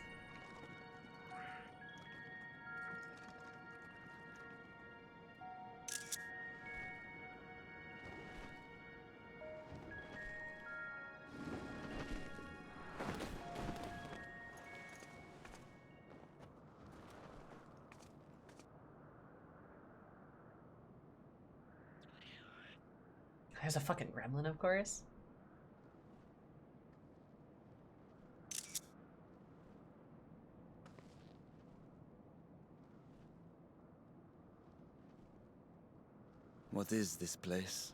There's a fucking gremlin, of course. What is this place?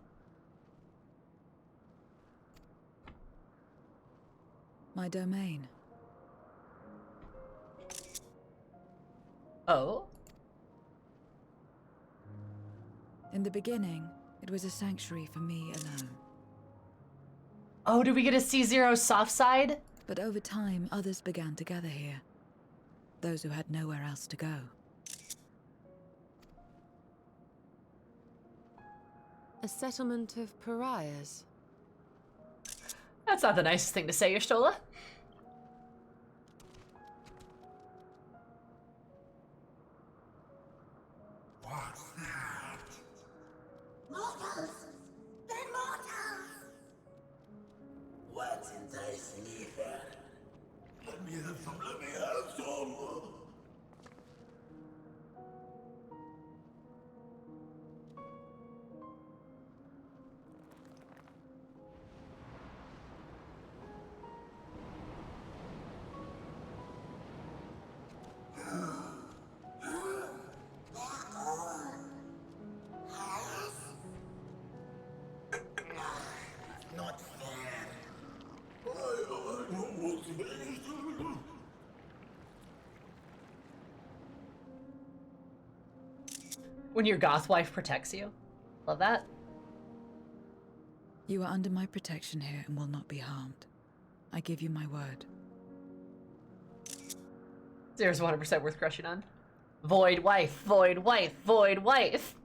My domain. Oh? In the beginning, it was a sanctuary for me alone. Oh, did we get a C0 soft side? But over time, others began to gather here. Those who had nowhere else to go. A settlement of pariahs. That's not the nicest thing to say, Y'shtola. What's that? Mortals! They're mortals! What's enticing you here? Let me have some, let me have some! Not fair. I don't want to be. When your goth wife protects you. Love that. You are under my protection here and will not be harmed. I give you my word. Zero's 100% worth crushing on. Void wife, void wife, void wife.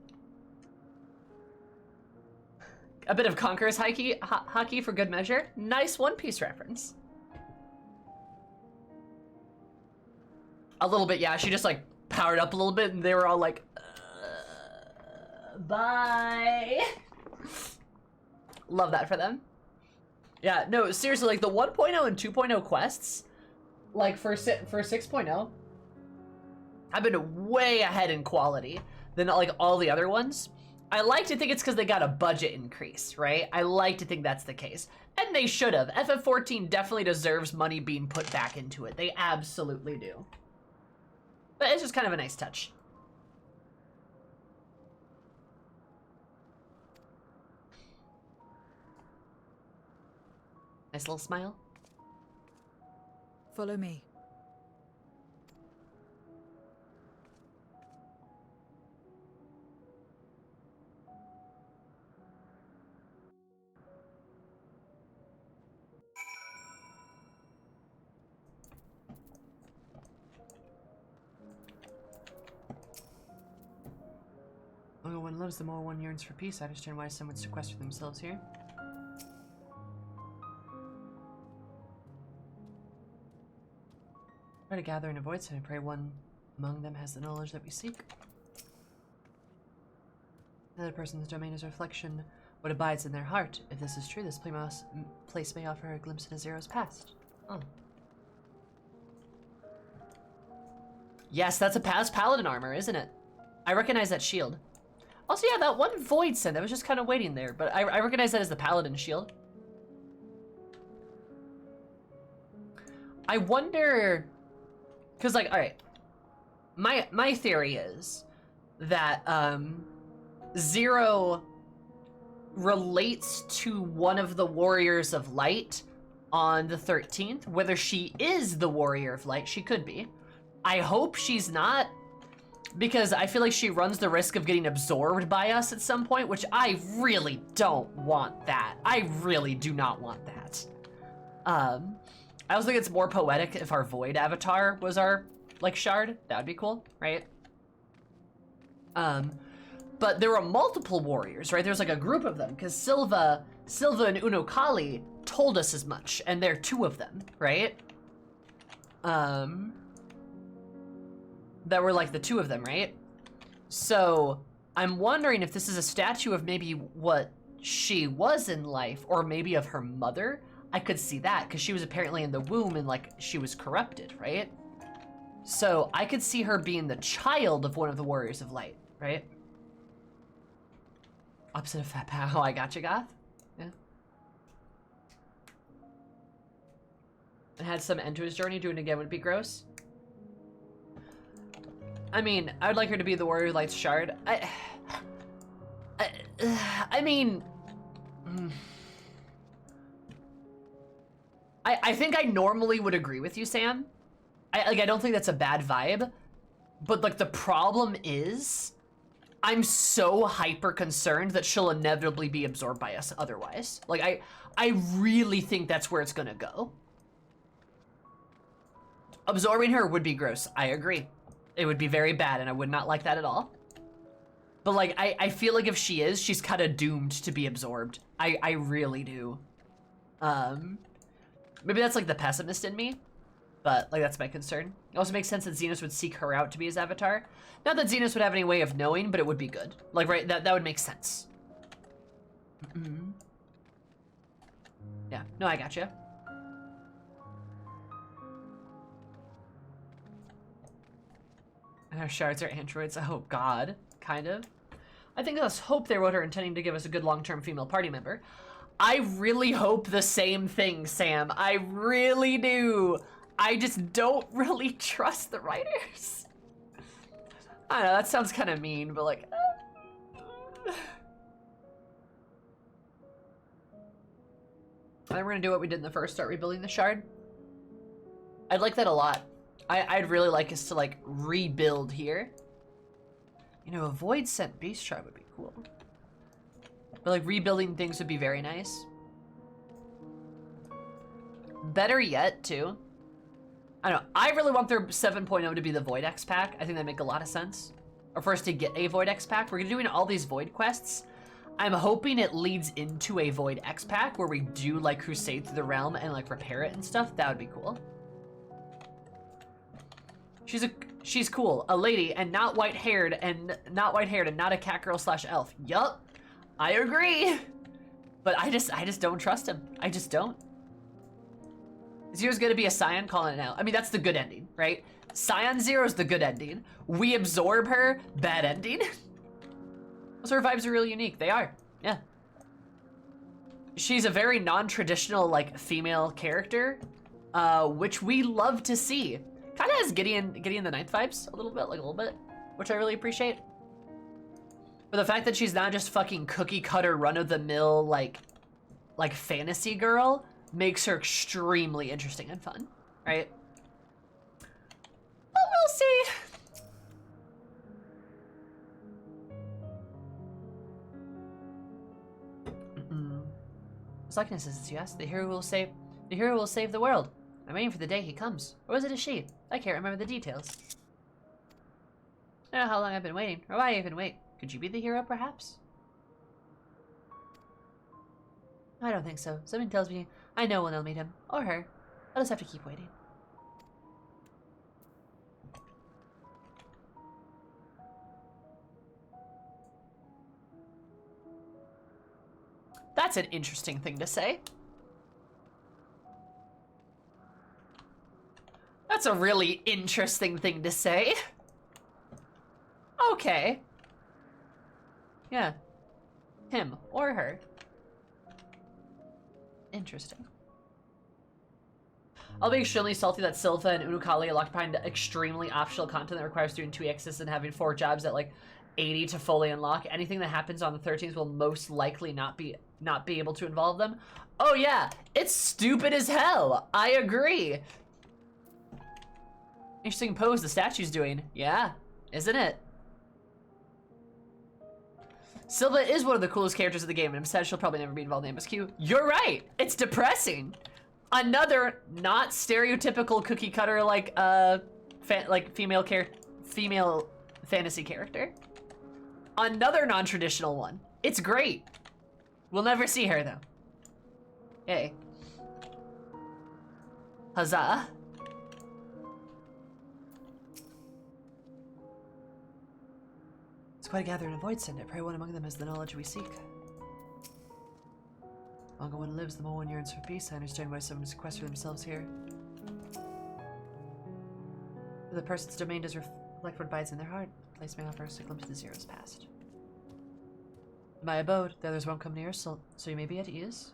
A bit of Conqueror's hockey for good measure. Nice One Piece reference. A little bit, yeah. She just like powered up a little bit and they were all like, bye. Love that for them. Yeah, no, seriously, like the 1.0 and 2.0 quests, like for 6.0, have been way ahead in quality than like all the other ones. I like to think it's because they got a budget increase, right? I like to think that's the case. And they should have. FF14 definitely deserves money being put back into it. They absolutely do. But it's just kind of a nice touch. Nice little smile. Follow me. The more one loves, the more one yearns for peace. I understand why some would sequester themselves here. Try to gather and avoid, so I pray one among them has the knowledge that we seek. Another person's domain is reflection, what abides in their heart. If this is true, this place may offer a glimpse into Zero's past. Oh. Yes, that's a past paladin armor, isn't it? I recognize that shield. Also, yeah, that one void send, that was just kind of waiting there, but I recognize that as the paladin shield. I wonder, because like, all right, my theory is that Zero relates to one of the Warriors of Light on the 13th. Whether she is the Warrior of Light, she could be. I hope she's not, because I feel like she runs the risk of getting absorbed by us at some point, which I really don't want that. I really do not want that. I also think it's more poetic if our Void avatar was our, like, shard. That would be cool, right? But there were multiple warriors, right? There's like a group of them, because Silva and Unokali told us as much, and there are two of them, right? That were like the two of them, right? So I'm wondering if this is a statue of maybe what she was in life, or maybe of her mother. I could see that, because she was apparently in the womb and like she was corrupted, right? So I could see her being the child of one of the Warriors of Light, right? Opposite of Fat Pow. I gotcha, Goth. Yeah. And had some end to his journey. Doing it again would be gross. I mean, I would like her to be the Warrior of Light's shard. I mean... I think I normally would agree with you, Sam. I don't think that's a bad vibe. But, like, the problem is... I'm so hyper concerned that she'll inevitably be absorbed by us otherwise. Like, I really think that's where it's gonna go. Absorbing her would be gross. I agree. It would be very bad, and I would not like that at all. But, like, I feel like if she is, she's kind of doomed to be absorbed. I really do. Maybe that's, like, the pessimist in me. But, like, that's my concern. It also makes sense that Xenos would seek her out to be his avatar. Not that Xenos would have any way of knowing, but it would be good. Like, right, that would make sense. Mm-hmm. Yeah, no, I gotcha. And our shards are androids. Oh, God. Kind of. I think let's hope they wrote her intending to give us a good long-term female party member. I really hope the same thing, Sam. I really do. I just don't really trust the writers. I don't know, that sounds kind of mean, but like... And then we're gonna do what we did in the first, start rebuilding the shard. I'd like that a lot. I'd really like us to like rebuild here. You know, a void sent beast shard would be cool. But like rebuilding things would be very nice. Better yet, too. I don't know. I really want their 7.0 to be the Void X pack. I think that'd make a lot of sense. Or for us to get a Void X pack. We're doing all these Void quests. I'm hoping it leads into a Void X pack where we do like Crusade through the Realm and like repair it and stuff. That would be cool. She's cool. A lady and not white-haired and not a cat girl / elf. Yup. I agree. But I just don't trust him. I just don't. Zero's gonna be a Scion, calling it out. I mean, that's the good ending, right? Scion Zero's the good ending. We absorb her, bad ending. Those her vibes are really unique. They are, yeah. She's a very non-traditional, like, female character, which we love to see. Kind of has Gideon the Ninth vibes a little bit, which I really appreciate. But the fact that she's not just fucking cookie cutter run-of-the-mill, like fantasy girl makes her extremely interesting and fun, right? But we'll see. His likeness is, yes. The hero will save the world. I'm waiting for the day he comes. Or was it a she? I can't remember the details. I don't know how long I've been waiting, or why I even wait. Could you be the hero, perhaps? I don't think so. Something tells me I know when I'll meet him. Or her. I'll just have to keep waiting. That's an interesting thing to say. That's a really interesting thing to say. Okay. Yeah. Him or her. Interesting. I'll be extremely salty that Silva and Unukali are locked behind extremely optional content that requires doing 2 X's and having 4 jobs at like 80 to fully unlock. Anything that happens on the 13th will most likely not be able to involve them. Oh yeah, it's stupid as hell. I agree. Interesting pose the statue's doing. Yeah, isn't it? Silva is one of the coolest characters of the game, and instead she'll probably never be involved in MSQ. You're right. It's depressing. Another not stereotypical cookie cutter like female fantasy character. Another non-traditional one. It's great. We'll never see her though. Hey. Huzzah. It's quite a gathering of voids, and I pray one among them has the knowledge we seek. The longer one lives, the more one yearns for peace. I understand why someone sequester themselves here. The person's domain does reflect what bides in their heart. The place may offer us a glimpse of the Zero's past. In my abode, the others won't come near, so you may be at ease.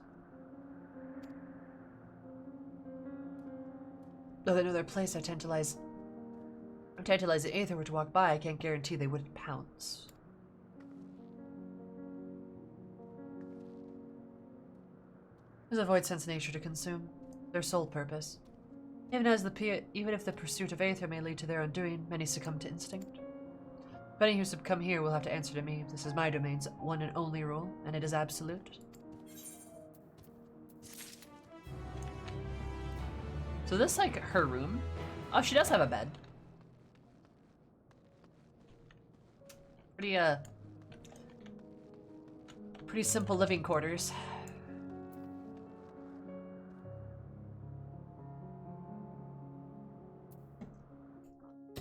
Though they know their place, I'm tantalized the Aether were to walk by, I can't guarantee they wouldn't pounce. There's a void sense nature to consume, their sole purpose. Even if the pursuit of Aether may lead to their undoing, many succumb to instinct. But any who succumb here will have to answer to me. This is my domain's one and only rule, and it is absolute. So this, like, her room? Oh, she does have a bed. Pretty simple living quarters.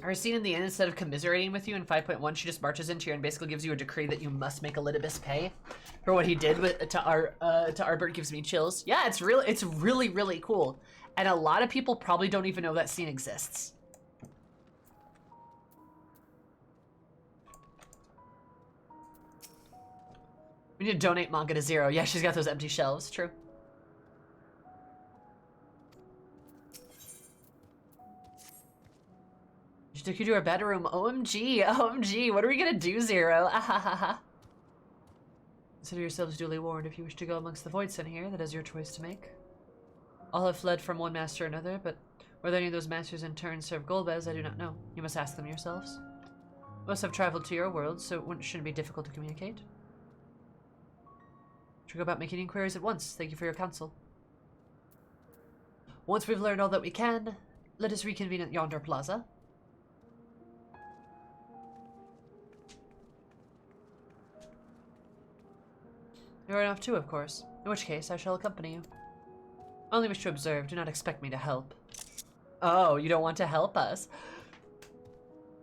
Her scene in the end, instead of commiserating with you in 5.1, she just marches into you and basically gives you a decree that you must make Elidibus pay for what he did to Arbert. Gives me chills. Yeah, it's really cool, and a lot of people probably don't even know that scene exists. We need to donate manga to Zero. Yeah, she's got those empty shelves. True. She took you to her bedroom. OMG, OMG. What are we gonna do, Zero? Ahahaha. Consider yourselves duly warned. If you wish to go amongst the voids in here, that is your choice to make. All have fled from one master or another, but whether any of those masters in turn serve Golbez, I do not know. You must ask them yourselves. Most have traveled to your world, so it shouldn't be difficult to communicate. Should go about making inquiries at once. Thank you for your counsel. Once we've learned all that we can, let us reconvene at yonder plaza. You're enough too, of course. In which case, I shall accompany you. I only wish to observe. Do not expect me to help. Oh, you don't want to help us?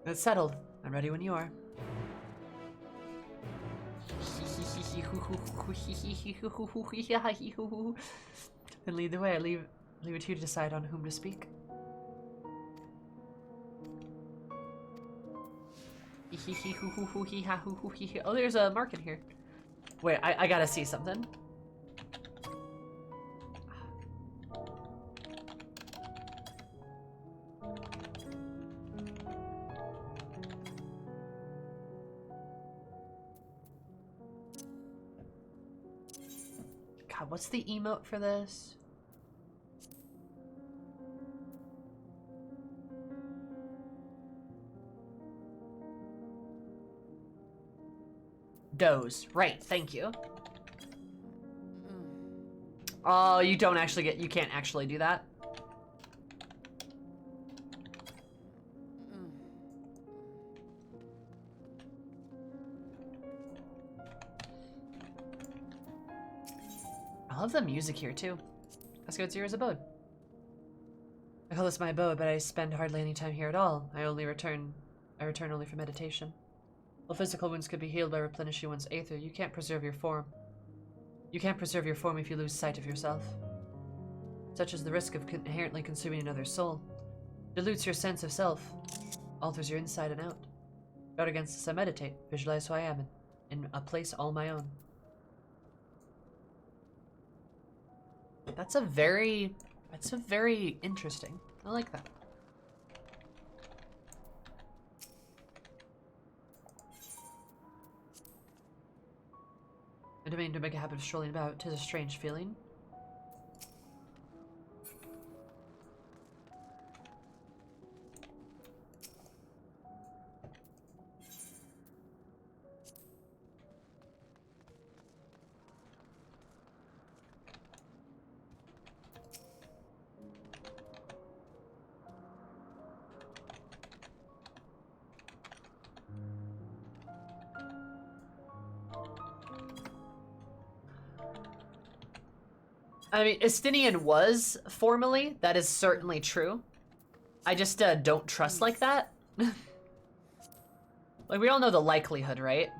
It's settled. I'm ready when you are. And lead the way. Leave it to you to decide on whom to speak. Oh, there's a market here. Wait, I gotta see something. God, what's the emote for this? Doze. Right, thank you. Oh, you don't actually get, you can't actually do that? I love the music here too. Let's go to Zero's abode. I call this my abode, but I spend hardly any time here at all. I return only for meditation. While physical wounds could be healed by replenishing one's aether, you can't preserve your form. You can't preserve your form if you lose sight of yourself. Such is the risk of inherently consuming another's soul. Dilutes your sense of self, alters your inside and out. Guard against this, I meditate, visualize who I am in a place all my own. That's a very interesting. I like that. I don't mean to make a habit of strolling about. 'Tis a strange feeling. I mean, Estinian was formerly. That is certainly true. I just don't trust like that. Like, we all know the likelihood, right?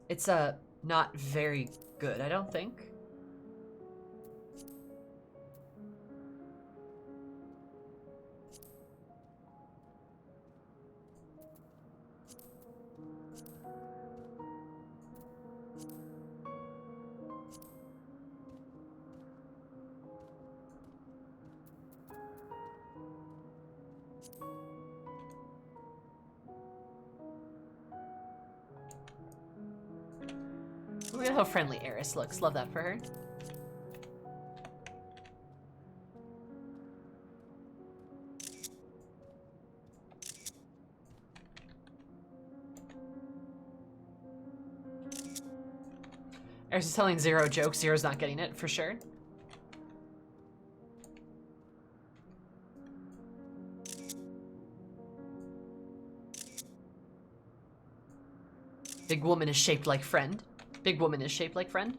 It's not very good, I don't think. Look at how friendly Eris looks. Love that for her. Eris is telling Zero jokes. Zero's not getting it, for sure. Big woman is shaped like friend. Big woman is shaped like friend.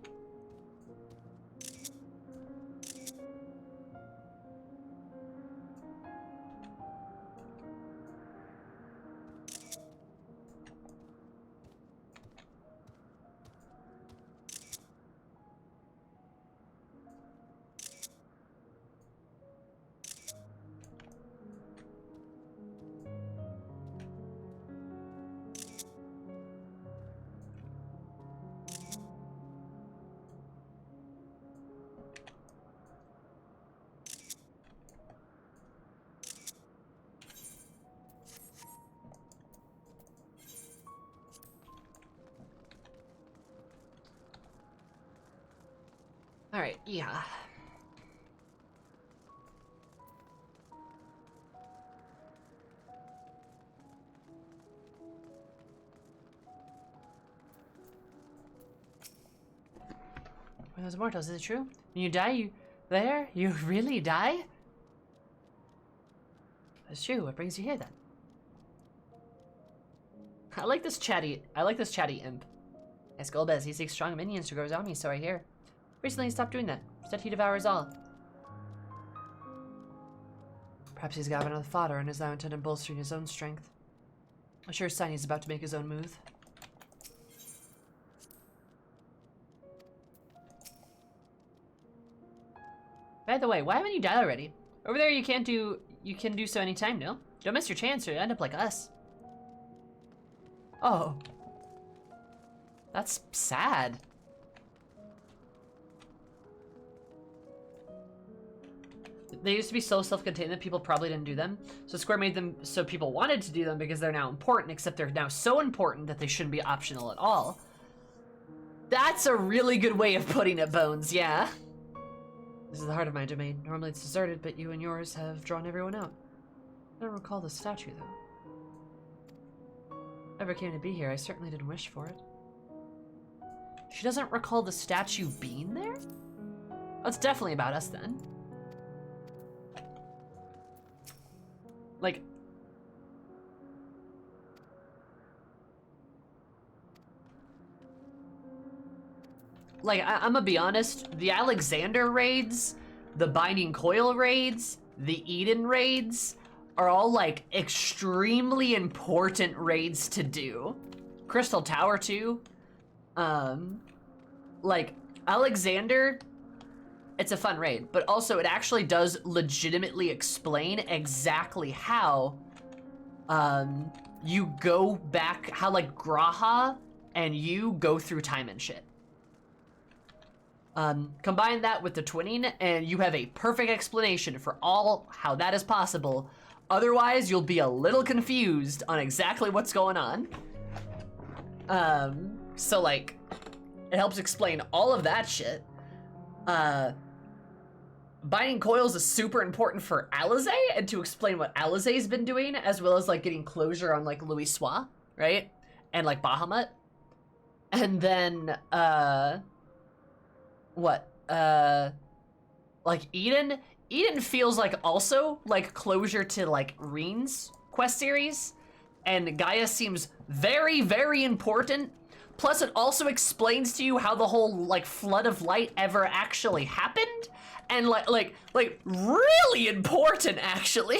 Alright, yeah. For those mortals, is it true? When you die, you really die? That's true. What brings you here then? I like this chatty imp. Yes, Golbez, he seeks strong minions to grow his army, so I hear. Recently he stopped doing that. Instead he devours all. Perhaps he's got another fodder and is now intent on bolstering his own strength. I'm sure sign he's about to make his own move. By the way, why haven't you died already? Over there you can do so anytime, no? Don't miss your chance or you'll end up like us. Oh. That's sad. They used to be so self-contained that people probably didn't do them. So Square made them so people wanted to do them because they're now important, except they're now so important that they shouldn't be optional at all. That's a really good way of putting it, Bones, yeah. This is the heart of my domain. Normally it's deserted, but you and yours have drawn everyone out. I don't recall the statue, though. If I ever came to be here, I certainly didn't wish for it. She doesn't recall the statue being there? Oh, it's definitely about us, then. Like... I'm gonna be honest, the Alexander raids, the Binding Coil raids, the Eden raids are all, like, extremely important raids to do. Crystal Tower, too. Like, Alexander, it's a fun raid, but also it actually does legitimately explain exactly how, you go back, how, like, Graha and you go through time and shit. Combine that with the twinning, and you have a perfect explanation for how that is possible. Otherwise, you'll be a little confused on exactly what's going on. So, like, it helps explain all of that shit. Binding Coils is super important for Alizé, and to explain what Alizé's been doing, as well as, like, getting closure on, like, Louis Soix, right? And, like, Bahamut. And then, like Eden feels like also like closure to like Reen's quest series, and Gaia seems very, very important. Plus it also explains to you how the whole like flood of light ever actually happened, and like really important actually.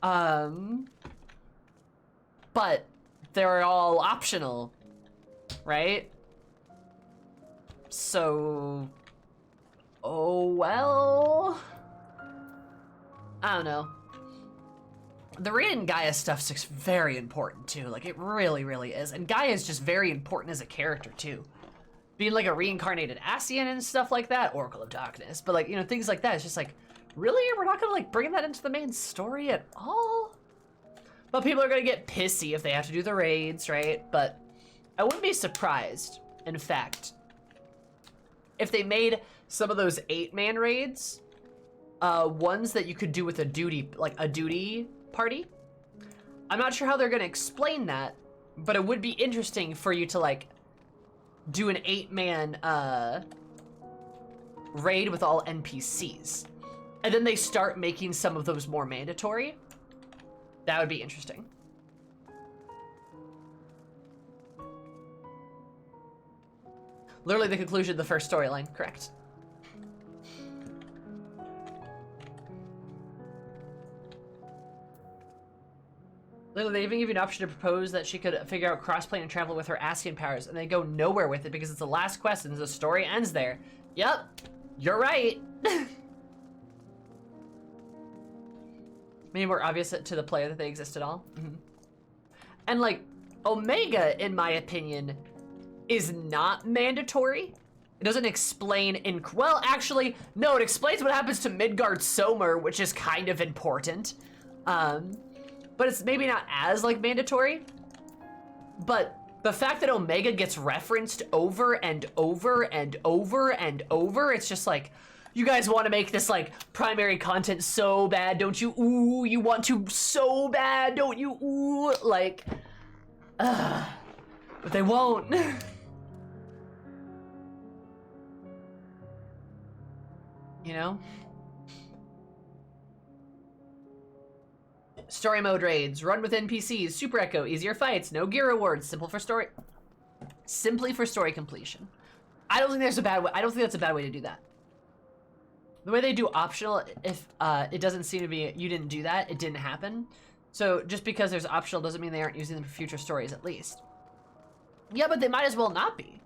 But they're all optional, right? So, oh well, I don't know. The Reen and Gaia stuff's just very important too. Like, it really, really is. And Gaia is just very important as a character too. Being like a reincarnated Ascian and stuff like that, Oracle of Darkness, but like, you know, things like that. It's just like, really? We're not gonna like bring that into the main story at all? But people are gonna get pissy if they have to do the raids, right? But I wouldn't be surprised, in fact, if they made some of those 8-man raids, ones that you could do with a duty, like a duty party. I'm not sure how they're gonna explain that, but it would be interesting for you to like do an 8-man raid with all NPCs. And then they start making some of those more mandatory. That would be interesting. Literally the conclusion of the first storyline, correct. Literally, they even give you an option to propose that she could figure out crossplane and travel with her Ascian powers, and they go nowhere with it because it's the last quest and the story ends there. Yep, you're right. Maybe more obvious to the player that they exist at all. Mm-hmm. And like, Omega, in my opinion, is not mandatory. It doesn't explain well, actually, no, it explains what happens to Midgard Somer, which is kind of important. But it's maybe not as like mandatory. But the fact that Omega gets referenced over and over and over and over, it's just like, you guys want to make this like primary content so bad, don't you? Ooh, you want to so bad, don't you? Ooh, like, but they won't. You know? Story mode raids, run with NPCs, super echo, easier fights, no gear rewards, simply for story completion. I don't think there's a bad way. I don't think that's a bad way to do that. The way they do optional, if it doesn't seem to be, you didn't do that, it didn't happen. So just because there's optional doesn't mean they aren't using them for future stories, at least. Yeah, but they might as well not be.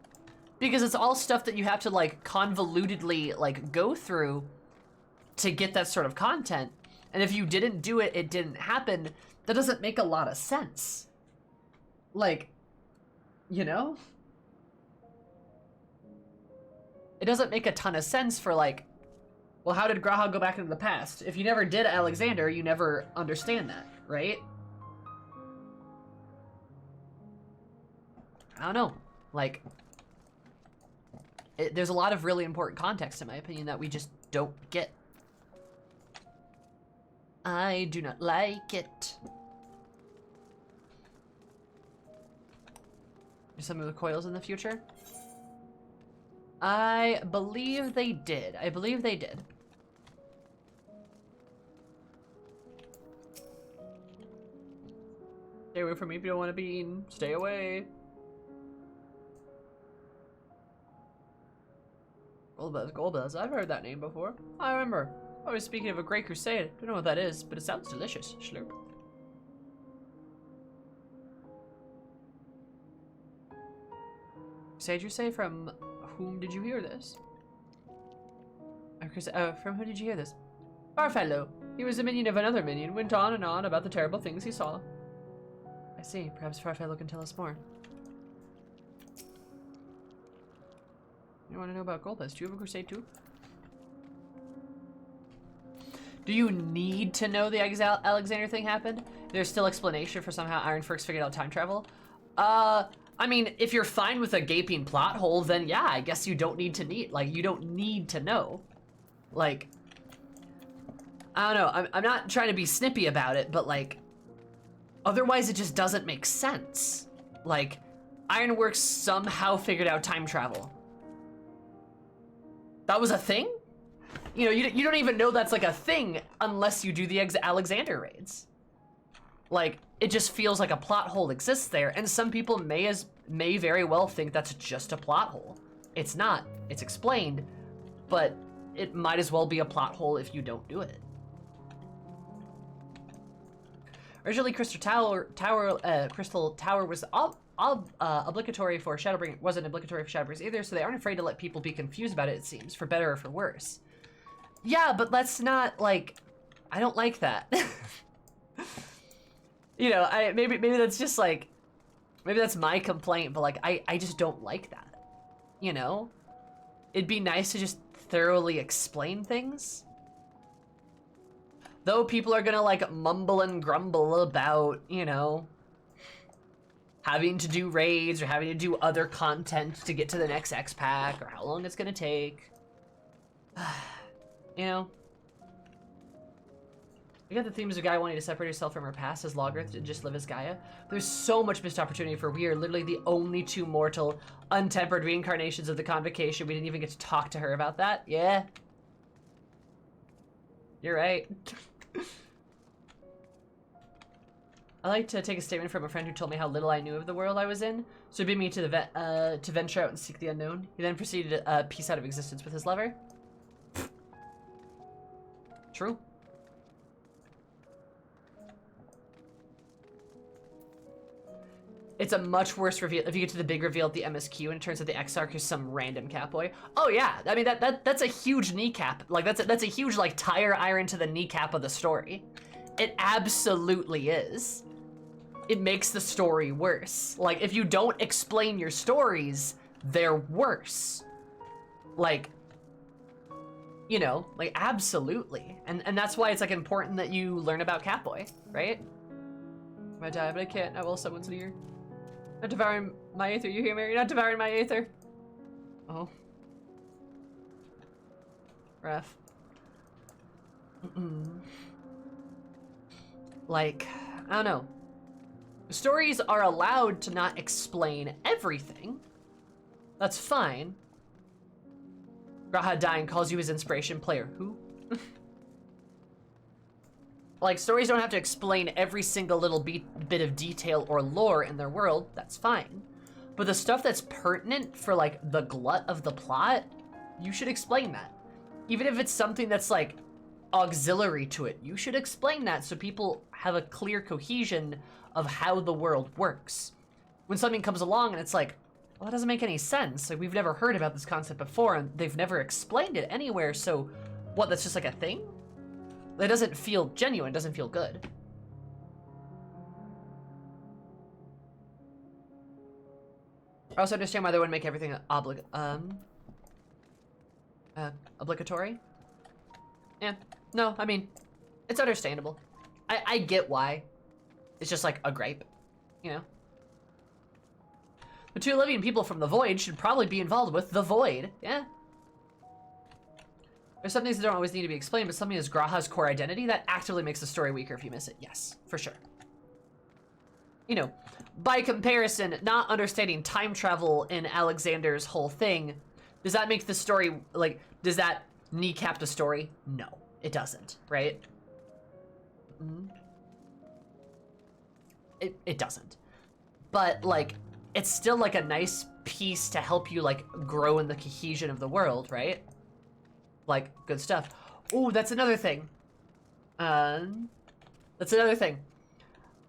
Because it's all stuff that you have to, like, convolutedly, like, go through to get that sort of content. And if you didn't do it, it didn't happen, that doesn't make a lot of sense. Like, you know? It doesn't make a ton of sense for, like, well, how did Graha go back into the past? If you never did Alexander, you never understand that, right? I don't know. Like, there's a lot of really important context, in my opinion, that we just don't get. I do not like it. Do some of the coils in the future? I believe they did. I believe they did. Stay away from me if you don't want to be eaten. Stay away. Golbez. I've heard that name before. I remember. I was speaking of a Great Crusade. Don't know what that is, but it sounds delicious. Slurp. Crusade, you say? From whom did you hear this? From who did you hear this? Our fellow. He was a minion of another minion. Went on and on about the terrible things he saw. I see. Perhaps Farfellow can tell us more. You want to know about Golbez? Do you have a crusade too? Do you need to know the Alexander thing happened? There's still explanation for somehow Ironforks figured out time travel. I mean, if you're fine with a gaping plot hole, then yeah, I guess you don't need to you don't need to know. Like, I don't know. I'm not trying to be snippy about it, but like, otherwise it just doesn't make sense. Like, Ironworks somehow figured out time travel. That was a thing? You know, you don't even know that's like a thing unless you do the Alexander raids. Like, it just feels like a plot hole exists there, and some people may very well think that's just a plot hole. It's not. It's explained, but it might as well be a plot hole if you don't do it. Originally, Crystal Tower was obligatory for Shadowbringers. Wasn't obligatory for Shadowbringers either, so they aren't afraid to let people be confused about it. It seems, for better or for worse. Yeah, but let's not like. I don't like that. You know, maybe that's just like, maybe that's my complaint, but like I just don't like that. You know, it'd be nice to just thoroughly explain things. Though people are gonna like mumble and grumble about, you know, having to do raids or having to do other content to get to the next X pack or how long it's gonna take. You know? You got the themes of Gaia wanting to separate herself from her past as Logarth and just live as Gaia. There's so much missed opportunity for we are literally the only two mortal, untempered reincarnations of the Convocation. We didn't even get to talk to her about that. Yeah. You're right. I like to take a statement from a friend who told me how little I knew of the world I was in, so it bid me to venture out and seek the unknown. He then proceeded to piece out of existence with his lover. True. It's a much worse reveal if you get to the big reveal at the MSQ and it turns out the Exarch is some random catboy. Oh yeah, I mean that's a huge kneecap. Like that's a huge like tire iron to the kneecap of the story. It absolutely is. It makes the story worse. Like if you don't explain your stories, they're worse. Like, you know, like absolutely. And that's why it's like important that you learn about Catboy, right? I might die, but I can't. I will someone's near. Not devouring my aether, you hear me? You're not devouring my aether. Oh. Ref. Like, I don't know. Stories are allowed to not explain everything. That's fine. Graha dying calls you his inspiration. Player who? Like, stories don't have to explain every single little bit of detail or lore in their world. That's fine. But the stuff that's pertinent for, like, the glut of the plot, you should explain that. Even if it's something that's like auxiliary to it, you should explain that so people have a clear cohesion of how the world works. When something comes along and it's like, well, that doesn't make any sense. Like, we've never heard about this concept before and they've never explained it anywhere. So what, that's just like a thing? That doesn't feel genuine, doesn't feel good. I also understand why they wouldn't make everything obligatory. Yeah, no, I mean, it's understandable. I get why. It's just like a gripe, you know? The 2 living people from the Void should probably be involved with the Void, yeah. There's some things that don't always need to be explained, but something is Graha's core identity that actively makes the story weaker if you miss it. Yes, for sure. You know, by comparison, not understanding time travel in Alexander's whole thing, does that make the story, like, does that kneecap the story? No, it doesn't, right? It doesn't. But, like, it's still, like, a nice piece to help you, like, grow in the cohesion of the world, right? Like, good stuff. Oh, that's another thing. That's another thing.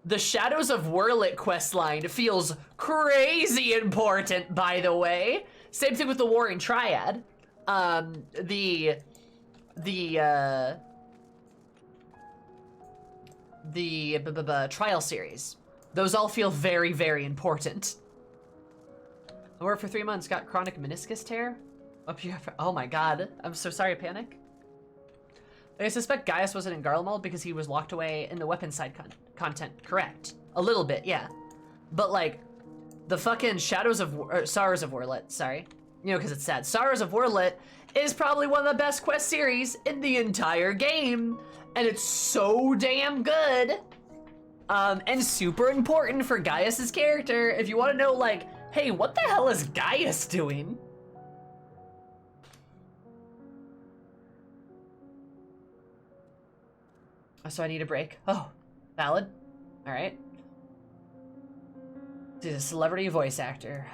The Shadows of Wurlit questline feels crazy important, by the way. Same thing with the Warring Triad. The trial series. Those all feel very, very important. I worked for 3 months, got chronic meniscus tear. Up here, oh my god. I'm so sorry, Panic. I suspect Gaius wasn't in Garlemald because he was locked away in the weapon side content. Correct. A little bit, yeah. But like, the fucking Sorrows of Wurlit, sorry. You know, because it's sad. Sorrows of Wurlit is probably one of the best quest series in the entire game. And it's so damn good. And super important for Gaius's character. If you want to know, like, hey, what the hell is Gaius doing? So I need a break. Oh, valid. All right. He's a celebrity voice actor.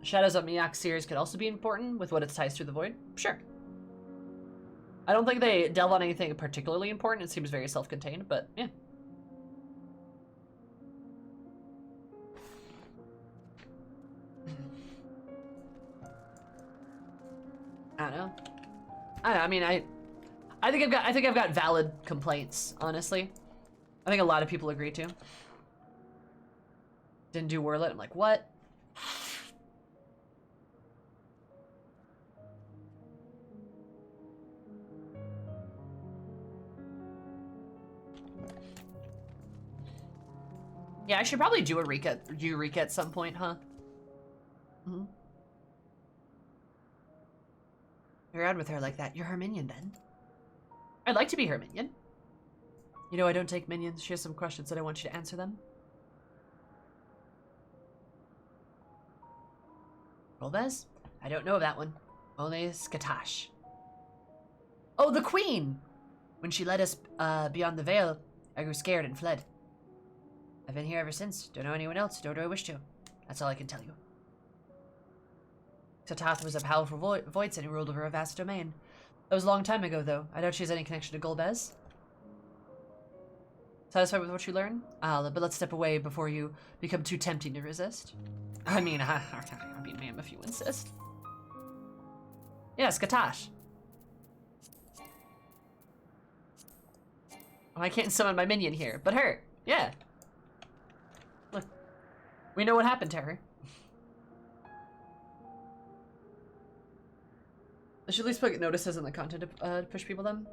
Shadows of Miak series could also be important with what it ties to the Void. Sure. I don't think they delve on anything particularly important. It seems very self-contained, but yeah. I don't know. I mean, I think I've got valid complaints, honestly. I think a lot of people agree to. Didn't do Wurlit. I'm like, what? Yeah, I should probably do Eureka at some point, huh? Mm-hmm. You're out with her like that. You're her minion, then. I'd like to be her minion. You know, I don't take minions. She has some questions and I want you to answer them. Rolvez? I don't know of that one. Only Skatash. Oh, the queen! When she led us beyond the veil, I grew scared and fled. I've been here ever since. Don't know anyone else, nor do I wish to. That's all I can tell you. Satath was a powerful void and ruled over a vast domain. That was a long time ago, though. I doubt she has any connection to Golbez. Satisfied with what you learned? But let's step away before you become too tempting to resist. I mean, ma'am, if you insist. Yes, Katash. Oh, I can't summon my minion here, but her. Yeah. Look, we know what happened to her. I should at least put notices in the content to push people them.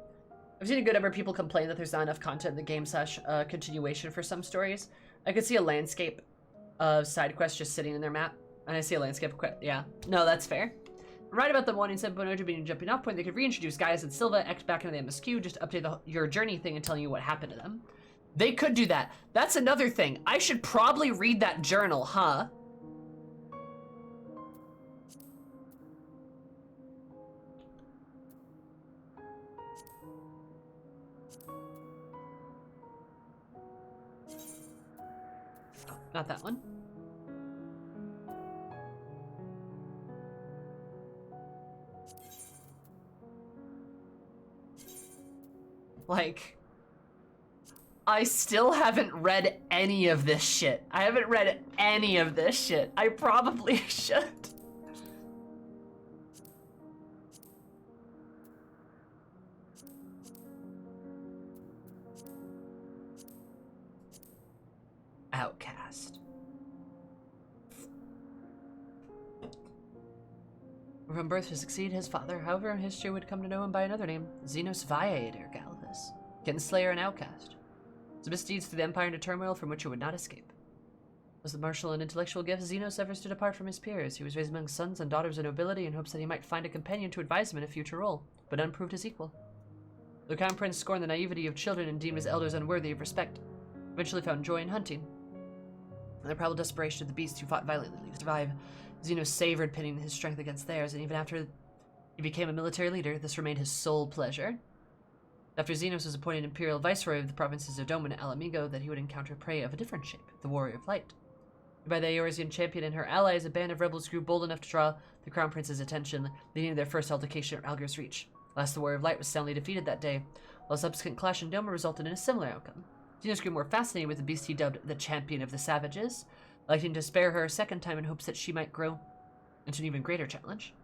I've seen a good number of people complain that there's not enough content in the game / continuation for some stories. I could see a landscape of side quests just sitting in their map, and I see a landscape of yeah. No, that's fair. I'm right about the 1.7.0 being a jumping off point. They could reintroduce Gaius and Silva back into the MSQ, just update your journey thing and telling you what happened to them. They could do that. That's another thing. I should probably read that journal, huh? Not that one. Like, I still haven't read any of this shit. I haven't read any of this shit. I probably should. Outcast. From birth to succeed his father, however, history would come to know him by another name, Xenos Viator Galvus, Kinslayer and Outcast. His misdeeds through the Empire into turmoil from which it would not escape. Was the martial and intellectual gift Xenos ever stood apart from his peers? He was raised among sons and daughters of nobility in hopes that he might find a companion to advise him in a future role, but none proved his equal. The Crown Prince scorned the naivety of children and deemed his elders unworthy of respect, eventually found joy in hunting. In the probable desperation of the beasts who fought violently to survive, Xenos savored pitting his strength against theirs, and even after he became a military leader, this remained his sole pleasure. After Xenos was appointed Imperial Viceroy of the provinces of Dome and Alamigo, that he would encounter prey of a different shape, the Warrior of Light. By the Eorzean champion and her allies, a band of rebels grew bold enough to draw the Crown Prince's attention, leading to their first altercation at Alger's Reach. Last, the Warrior of Light was soundly defeated that day, while a subsequent clash in Doma resulted in a similar outcome. Xenos grew more fascinated with the beast he dubbed the Champion of the Savages, electing to spare her a second time in hopes that she might grow into an even greater challenge.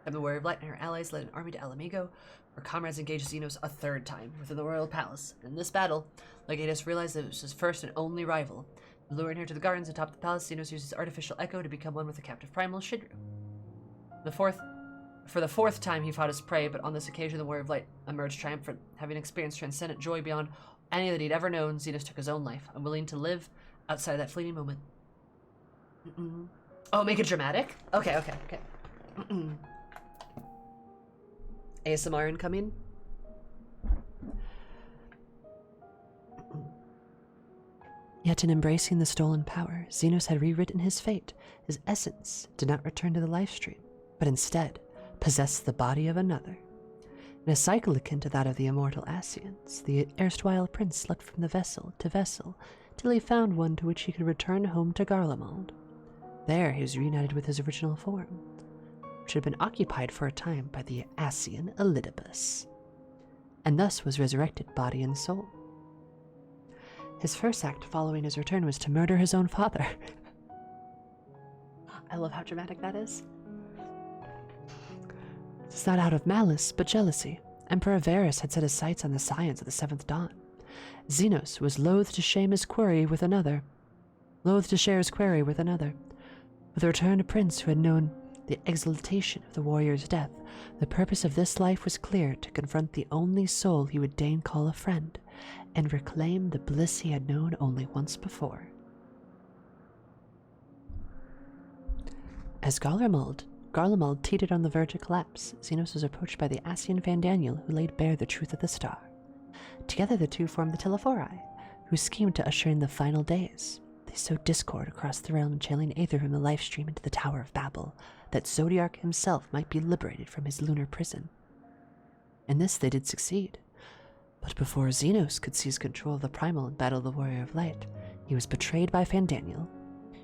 Then the Warrior of Light and her allies led an army to Alamigo, where comrades engaged Xenos a third time within the royal palace. In this battle, Legatus realized that it was his first and only rival. Luring her to the gardens atop the palace, Xenos used his artificial echo to become one with the captive primal Shidru. For the fourth time he fought his prey, but on this occasion the Warrior of Light emerged triumphant. Having experienced transcendent joy beyond any that he'd ever known, Xenos took his own life, unwilling to live outside of that fleeting moment. Oh, make it dramatic? Okay. ASMR incoming. Yet in embracing the stolen power, Xenos had rewritten his fate. His essence did not return to the lifestream, but instead possessed the body of another. In a cycle akin to that of the immortal Asians, the erstwhile prince slept from the vessel to vessel, till he found one to which he could return home to Garlemald. There he was reunited with his original form, which had been occupied for a time by the Asian Elidibus, and thus was resurrected body and soul. His first act following his return was to murder his own father. I love how dramatic that is. This is not out of malice, but jealousy. Emperor Varus had set his sights on the science of the seventh dawn. Xenos was loath to share his quarry with another. With the returned prince who had known the exaltation of the warrior's death, the purpose of this life was clear: to confront the only soul he would deign call a friend, and reclaim the bliss he had known only once before. As Garlemald teetered on the verge of collapse, Xenos was approached by the Asian Fandaniel, who laid bare the truth of the star. Together the two formed the Telephori, who schemed to usher in the final days. They sowed discord across the realm, channeling Aether from the Lifestream into the Tower of Babel, that Zodiark himself might be liberated from his lunar prison. In this they did succeed. But before Xenos could seize control of the Primal and battle the Warrior of Light, he was betrayed by Fandaniel,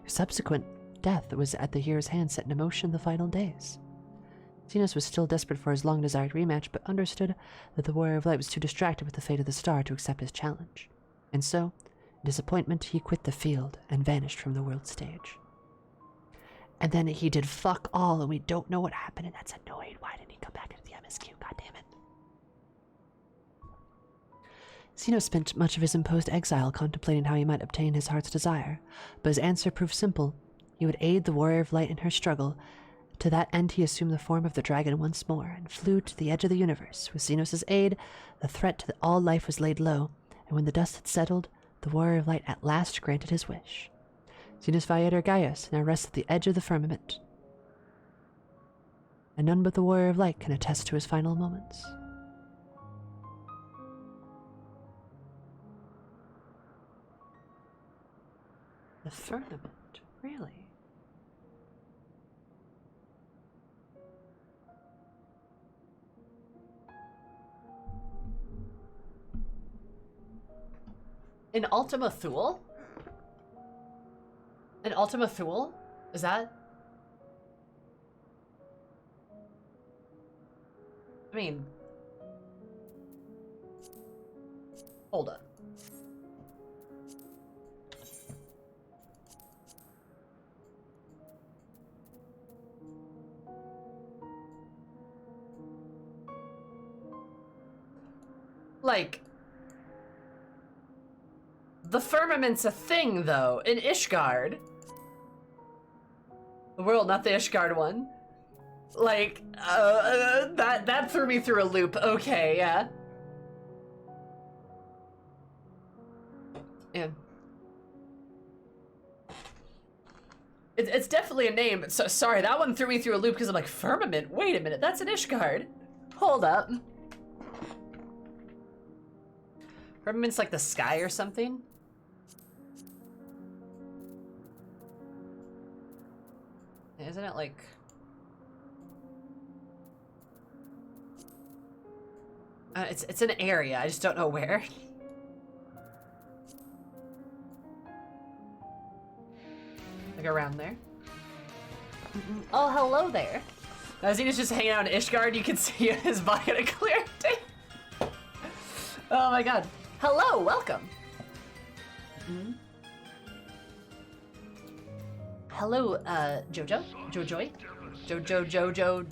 whose subsequent death was at the hero's hand set in motion the final days. Xenos was still desperate for his long-desired rematch, but understood that the Warrior of Light was too distracted with the fate of the star to accept his challenge. And so, in disappointment, he quit the field and vanished from the world stage. And then he did fuck all, and we don't know what happened, and that's annoying. Why didn't he come back into the MSQ? God damn it. Xenos spent much of his imposed exile contemplating how he might obtain his heart's desire, but his answer proved simple. He would aid the Warrior of Light in her struggle. To that end, he assumed the form of the dragon once more, and flew to the edge of the universe. With Xenos' aid, the threat to all life was laid low, and when the dust had settled, the Warrior of Light at last granted his wish. Xenos Viator Gaius now rests at the edge of the firmament, and none but the Warrior of Light can attest to his final moments. The firmament, really? In Ultima Thule? In Ultima Thule? Is that? I mean, Hold up. Like, the firmament's a thing, though, in Ishgard. The world, not the Ishgard one. Like, that threw me through a loop. Okay, yeah. Yeah. It's definitely a name. So sorry, that one threw me through a loop because I'm like, firmament? Wait a minute, that's an Ishgard. Hold up. Firmament's like the sky or something? Isn't it like... it's an area, I just don't know where. Like around there. Oh, hello there. As he was just hanging out in Ishgard, you can see his body on a clear day. Oh my god. Hello, welcome. Hello, Jojo? Jojoy?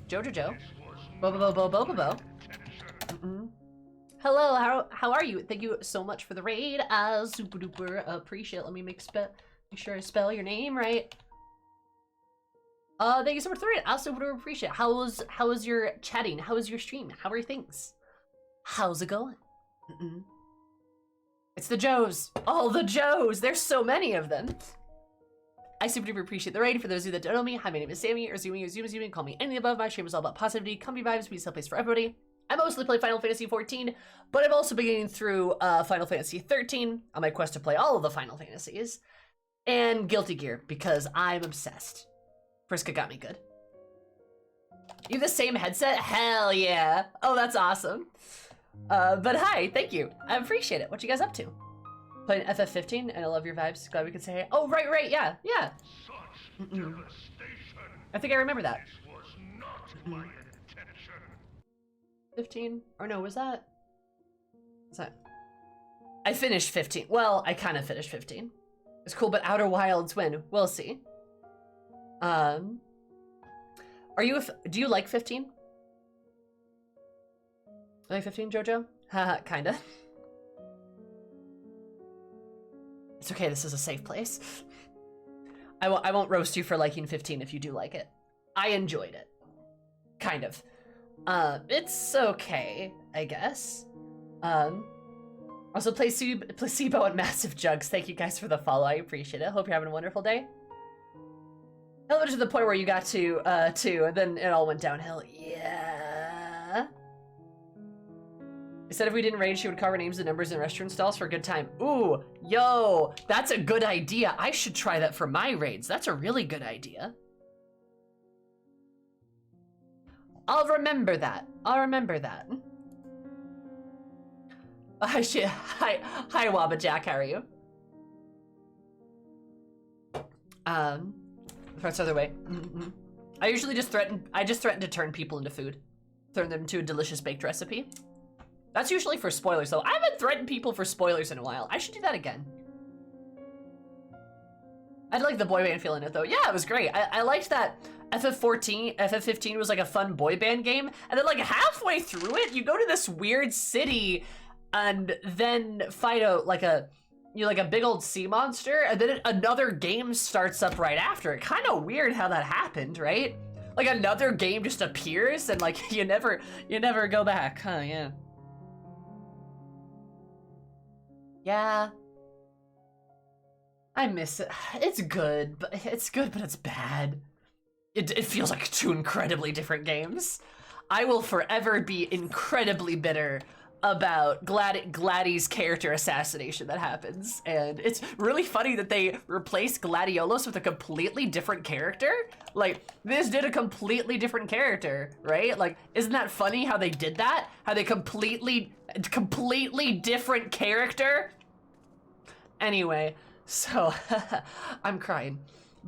Jojo. Bo. Hello, how are you? Thank you so much for the raid. Super duper appreciate it. Let me make sure I spell your name right. Thank you so much for the raid. I super duper appreciate it. How was your chatting? How was your stream? How are things? How's it going? It's the Joes. All the Joes. There's so many of them. I super duper appreciate the raid. For those of you that don't know me, hi, my name is Sammy, or Zumi, call me any above. My stream is all about positivity, company vibes, peace, place for everybody. I mostly play Final Fantasy XIV, but I've also been getting through Final Fantasy XIII on my quest to play all of the Final Fantasies, and Guilty Gear, because I'm obsessed. Friska got me good. You have the same headset? Hell yeah. Oh, that's awesome. But hi, thank you. I appreciate it. What you guys up to? Playing FF15, and I love your vibes. Glad we could say hey. Oh, right, yeah. I think I remember that. 15? Or no, was that? I finished 15. Well, I kind of finished 15. It's cool, but Outer Wilds win. We'll see. Do you like 15? Like 15, Jojo? Haha, kinda. It's okay, this is a safe place. I won't roast you for liking 15 if you do like it. I enjoyed it. Kind of. It's okay, I guess. Also Placebo and Massive Jugs. Thank you guys for the follow, I appreciate it. Hope you're having a wonderful day. Hello to the point where you got to, 2, and then it all went downhill. Yeah. He said if we didn't raid, she would cover names and numbers in restaurant stalls for a good time. Ooh, yo, that's a good idea. I should try that for my raids. That's a really good idea. I'll remember that. Hi, Wabajack, how are you? That's the other way. I usually just threaten to turn people into food. Turn them into a delicious baked recipe. That's usually for spoilers, though. I haven't threatened people for spoilers in a while. I should do that again. I like the boy band feel in it, though. Yeah, it was great. I liked that FF15 was like a fun boy band game, and then like halfway through it, you go to this weird city, and then fight a big old sea monster, and then another game starts up right after it. Kind of weird how that happened, right? Like another game just appears, and like you never go back, huh? Yeah. Yeah. I miss it. It's good, but it's bad. It feels like two incredibly different games. I will forever be incredibly bitter about Gladdy's character assassination that happens, and it's really funny that they replaced Gladiolos with a completely different character. Like, this did a completely different character, right? Like, isn't that funny how they did that? How they completely different character? Anyway, so I'm crying.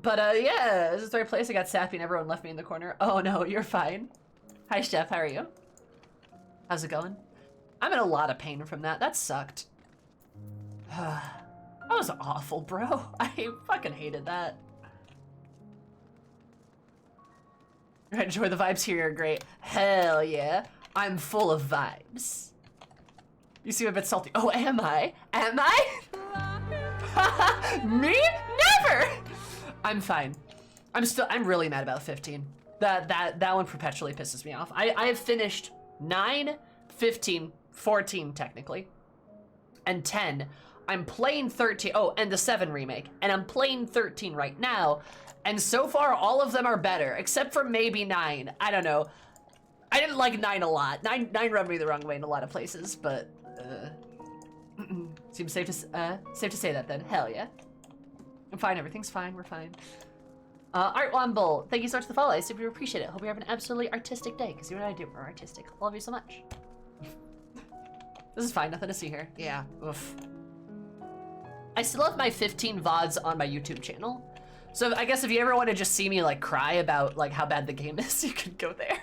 But yeah, this is the right place. I got sappy and everyone left me in the corner. Oh no, you're fine. Hi Chef, how are you? How's it going? I'm in a lot of pain from that. That sucked. That was awful, bro. I fucking hated that. I enjoy the vibes here, are great. Hell yeah. I'm full of vibes. You seem a bit salty. Oh, am I? Am I? Me? Never! I'm fine. I'm really mad about 15. That one perpetually pisses me off. I have finished 9, 15, 14 technically, and 10. I'm playing 13, oh, and the 7 remake, and I'm playing 13 right now, and so far all of them are better, except for maybe 9. I don't know. I didn't like 9 a lot. 9 rubbed me the wrong way in a lot of places, but seems safe to say that then. Hell yeah. I'm fine, everything's fine, we're fine. Art Womble, thank you so much for the follow. I super appreciate it. Hope you have an absolutely artistic day, because you and I do are artistic. Love you so much. This is fine, nothing to see here. Yeah, oof. I still have my 15 VODs on my YouTube channel. So I guess if you ever want to just see me like cry about like how bad the game is, you could go there.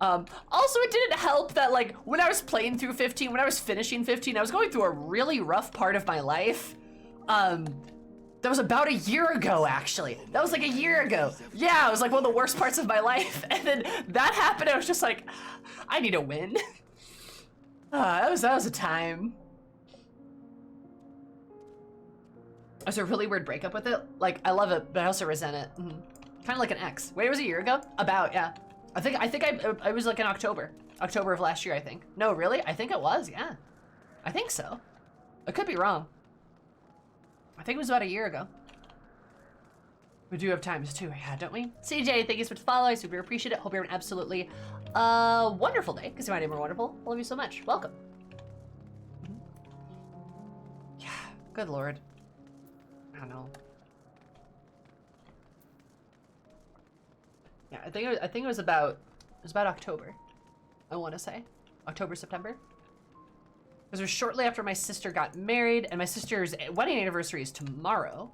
Also, it didn't help that like when I was playing through 15, when I was finishing 15, I was going through a really rough part of my life. That was about a year ago, actually. That was like a year ago. Yeah, it was like one of the worst parts of my life. And then that happened, I was just like, I need a win. That was a time. It was a really weird breakup with it. Like, I love it, but I also resent it. Kind of like an ex. Wait, it was a year ago? About, yeah. I think I was like in October of last year, I think. No, really? I think it was, yeah. I think so. I could be wrong. I think it was about a year ago. We do have times too, yeah, don't we? CJ, thank you so much for following. I super appreciate it. Hope you're having an absolutely wonderful day, because you might be more wonderful. I love you so much. Welcome. Yeah, good lord. I don't know. Yeah, I think it was about October. I want to say October, September. Because it was shortly after my sister got married, and my sister's wedding anniversary is tomorrow,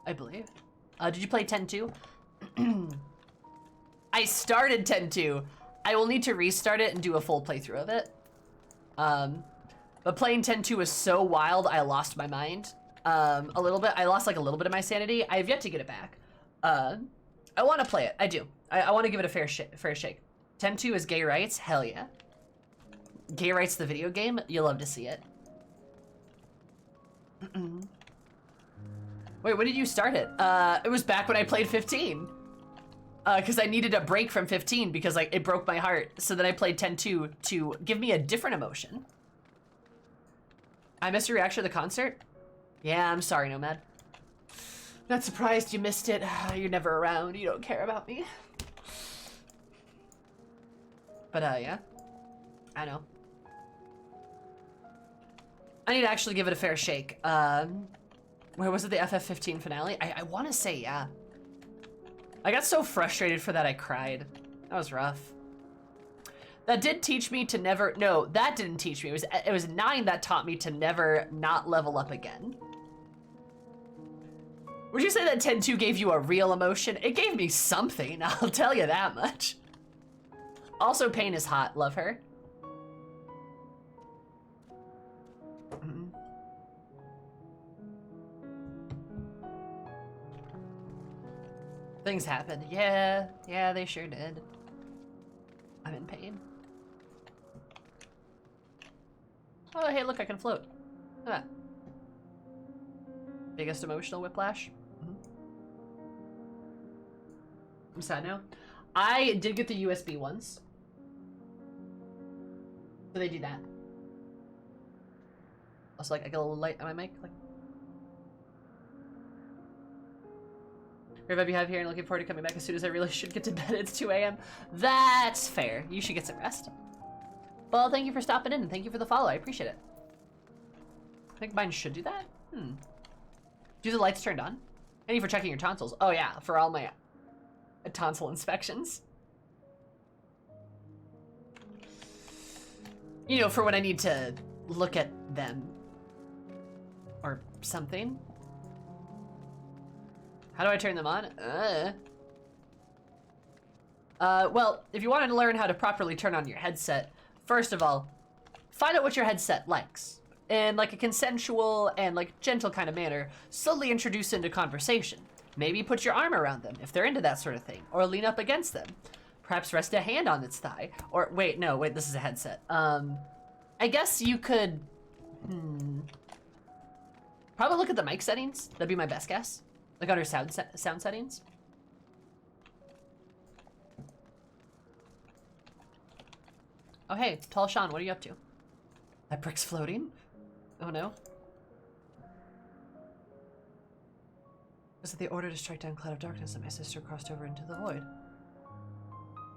I believe. Did you play 10-2? I started 10-2. I will need to restart it and do a full playthrough of it. But playing 10-2 was so wild, I lost my mind. A little bit. I lost like a little bit of my sanity. I have yet to get it back. I want to play it. I do. I want to give it a fair shake. 10-2 is gay rights. Hell yeah. Gay rights the video game. You'll love to see it. Wait, when did you start it? It was back when I played 15. Because I needed a break from 15 because like it broke my heart. So then I played 10-2 to give me a different emotion. I missed your reaction to the concert. Yeah, I'm sorry, Nomad. Not surprised you missed it. You're never around. You don't care about me. But yeah, I know. I need to actually give it a fair shake. Where was it, the FF15 finale? I want to say, yeah. I got so frustrated for that I cried. That was rough. That did teach me to never, no, that didn't teach me. It was 9 that taught me to never not level up again. Would you say that 10-2 gave you a real emotion? It gave me something, I'll tell you that much. Also, Pain is hot, love her. Things happened. Yeah, they sure did. I'm in pain. Oh, hey, look, I can float. Look at that. Biggest emotional whiplash. I'm sad now. I did get the USB ones. So they do that. Also, like, I get a little light on my mic. Like, Revive you have here and looking forward to coming back as soon as I really should get to bed. It's 2 a.m. That's fair. You should get some rest. Well, thank you for stopping in and thank you for the follow. I appreciate it. I think mine should do that. Do the lights turned on? Thank you for checking your tonsils. Oh yeah, for all my tonsil inspections. You know, for when I need to look at them. Or something. How do I turn them on? Well, if you wanted to learn how to properly turn on your headset, first of all, find out what your headset likes. in like a consensual and like gentle kind of manner, slowly introduce into conversation. Maybe put your arm around them if they're into that sort of thing, or lean up against them. Perhaps rest a hand on its thigh, or wait, this is a headset. I guess you could, probably look at the mic settings. That'd be my best guess. Like under sound settings. Oh hey, Tall Sean, what are you up to? That brick's floating? Oh no. Was it the order to strike down Cloud of Darkness that my sister crossed over into the void?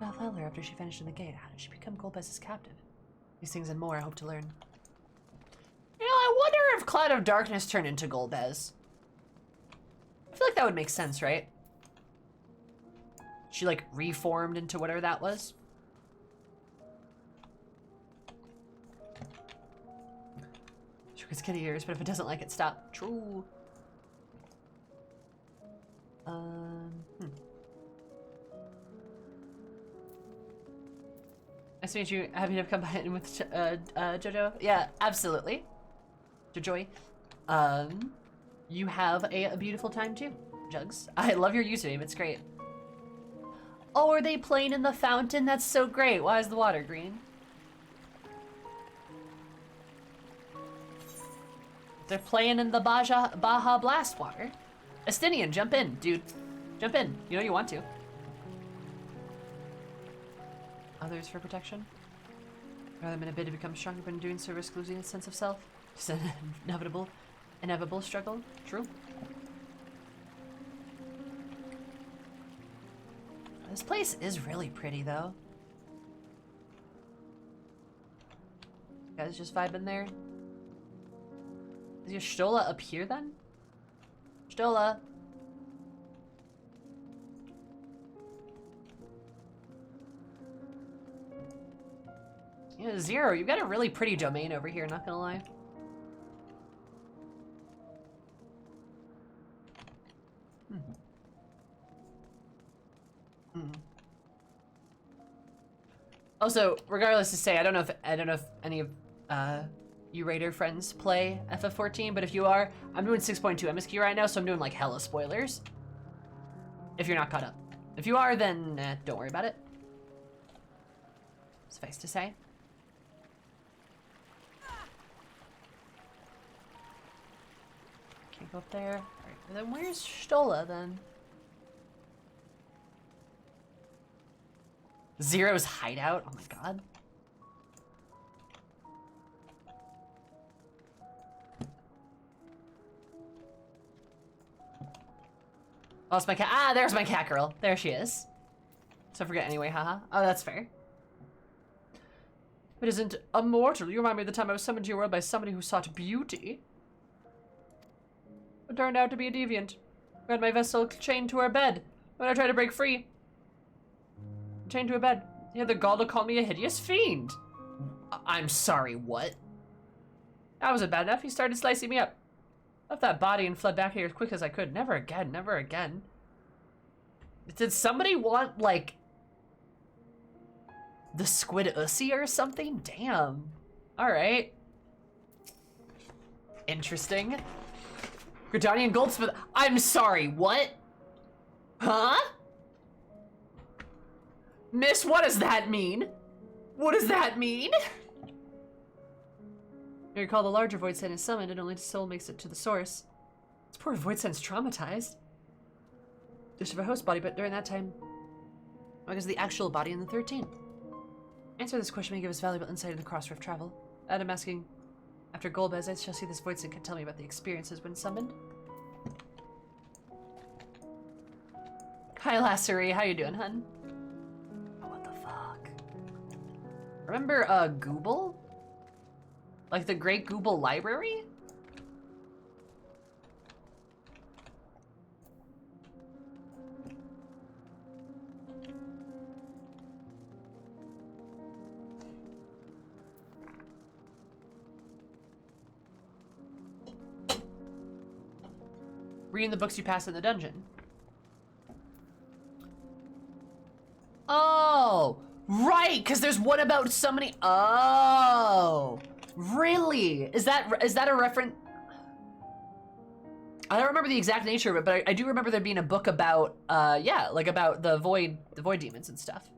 Well, tell her after she vanished in the gate. How did she become Golbez's captive? These things and more I hope to learn. You know, I wonder if Cloud of Darkness turned into Golbez. I feel like that would make sense, right? She like reformed into whatever that was. Shook its kitty ears, but if it doesn't like it, stop. True. Nice to meet you. Happy to have come by in with Jojo. Yeah, absolutely. Jojoy. You have a beautiful time too, Jugs. I love your username. It's great. Oh, are they playing in the fountain? That's so great. Why is the water green? They're playing in the Baja Blast water. Estinian, jump in, dude. Jump in. You know you want to. Others for protection. Rather than a bid to become stronger, but in doing so risk losing its sense of self. It's an inevitable struggle. True. This place is really pretty, though. You guys just vibing there. Is your Stola up here then? Stola. Yeah, Zero, you've got a really pretty domain over here, not gonna lie. Also, regardless to say, I don't know if any of you Raider friends play FF14, but if you are, I'm doing 6.2 MSQ right now, so I'm doing like hella spoilers. If you're not caught up. If you are, then don't worry about it. Suffice to say. Can't go up there. Alright, then where's Stola then? Zero's hideout? Oh my god. Oh, it's my cat. Ah, there's my cat girl. There she is. So forget anyway, haha. Oh, that's fair. It isn't immortal. You remind me of the time I was summoned to your world by somebody who sought beauty. It turned out to be a deviant. I had my vessel chained to her bed. When I tried to break free, chained to a bed. He had the gall to call me a hideous fiend. I'm sorry, what? That wasn't bad enough. He started slicing me up. Left that body and fled back here as quick as I could. Never again, never again. Did somebody want, like, the squid ussy or something? Damn. Alright. Interesting. Gridanian Goldsmith. I'm sorry, what? Huh? Miss, what does that mean? What does that mean? You recall the larger Void Sen is summoned and only the soul makes it to the source. This poor Void Sen's traumatized. Just of a host body, but during that time, what is the actual body in the 13th? Answer this question may give us valuable insight into Crossrift travel. Adam asking, after Golbez, I shall see this Void Sen can tell me about the experiences when summoned. Hi, Lassery. How you doing, hun? Oh, what the fuck? Remember, Gooble? Like the Great Gooble Library? Reading the books you pass in the dungeon. Oh, right, because there's one about somebody. Oh, Really? Is that a reference? I don't remember the exact nature of it, but I do remember there being a book about, yeah, like about the void demons and stuff.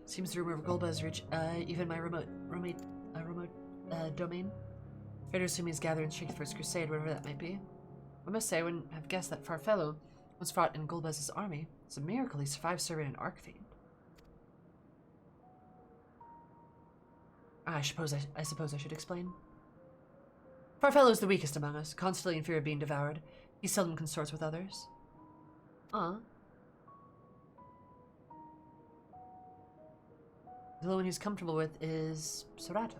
Seems the rumor of Golbez reach even my remote domain. Fair to assume he's gathering strength for his crusade, whatever that might be. I must say, I wouldn't have guessed that Farfellow was fought in Golbez's army. It's a miracle he survived serving an Archfiend. I suppose I should explain. Farfellow is the weakest among us, constantly in fear of being devoured. He seldom consorts with others. The only one he's comfortable with is Sorato.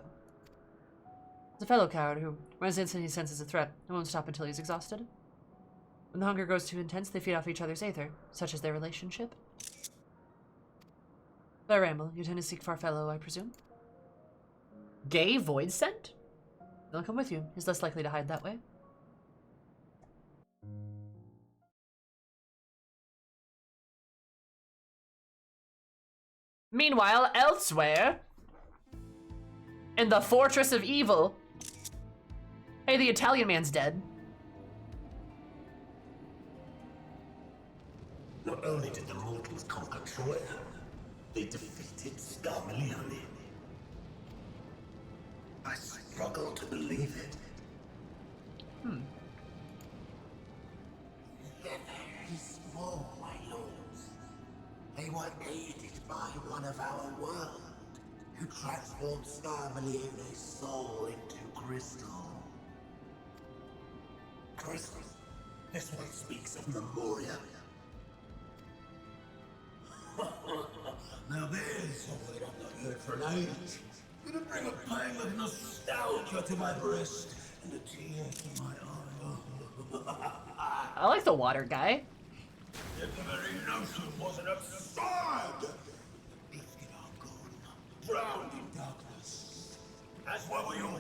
He's a fellow coward who, when his instant he senses a threat, and won't stop until he's exhausted. When the hunger grows too intense, they feed off each other's aether, such as their relationship. But I ramble. You tend to seek Farfellow, I presume? Gay void scent? He'll come with you. He's less likely to hide that way. Meanwhile, elsewhere, in the Fortress of Evil, hey, the Italian man's dead. Not only did the mortals conquer Troy, they defeated Scarmalione. I struggle to believe it. They're very small, my lords. They were aided by one of our world, who transformed Scarmalione's soul into crystal. Crystal? This one speaks of Memoria. Now there's something I've not heard for an age. Gonna bring a pang of nostalgia to my breast and a tear to my eye. I like the water guy. Yet the very notion was an absurd! Lifted our gun, drowned in darkness, as were we all.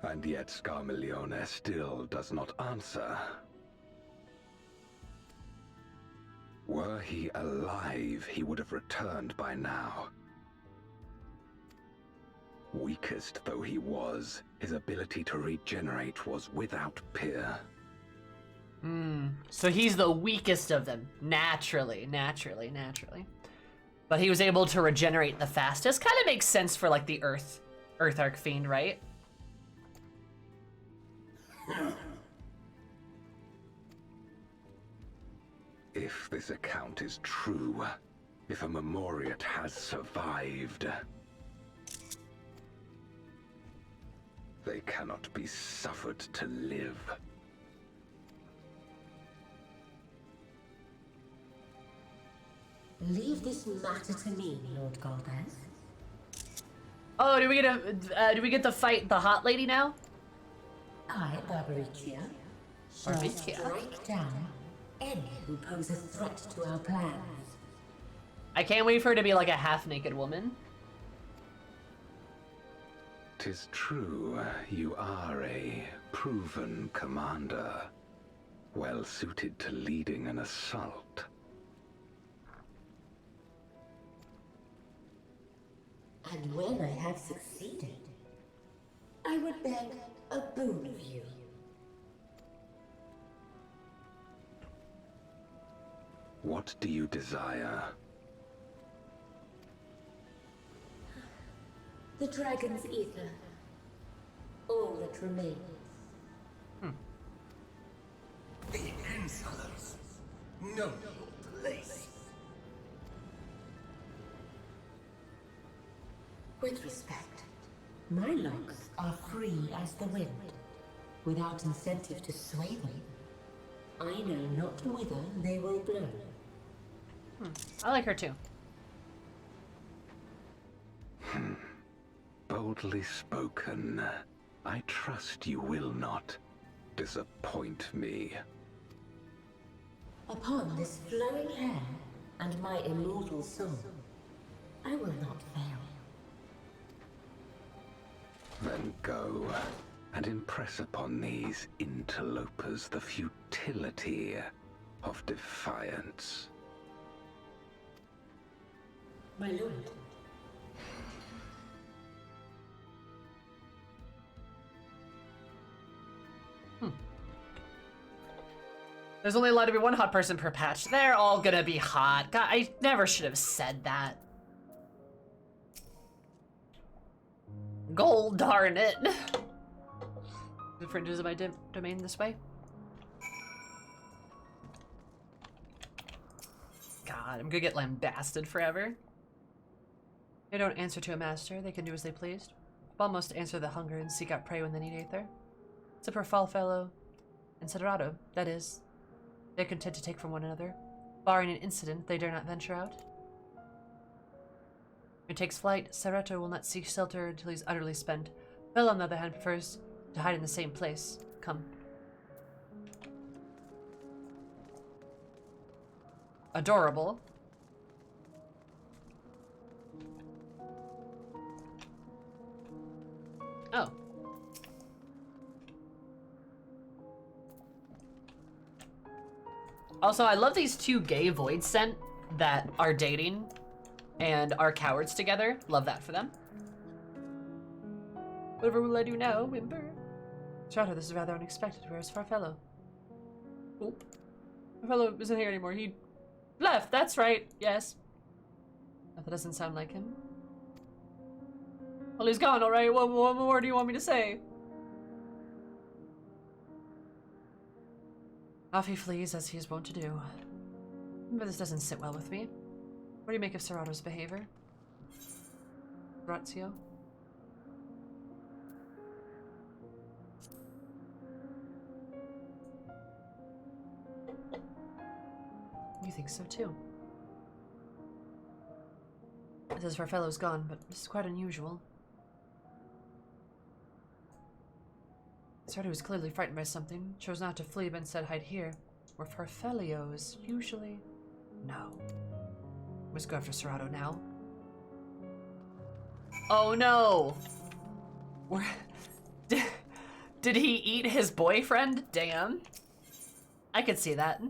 And yet Scarmalione still does not answer. Were he alive, he would have returned by now. Weakest though he was, his ability to regenerate was without peer. So he's the weakest of them. Naturally. But he was able to regenerate the fastest. Kind of makes sense for like the Earth Archfiend, right? If this account is true, if a Memoriat has survived, they cannot be suffered to live. Leave this matter to me, Lord Golbez. Oh, do we get to fight the hot lady now? I, Barbaricia, shall strike down any who pose a threat to our plans. I can't wait for her to be like a half-naked woman. 'Tis true, you are a proven commander, well suited to leading an assault. And when I have succeeded, I would beg a boon of you. What do you desire? The dragon's ether. All that remains. The insolence! Know your place! With respect, my locks are free as the wind, without incentive to sway them. I know not whither they will blow. I like her too. Boldly spoken. I trust you will not disappoint me. Upon this flowing hair and my immortal soul, I will not fail. Then go. and impress upon these interlopers the futility of defiance. My lord. There's only allowed to be one hot person per patch. They're all gonna be hot. God, I never should have said that. Gold darn it. The fringes of my domain this way. God, I'm gonna get lambasted forever. They don't answer to a master. They can do as they please. Almost answer the hunger and seek out prey when they need aether. Except for Fallfellow and Siderato, that is. They're content to take from one another. Barring an incident, they dare not venture out. When he takes flight, Siderato will not seek shelter until he's utterly spent. Bell, on the other hand, prefers to hide in the same place. Come. Adorable. Oh. Also, I love these two gay void sent that are dating and are cowards together. Love that for them. Whatever will I do now, whimper? Shadow, this is rather unexpected. Where's Farfellow? Oh. Farfellow isn't here anymore. He left, that's right. Yes. That doesn't sound like him. Well, he's gone, alright. What more do you want me to say? Off he flees, as he is wont to do. But this doesn't sit well with me. What do you make of Serato's behavior? Ratio? You think so too? It says Farfellow's gone, but this is quite unusual. Sarato was clearly frightened by something, chose not to flee, but instead hide here, where Farfellio is usually. No. Must go after Serato now. Oh no! Where... Did he eat his boyfriend? Damn. I could see that.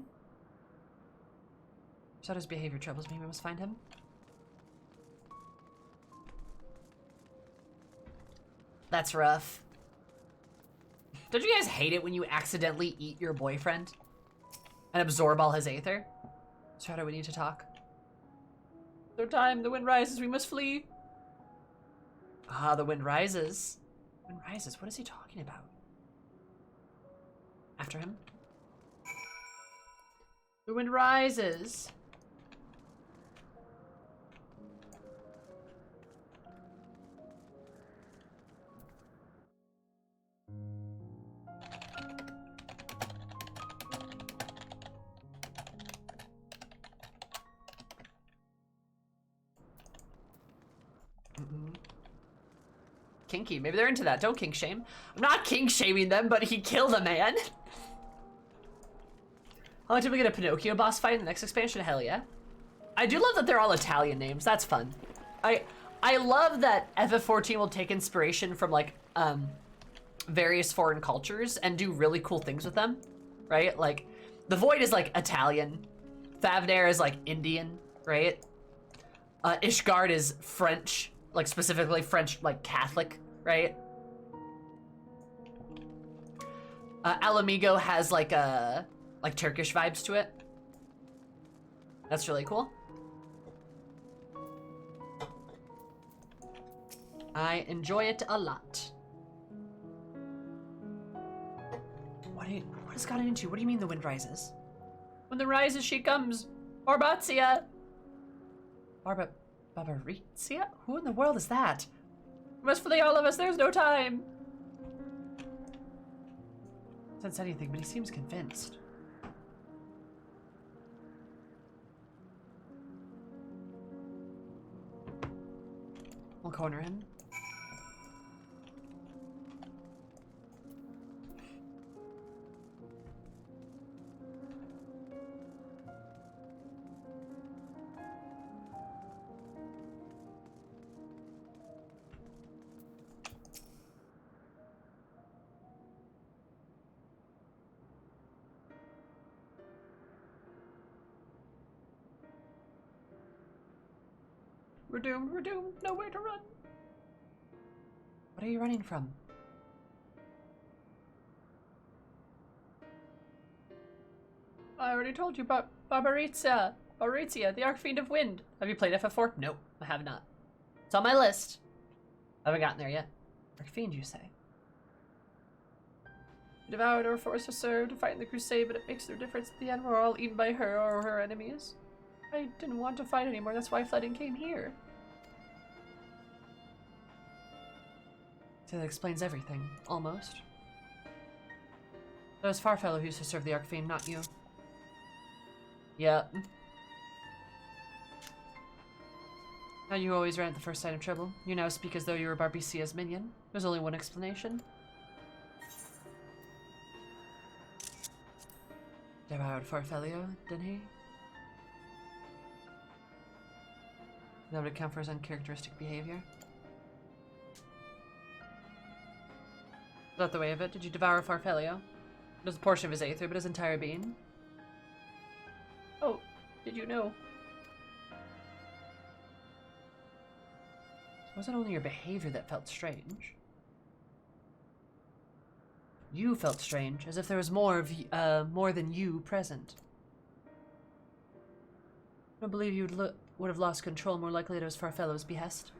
Serato's behavior troubles me. We must find him. That's rough. Don't you guys hate it when you accidentally eat your boyfriend and absorb all his aether? Serato, we need to talk. Third time, the wind rises, we must flee. Ah, the wind rises. Wind rises, what is he talking about? After him. The wind rises. Kinky. Maybe they're into that. Don't kink shame. I'm not kink shaming them, but he killed a man. How much did we get a Pinocchio boss fight in the next expansion? Hell yeah. I do love that they're all Italian names. That's fun. I love that FF14 will take inspiration from like various foreign cultures and do really cool things with them. Right? Like the Void is like Italian. Favnair is like Indian, right? Ishgard is French. Like specifically French, like Catholic, right? Alamigo has like Turkish vibes to it. That's really cool. I enjoy it a lot. What has gotten into? What do you mean the wind rises? When the rises, she comes. Barbatia. Barbarizia? Who in the world is that? We must flee, all of us, there's no time! Hasn't said anything, but he seems convinced. We'll corner him. We're doomed, we're doomed. Nowhere to run. What are you running from? I already told you about Barbarizia, the Archfiend of Wind. Have you played FF4? Nope, I have not. It's on my list. I haven't gotten there yet. Archfiend, you say? Devoured or forced to serve to fight in the crusade, but it makes no difference at the end. We're all eaten by her or her enemies. I didn't want to fight anymore, that's why I fled and came here. So that explains everything, almost. It was Farfellow who used to serve the Archfiend, not you. Yep. Now you always ran at the first sign of trouble. You now speak as though you were Barbicia's minion. There's only one explanation. Devoured Farfellow, didn't he? That would account for his uncharacteristic behavior. Is that the way of it? Did you devour Farfellow? Not a portion of his aether, but his entire being? Oh, did you know? It wasn't only your behavior that felt strange. You felt strange, as if there was more than you present. I don't believe you would have lost control. More likely it was Farfellow's behest.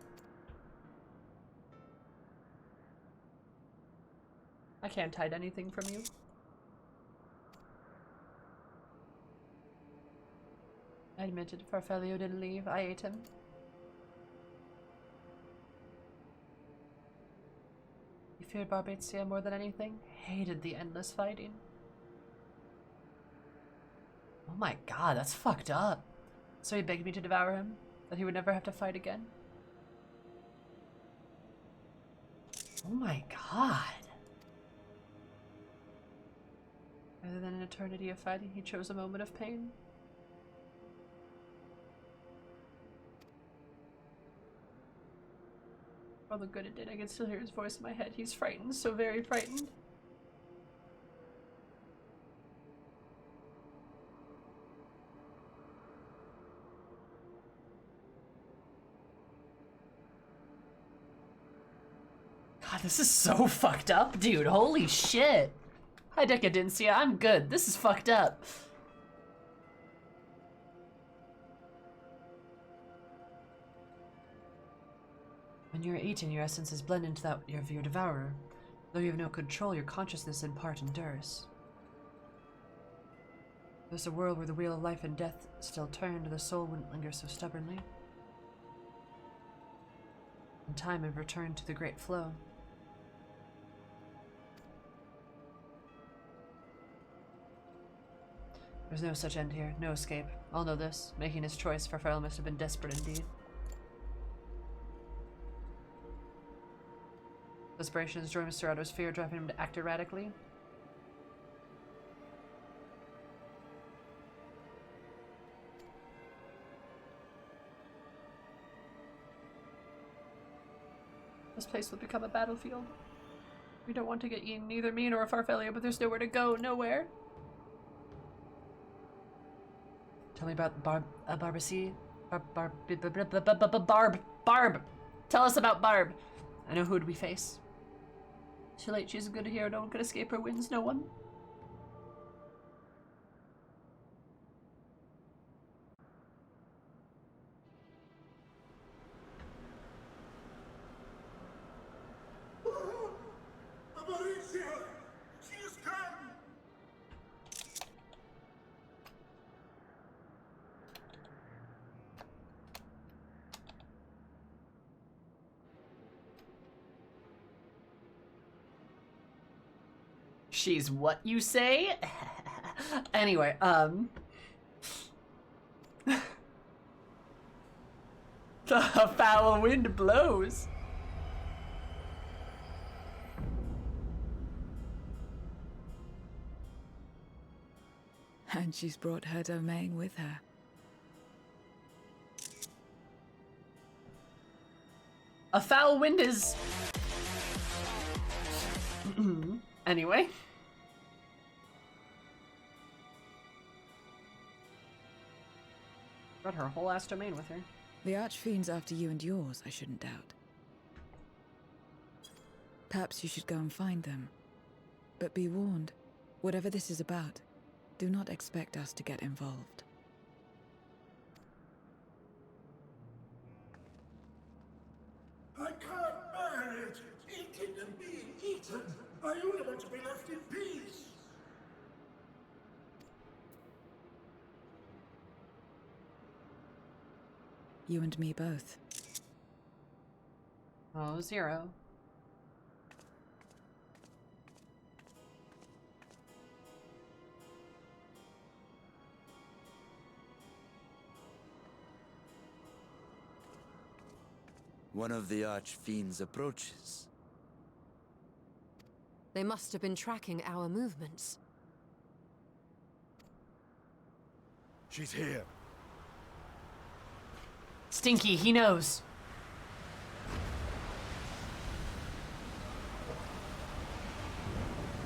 I can't hide anything from you. I admitted Farfellow didn't leave. I ate him. You feared Barbizia more than anything? Hated the endless fighting. Oh my god, that's fucked up. So he begged me to devour him? That he would never have to fight again? Oh my god. Rather than an eternity of fighting, he chose a moment of pain. All the good it did, I can still hear his voice in my head. He's frightened, so very frightened. God, this is so fucked up, dude. Holy shit. Hi, Decadencia. I'm good. This is fucked up. When you're eaten, your essence is blended into that of your devourer. Though you have no control, your consciousness in part endures. There's a world where the wheel of life and death still turned, the soul wouldn't linger so stubbornly. In time, it returned to the great flow. There's no such end here, no escape. I'll know this. Making his choice, Farfellow must have been desperate indeed. Desperation has driven Mr. Otto's fear, driving him to act erratically. This place will become a battlefield. We don't want to get eaten, neither me nor Farfellow, but there's nowhere to go, nowhere. Tell me about Barbacy. Barb! Tell us about Barb! I know who would we face. Too late, she's a good hero, no one could escape her wins, no one. Barbarizia! She has come! She's what you say? Anyway, the foul wind blows. And she's brought her domain with her. A foul wind is... Anyway. Brought her whole ass domain with her. The Archfiend's after you and yours, I shouldn't doubt. Perhaps you should go and find them. But be warned, whatever this is about, do not expect us to get involved. I can't bear it! Eating and being eaten! I only want to be left in peace! You and me both. Oh, 0. One of the Archfiends approaches. They must have been tracking our movements. She's here. Stinky, he knows.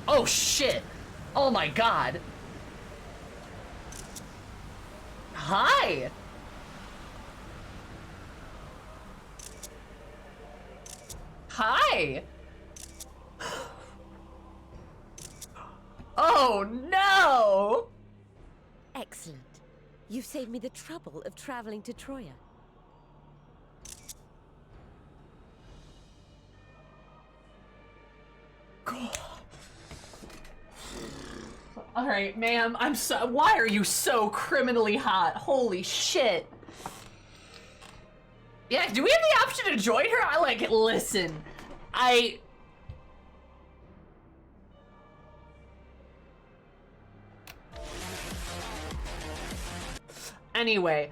Oh shit! Oh my god! Hi! Hi! Oh no! Excellent. You've saved me the trouble of traveling to Troya. Alright, ma'am, I'm so- why are you so criminally hot? Holy shit. Yeah, do we have the option to join her? I like, listen, Anyway,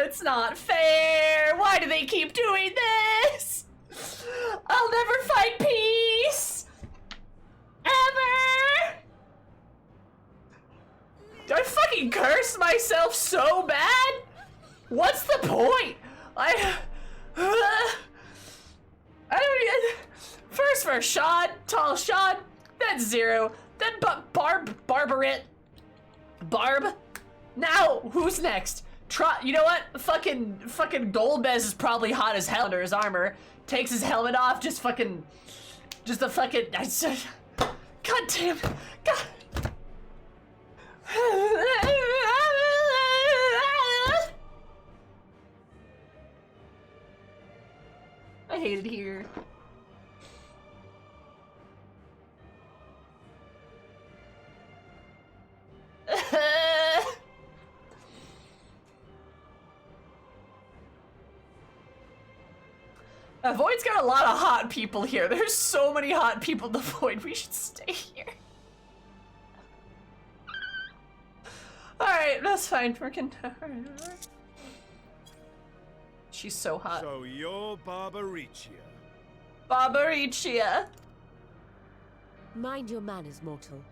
it's not fair. Why do they keep doing this? I'll never find peace. Ever. Do I fucking curse myself so bad? What's the point? I don't even. First for Shad, tall Shad, then 0, then Barbarit, Barb. Now, who's next? You know what? Fucking Golbez is probably hot as hell under his armor. Takes his helmet off, just the fucking. God damn. God. I hate it here. Void's got a lot of hot people here. There's so many hot people in the Void. We should stay here. Alright, that's fine. We can. She's so hot. So you're Barbaricia. Barbaricia. Mind your manners, mortal.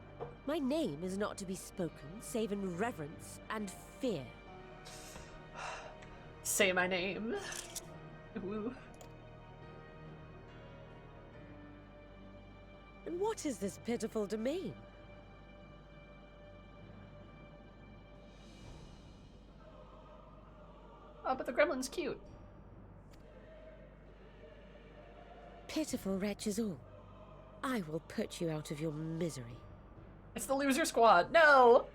My name is not to be spoken, save in reverence and fear. Say my name. Ooh. And what is this pitiful domain? Oh, but the gremlin's cute. Pitiful wretches all. I will put you out of your misery. It's the loser squad. No!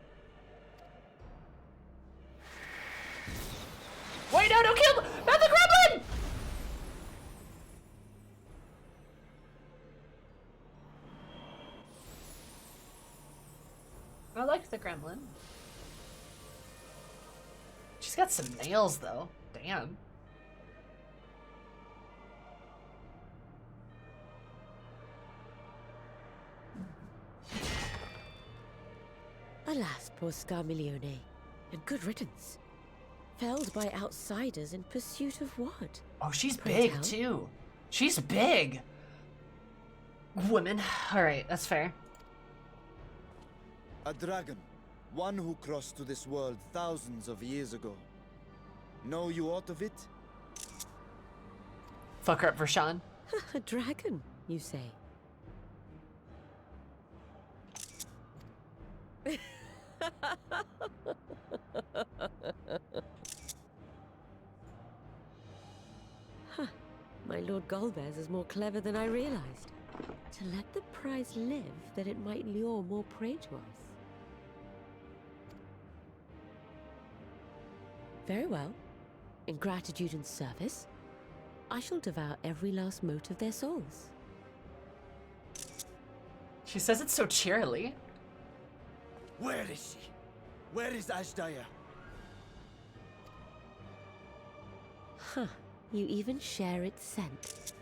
Wait, no, don't kill! Not the gremlin! I like the gremlin. She's got some nails, though. Damn. Alas, poor Scarmiglione, and good riddance. Felled by outsiders in pursuit of what? Oh, she's Pray big, tell? too. She's big. Women. Alright, that's fair. A dragon. One who crossed to this world thousands of years ago. Know you aught of it? Fuck her up for Sean. A dragon, you say? Huh. My Lord Golbez is more clever than I realized. To let the prize live, that it might lure more prey to us. Very well. In gratitude and service, I shall devour every last mote of their souls. She says it so cheerily. Where is she? Where is Ashdaya? Huh. You even share its scent.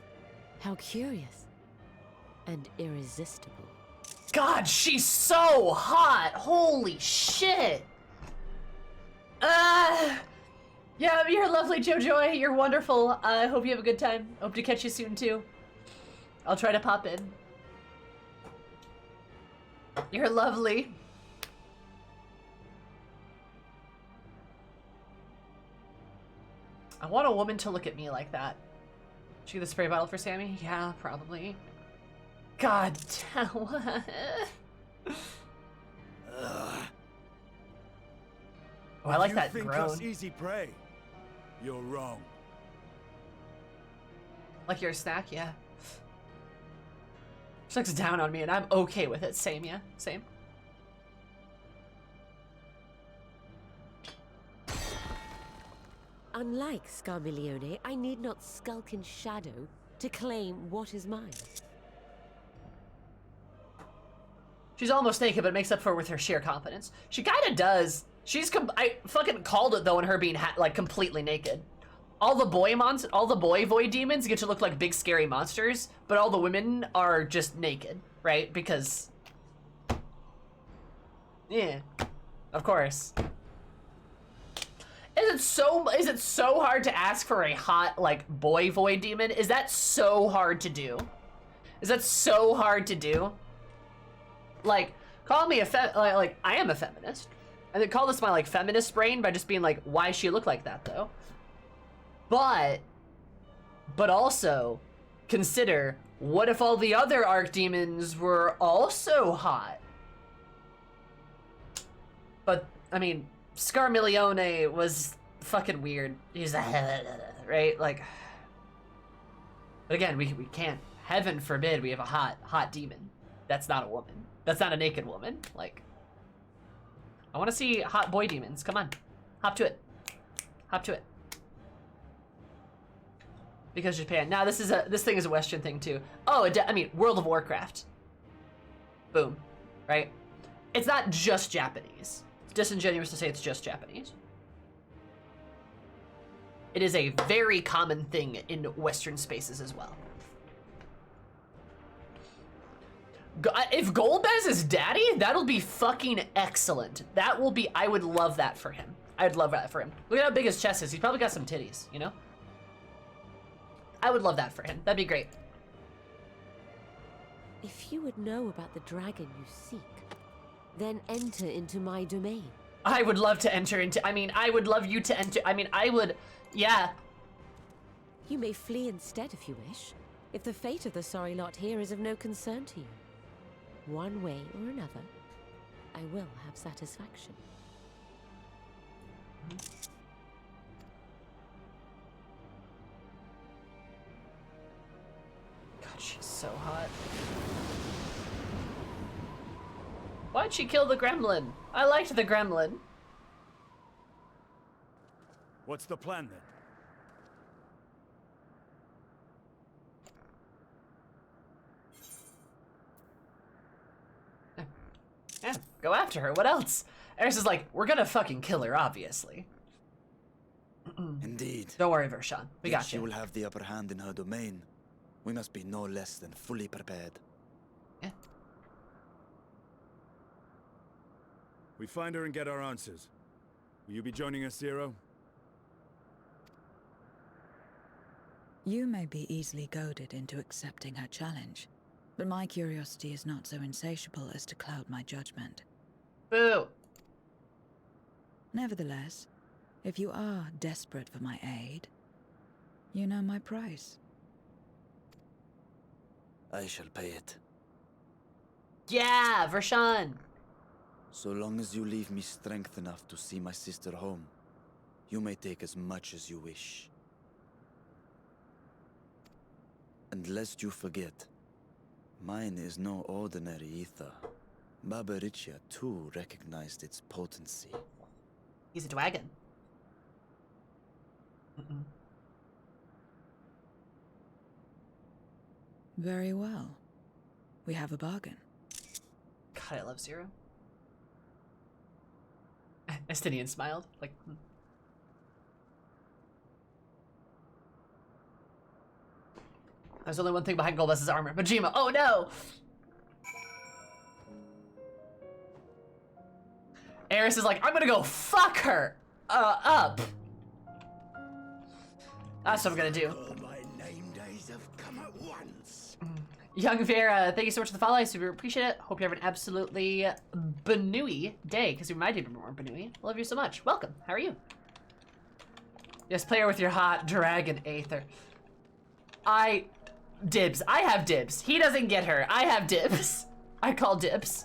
How curious. And irresistible. God, she's so hot! Holy shit! Yeah, you're lovely, JoJoy. You're wonderful. I hope you have a good time. Hope to catch you soon, too. I'll try to pop in. You're lovely. I want a woman to look at me like that. Should we get the spray bottle for Sammy? Yeah, probably. God damn. Oh, I like that If you think groan. us easy prey, you're wrong. Like your snack, yeah. She looks down on me and I'm okay with it. Same, yeah? Same. Unlike Scarmiglione, I need not skulk in shadow to claim what is mine. She's almost naked, but it makes up for it with her sheer confidence. She kind of does. I fucking called it though in her being like completely naked. All the boy void demons get to look like big scary monsters, but all the women are just naked, right? Because, yeah, of course. Is it so hard to ask for a hot like boy void demon? Is that so hard to do? Is that so hard to do? Like, call me like I am a feminist, and then call this my like feminist brain by just being like, why she look like that though? But also consider, what if all the other archdemons were also hot? But I mean, Scarmiglione was fucking weird. He's a right, like. But again, we can't. Heaven forbid we have a hot demon. That's not a woman. That's not a naked woman. Like, I want to see hot boy demons. Come on, hop to it. Hop to it. Because Japan. Now this thing is a Western thing too. Oh, I mean, World of Warcraft. Boom, right? It's not just Japanese. It's disingenuous to say it's just Japanese. It is a very common thing in Western spaces as well. If Golbez is daddy, that'll be fucking excellent. That will be, I would love that for him. I'd love that for him. Look at how big his chest is. He's probably got some titties, you know? I would love that for him. That'd be great. If you would know about the dragon you seek, then enter into my domain. I would love to enter into, I mean, I would love you to enter, I mean, I would, yeah. You may flee instead if you wish, if the fate of the sorry lot here is of no concern to you. One way or another, I will have satisfaction. God, she's so hot. Why'd she kill the gremlin? I liked the gremlin. What's the plan then? Yeah, go after her. What else? Eris is like, we're gonna fucking kill her, obviously. Indeed. Don't worry, Vershawn. We got She you. will have the upper hand in her domain. We must be no less than fully prepared. Yeah. We find her and get our answers. Will you be joining us, Zero? You may be easily goaded into accepting her challenge, but my curiosity is not so insatiable as to cloud my judgment. Boo. Nevertheless, if you are desperate for my aid, you know my price. I shall pay it. Yeah, Vershawn. So long as you leave me strength enough to see my sister home, you may take as much as you wish. And lest you forget, mine is no ordinary ether. Barbariccia too recognized its potency. He's a dragon. Very well. We have a bargain. God, I love Zero. Estinian smiled, like, There's only one thing behind Golbez's armor. Majima, oh no! Eris is like, I'm gonna go fuck her up. That's what I'm gonna do. All my name days have come at once. Young Vera, thank you so much for the follow. I super appreciate it. Hope you have an absolutely Banui day, because you might even be more Banui. Love you so much. Welcome. How are you? Yes, play her with your hot dragon Aether. Dibs. I have dibs. He doesn't get her. I have dibs. I call dibs.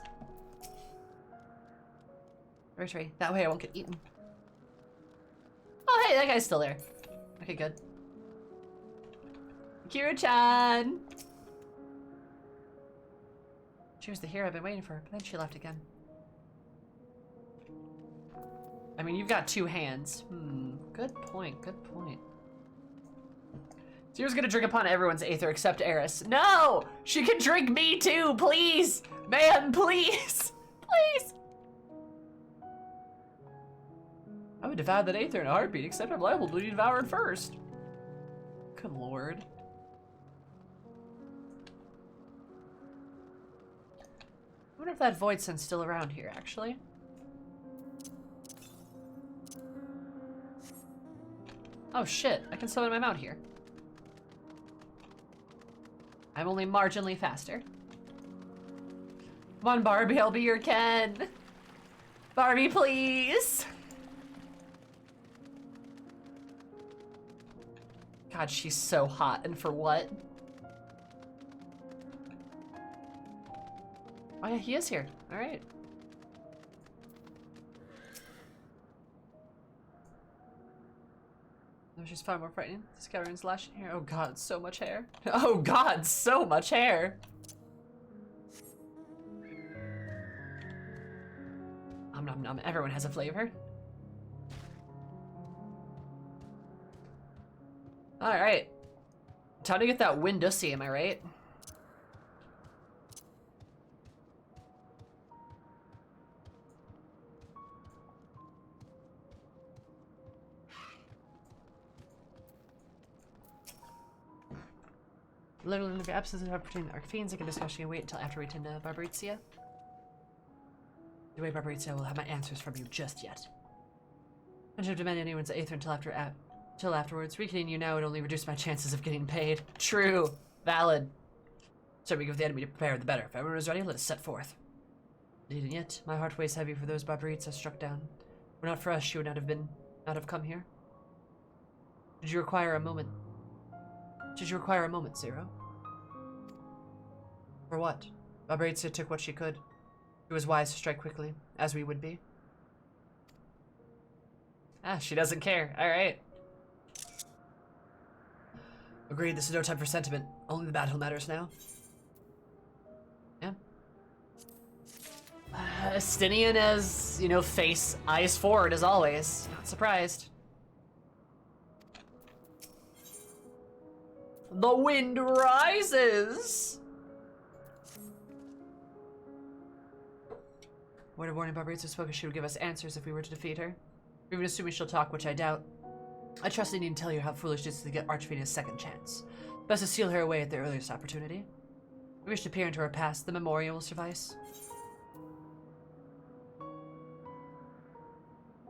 Retry. That way I won't get eaten. Oh, hey, that guy's still there. Okay, good. Kira-chan! She was the hero I've been waiting for, but then she left again. I mean, you've got two hands. Good point, good point. Zero's gonna drink upon everyone's Aether except Eris. No! She can drink me too, please! Man, please! Please! I would devour that Aether in a heartbeat, except I'm liable to be devoured first. Good lord. I wonder if that Void Sun's still around here, actually. Oh shit, I can summon my mount here. I'm only marginally faster. Come on, Barbie, I'll be your Ken. Barbie, please. God, she's so hot, and for what? Oh yeah, he is here. All right. No, she's far more frightening. Scattering's lashing hair. Oh god, so much hair. Oh god, so much hair. Nom nom nom. Everyone has a flavor. All right. Time to get that Windussy, am I right? Literally in the absence of opportunity, Archfiends, I can discuss and wait until after we attend Barbariccia. The way Barbariccia will have my answers from you just yet. I should demand anyone's Aether until afterwards. Weakening you now would only reduce my chances of getting paid. True. Valid. So we give the enemy to prepare, the better. If everyone is ready, let us set forth. Indeed, and yet, my heart weighs heavy for those Barbariccia struck down. Were not for us, she would not have come here. Did you require a moment? Did you require a moment, Zero? For what? Barbariccia took what she could. She was wise to strike quickly, as we would be. Ah, she doesn't care. Alright. Agreed, this is no time for sentiment. Only the battle matters now. Yeah. Estinian as, you know, face, eyes forward as always. Not surprised. The wind rises! Word of warning, Barbariccia spoke as she would give us answers if we were to defeat her. Even assuming she'll talk, which I doubt. I trust I need to tell you how foolish it is to get Archfiend a second chance. Best to seal her away at the earliest opportunity. We wish to peer into her past, the memorial will suffice.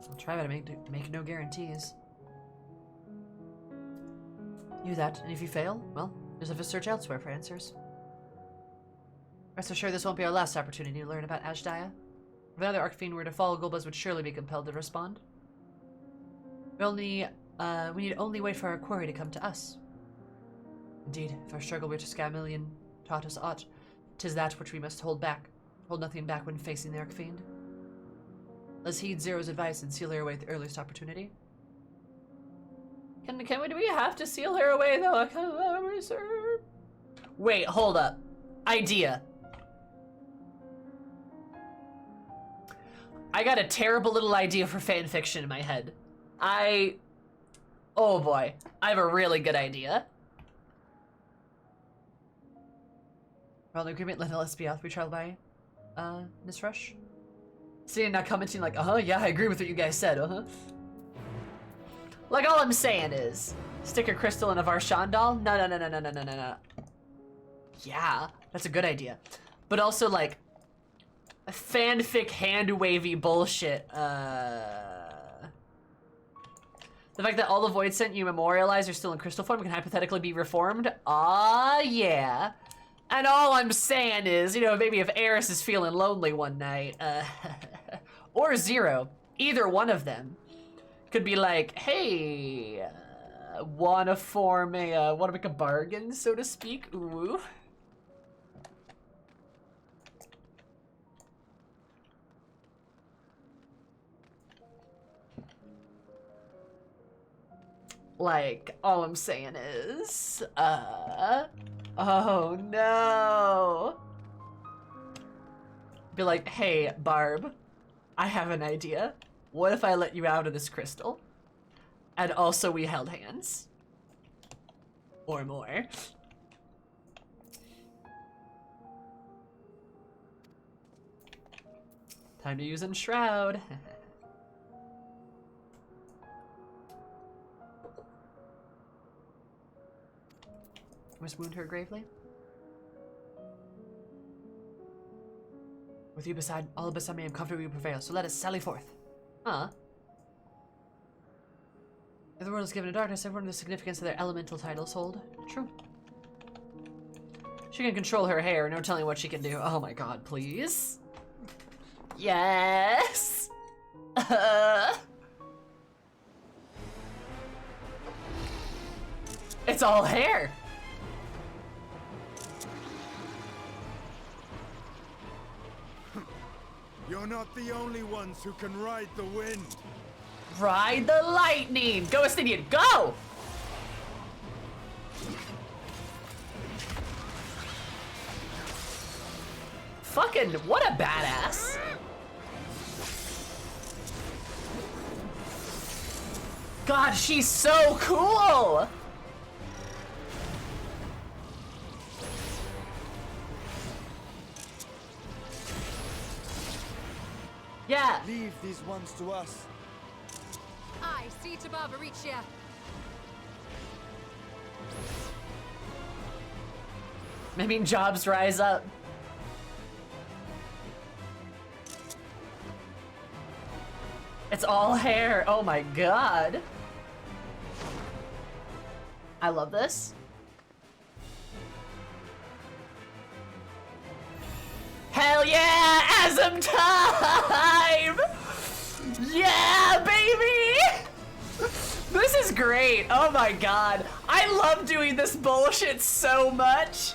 I'll try to make no guarantees. You that, and if you fail, well, just have to search elsewhere for answers. Rest assured this won't be our last opportunity to learn about Ashdaya. If another Archfiend were to fall, Golbez would surely be compelled to respond. We need only wait for our quarry to come to us. Indeed, if our struggle with Scammillion taught us aught, 'tis that which we must hold nothing back when facing the Archfiend. Let's heed Zero's advice and seal her away at the earliest opportunity. Do we have to seal her away though? I can't remember, sir. Wait, hold up. Idea. I got a terrible little idea for fan fiction in my head. Oh boy, I have a really good idea. We're on the agreement, let us be off we trial by, Miss Rush. Seeing not commenting like, yeah, I agree with what you guys said, Like, all I'm saying is, stick a crystal in a Varshan doll? No. Yeah, that's a good idea. But also, like, fanfic hand-wavy bullshit, The fact that all the Void Sent you memorialize are still in crystal form can hypothetically be reformed? Yeah. And all I'm saying is, you know, maybe if Eris is feeling lonely one night, or Zero, either one of them, could be like, hey, wanna make a bargain, so to speak? Ooh. Like, all I'm saying is, oh no. Be like, hey, Barb, I have an idea. What if I let you out of this crystal? And also we held hands. Or more. Time to use Enshroud. Must wound her gravely. With you beside, all beside me, I'm confident we will prevail, so let us sally forth. Huh? If the world is given to darkness, everyone the significance of their elemental titles hold. True. She can control her hair, no telling what she can do. Oh my god, please. Yes! It's all hair! You're not the only ones who can ride the wind. Ride the lightning! Go, Astidian, go! Fucking, what a badass. God, she's so cool! Yeah. Leave these ones to us. I see to Barbaricia. I mean, jobs rise up. It's all hair. Oh my god. I love this. Hell yeah! Asm time! Yeah, baby! This is great. Oh my god. I love doing this bullshit so much.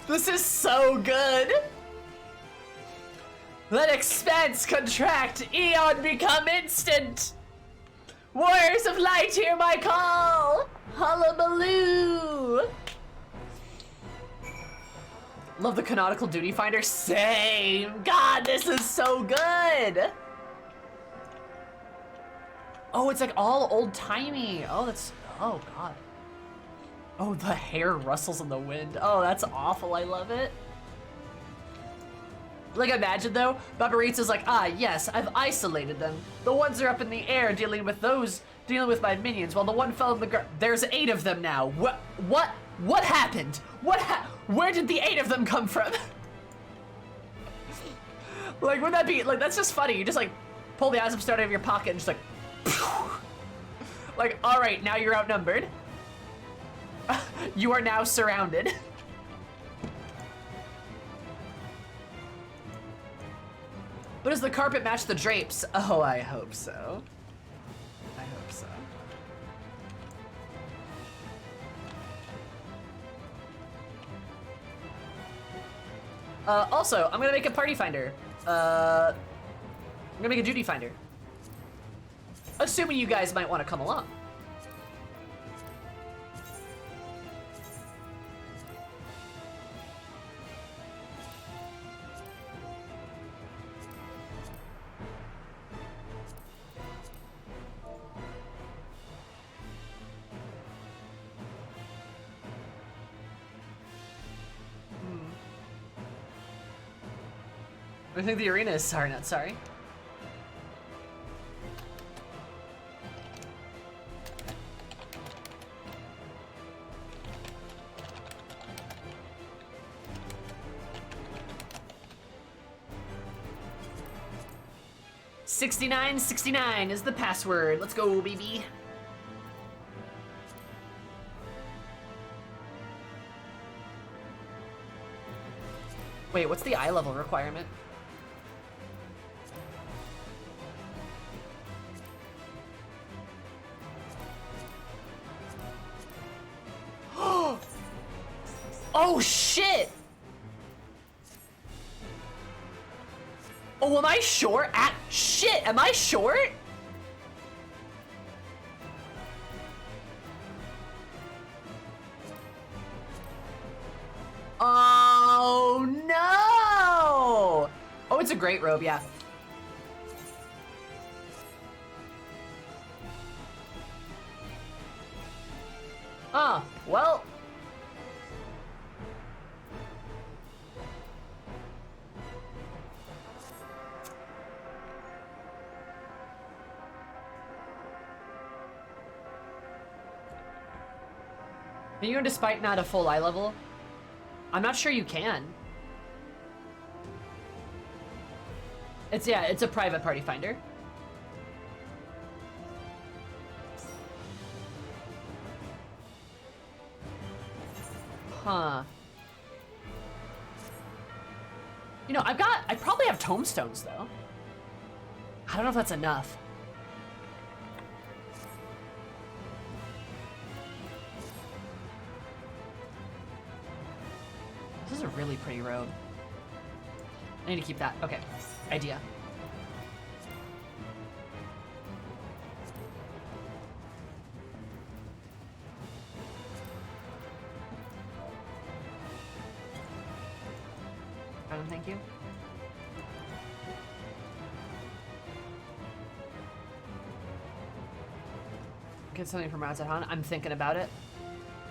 This is so good. Let expense contract, Eon become instant. Warriors of light, hear my call. Hullabaloo. Love the canonical duty finder. Same. God, this is so good. Oh, it's like all old-timey. Oh, that's, oh god. Oh, the hair rustles in the wind. Oh, that's awful. I love it. Like, imagine though, Barbaritsa's like, ah, yes, I've isolated them. The ones are up in the air dealing with my minions, while the one fell in the ground. There's 8 of them now. What happened? Where did the 8 of them come from? Like, wouldn't that be, like, that's just funny. You just, like, pull the Asm Stone out of your pocket and just, like, like, all right, now you're outnumbered. You are now surrounded. But does the carpet match the drapes? Oh, I hope so. I hope so. Also, I'm gonna make a party finder. I'm gonna make a duty finder. Assuming you guys might want to come along. I think the arena is sorry, not sorry. $69.69 is the password. Let's go, baby. Wait, what's the eye level requirement? Oh shit! Oh, am I short? Shit, am I short? Oh no! Oh, it's a great robe, yeah. Ah, well. Can you, despite not a full eye level? I'm not sure you can. It's, yeah, it's a private party finder. Huh. You know, I probably have tomestones though. I don't know if that's enough. This is a really pretty robe. I need to keep that. Okay. Idea. Thank you. Get something from outside, huh? I'm thinking about it.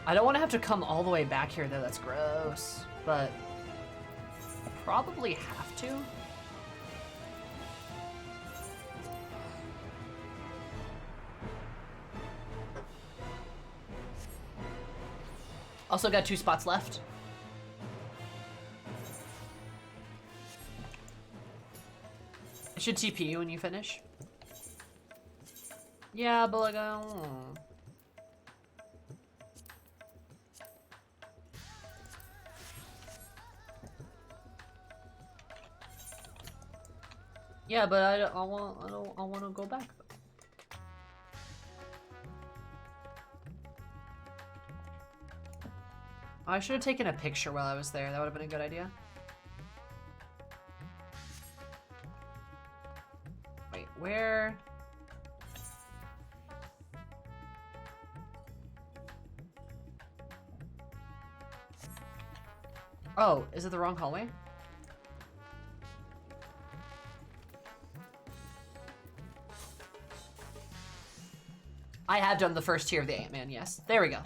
I don't want to have to come all the way back here though, that's gross. But probably have to. Also got 2 spots left. I should TP you when you finish. Yeah, but like, yeah, but I want to go back. I should have taken a picture while I was there. That would have been a good idea. Wait, where? Oh, is it the wrong hallway? I have done the first tier of the Ant-Man, yes. There we go.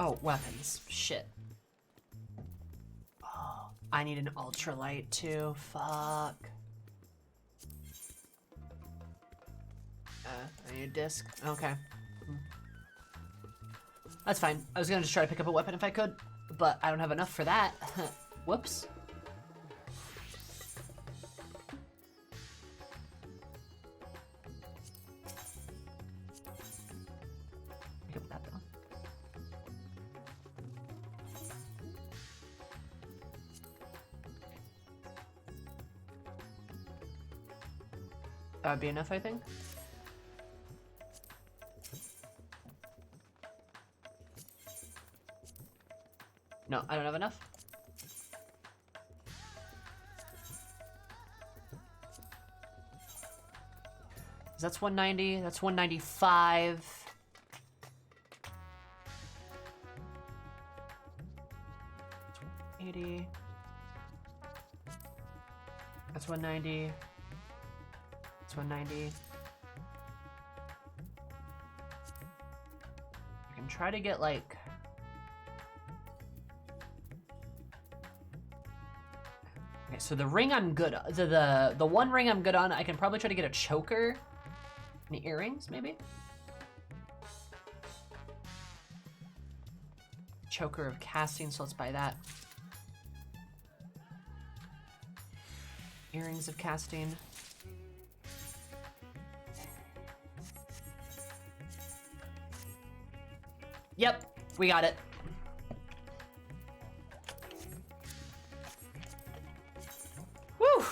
Oh, weapons. Shit. Oh, I need an ultralight too. Fuck. I need a disc. Okay. That's fine. I was gonna just try to pick up a weapon if I could, but I don't have enough for that. Whoops. That would be enough, I think. No, I don't have enough. That's 190, that's 195. That's 180. That's 190. That's 190. I can try to get like... Okay, so the ring I'm good on, the one ring I'm good on, I can probably try to get a choker. Any earrings, maybe? Choker of casting, so let's buy that. Earrings of casting. Yep, we got it. Woo!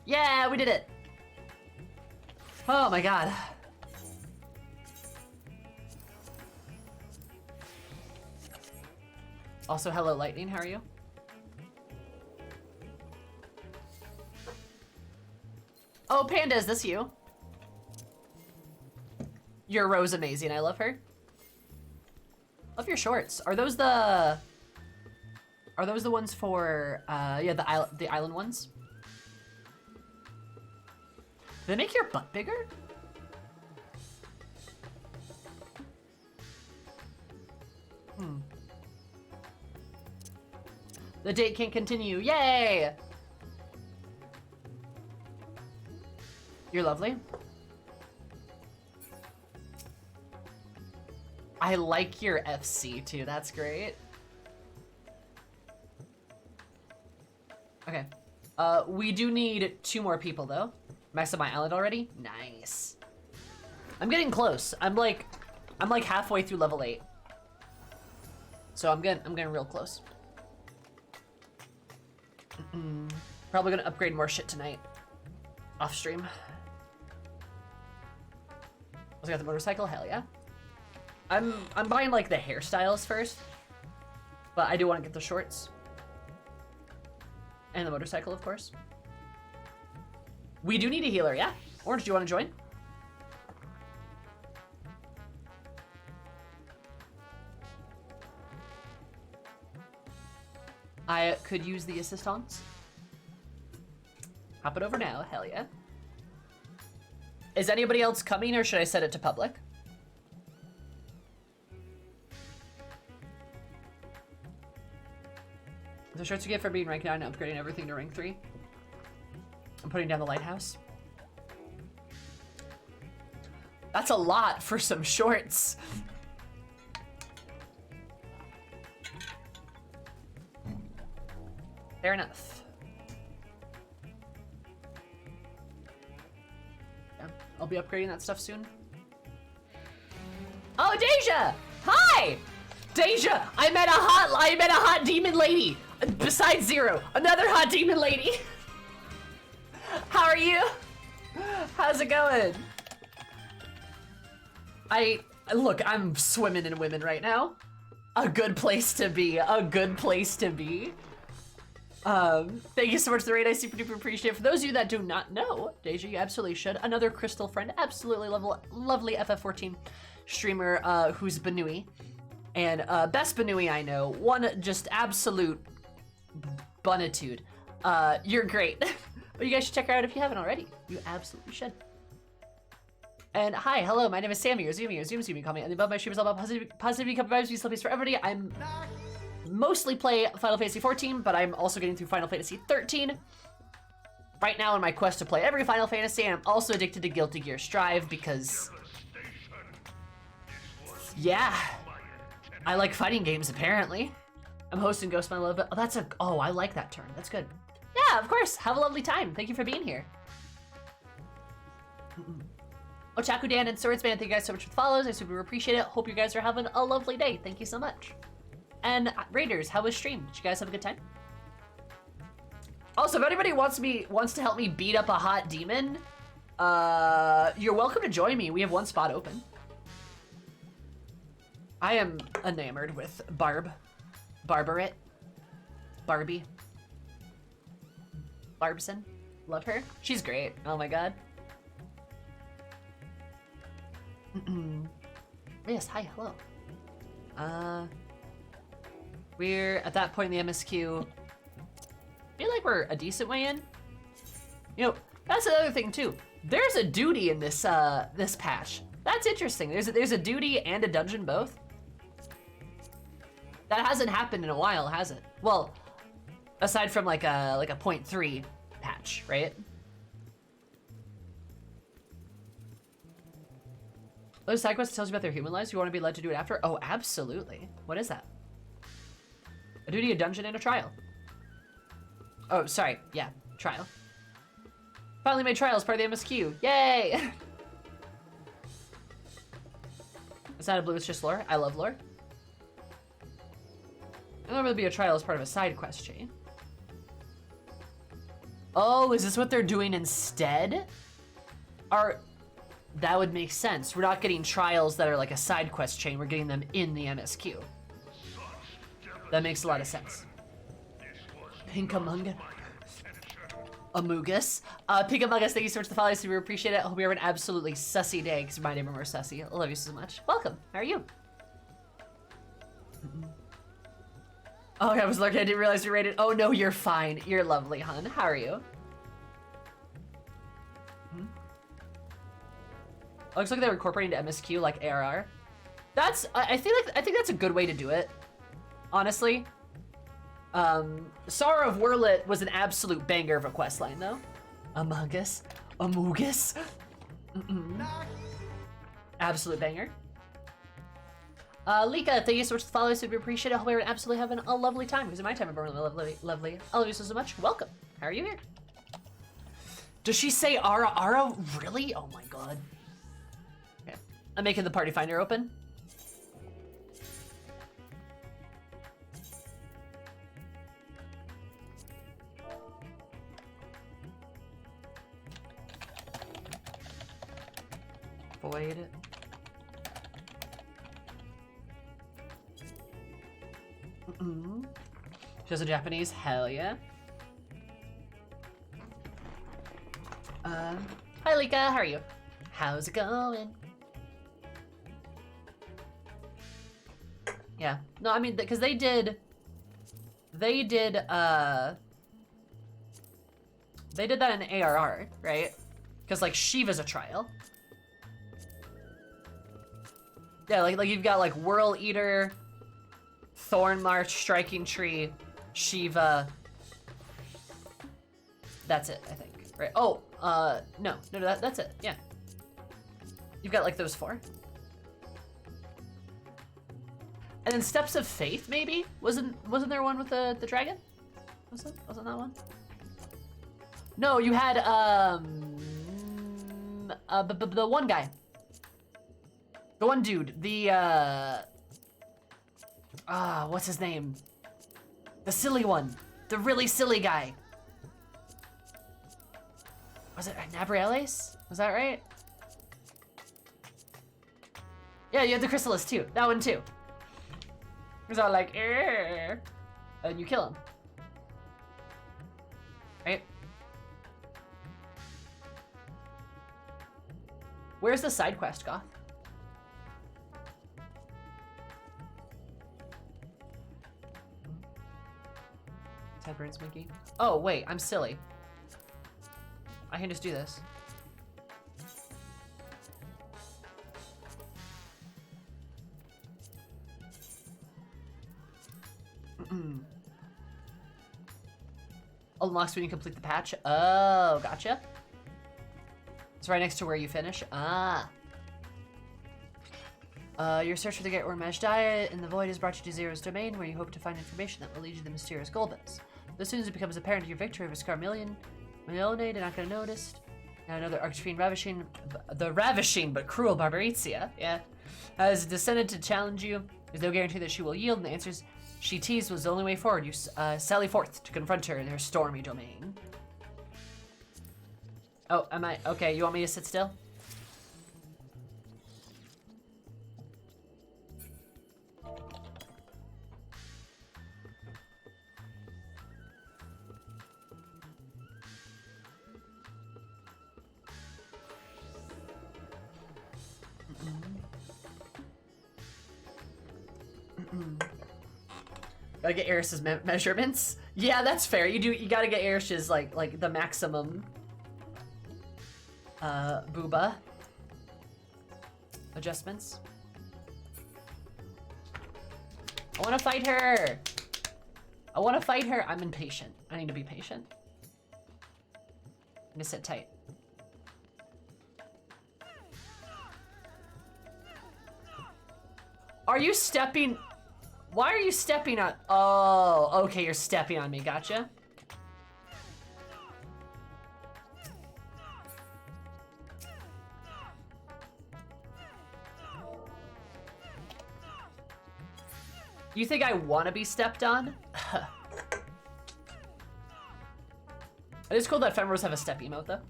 Yeah, we did it. Oh my god. Also, hello Lightning, how are you? Oh, Panda, is this you? Your Rose amazing, I love her. Love your shorts. Are those the ones for, yeah, the island ones? Do they make your butt bigger? The date can continue. Yay! You're lovely. I like your FC too. That's great. Okay. We do need 2 more people though. Max up my island already? Nice. I'm getting close. I'm like halfway through level 8. So I'm getting real close. Probably gonna upgrade more shit tonight. Off stream. Also got the motorcycle, hell yeah. I'm buying like the hairstyles first. But I do want to get the shorts. And the motorcycle, of course. We do need a healer, yeah? Orange, do you want to join? I could use the assistance. Hop it over now, hell yeah. Is anybody else coming or should I set it to public? The shirts you get for being rank 9 and upgrading everything to rank 3. I'm putting down the lighthouse. That's a lot for some shorts. Fair enough. Yeah, I'll be upgrading that stuff soon. Oh, Deja! Hi! Deja, I met a hot demon lady. Besides Zero, another hot demon lady. How are you? How's it going? Look, I'm swimming in women right now. A good place to be. A good place to be. Thank you so much for the raid. I super duper appreciate it. For those of you that do not know, Deja, you absolutely should. Another Crystal friend, absolutely lovely FF14 streamer who's Banui. And best Banui I know. One just absolute bunitude. You're great. But you guys should check her out if you haven't already. You absolutely should. And hi, hello, my name is Sammy, or Zumi, call me. And above my stream is all about positivity, couple vibes, peace, love, peace for everybody. I'm mostly play Final Fantasy XIV, but I'm also getting through Final Fantasy XIII. Right now in my quest to play every Final Fantasy, and I'm also addicted to Guilty Gear Strive because... yeah. I like fighting games, apparently. I'm hosting Ghost My Love. Oh, I like that turn. That's good. Yeah, of course. Have a lovely time. Thank you for being here. Ochaku Dan and Swordsman, thank you guys so much for the follows. I super appreciate it. Hope you guys are having a lovely day. Thank you so much. And Raiders, how was stream? Did you guys have a good time? Also, if anybody wants to help me beat up a hot demon, you're welcome to join me. We have one spot open. I am enamored with Barbie. Barbson. Love her. She's great. Oh my god. Yes, hi, hello. We're at that point in the MSQ. I feel like we're a decent way in. You know, that's another thing too. There's a duty in this this patch. That's interesting. There's a duty and a dungeon both. That hasn't happened in a while, has it? Well, aside from like a 0.3 patch, right? Those side quests tells you about their human lives. You want to be led to do it after? Oh, absolutely. What is that? A duty, a dungeon, and a trial. Oh, sorry. Yeah, trial. Finally made trials part of the MSQ. Yay! It's not a blue, it's just lore. I love lore. I don't really be a trial as part of a side quest chain. Oh, is this what they're doing instead? That would make sense. We're not getting trials that are like a side quest chain. We're getting them in the MSQ. That makes a lot of sense. Pink Among Us. Amogus. Pink Among Us, thank you so much for the follow. We appreciate it. I hope you have an absolutely sussy day, because my name is more sussy. I love you so much. Welcome. How are you? Oh, I was lurking. I didn't realize you rated. Oh, no, you're fine. You're lovely, hun. How are you? Looks like they're incorporating to MSQ like ARR. I think that's a good way to do it. Honestly. Sorrow of Wurlet was an absolute banger of a questline though. Amogus. Absolute banger. Lika, thank you so much for the follow. We appreciate it. I hope you're absolutely having a lovely time. Because in my time, I've been really lovely. I love you so much. Welcome. How are you here? Does she say Ara? Ara? Really? Oh my god. Okay. I'm making the party finder open. Void. She has a Japanese? Hell yeah. Hi Lika, how are you? How's it going? Yeah. No, I mean, because they did that in ARR, right? Because like Shiva's a trial. Yeah, like you've got like Whirl Eater, Thorn March, Striking Tree, Shiva. That's it, I think. Right? Oh, no, that's it. Yeah. You've got like those four. And then Steps of Faith, maybe? Wasn't there one with the dragon? Wasn't that one? No, you had the one guy. The one dude, what's his name? The silly one. The really silly guy. Was it Nabrieles? Was that right? Yeah, you had the Chrysalis too. That one too. It was all like, and you kill him. Right? Where's the side quest, Goth? Burns Mickey. Oh wait, I'm silly. I can just do this. Unlocks when you complete the patch. Oh, gotcha. It's right next to where you finish. Your search for the Great Ormesh Diet in the Void has brought you to Zero's domain, where you hope to find information that will lead you to the mysterious gold beds. As soon as it becomes apparent your victory over Scarmillion, Mione, they're not gonna notice. Now another Archfiend ravishing but cruel Barbarizia, yeah, has descended to challenge you. There's no guarantee that she will yield, and the answers She teased was the only way forward. You sally forth to confront her in her stormy domain. Oh, am I? Okay, you want me to sit still? Gotta get Eris's measurements. Yeah, that's fair. You gotta get Eris's like the maximum booba adjustments. I wanna fight her. I wanna fight her. I'm impatient. I need to be patient. I'm gonna sit tight. Are you stepping? Why are you stepping on? Oh, okay, you're stepping on me. Gotcha. You think I want to be stepped on? It is cool that Femros have a step emote, though.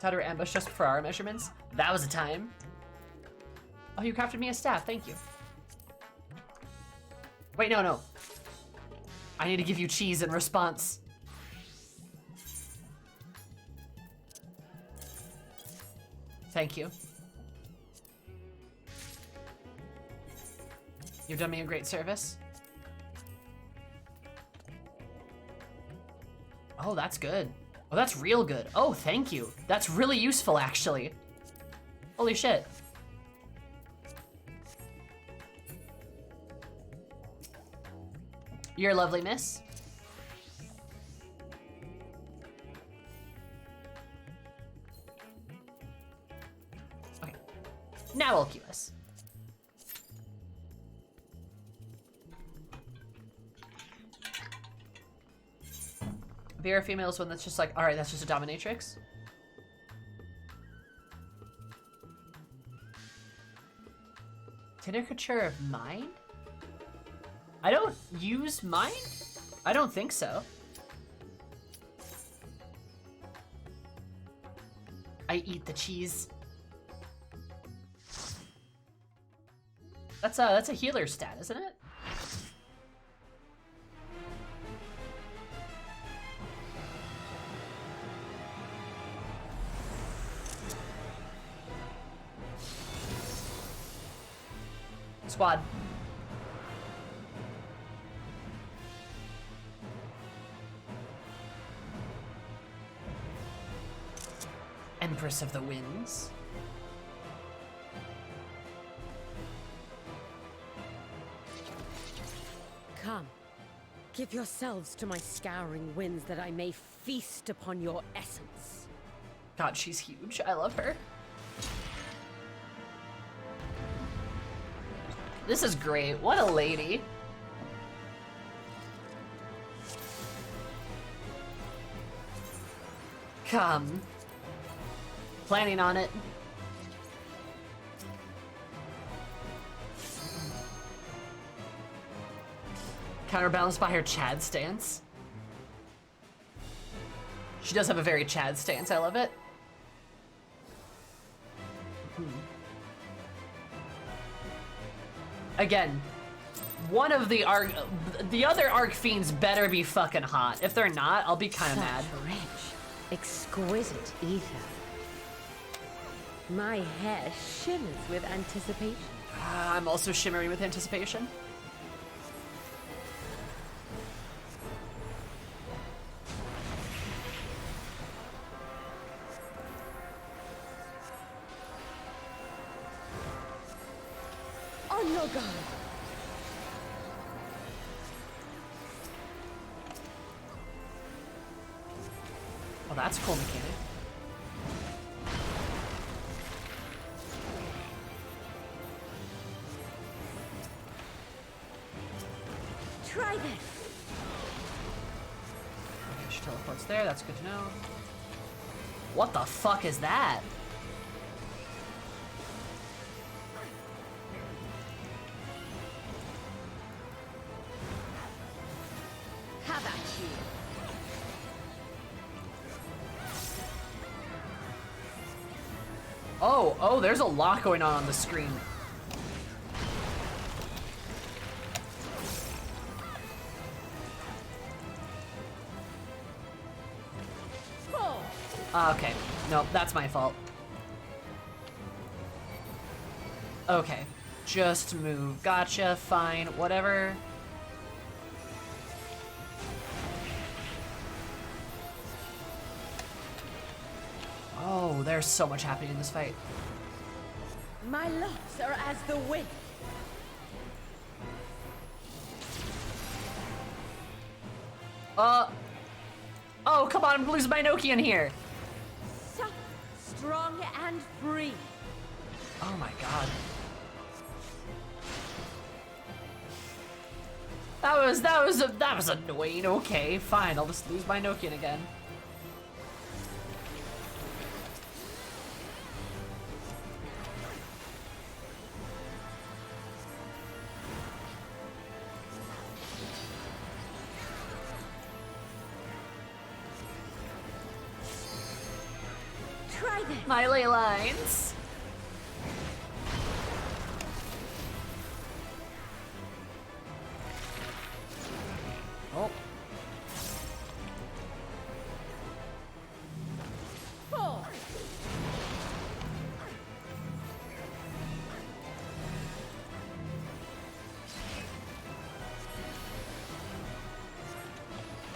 Taught her ambush just for our measurements. That was a time. Oh, you crafted me a staff. Thank you. Wait, no. I need to give you cheese in response. Thank you. You've done me a great service. Oh, that's good. Oh, that's real good. Oh, thank you. That's really useful, actually. Holy shit. You're lovely, miss. Okay. Now I'll cue us. Vera female is one that's just like, alright, that's just a dominatrix. Caricature of mine? I don't use mine? I don't think so. I eat the cheese. That's a healer stat, isn't it? Squad. Empress of the Winds. Come, give yourselves to my scouring winds that I may feast upon your essence. God, she's huge. I love her. This is great. What a lady. Come. Planning on it. Counterbalanced by her Chad stance. She does have a very Chad stance. I love it. Again, one of the other Arc Fiends better be fucking hot. If they're not, I'll be kind of mad. Rich, exquisite ether. My hair shimmers with anticipation. I'm also shimmering with anticipation. On your guard. Oh, that's a cool mechanic. Try this. Okay, she teleports there. That's good to know. What the fuck is that? you. Oh, there's a lot going on the screen. Okay, no, that's my fault. Okay, just move. Gotcha, fine, whatever. Oh, there's so much happening in this fight. My locks are as the wind. Oh, come on, I'm gonna lose my Nokia in here. Soft, strong, and free. Oh my god. That was annoying. Okay, fine, I'll just lose my Nokia again. Try this. My ley lines. Oh. Four.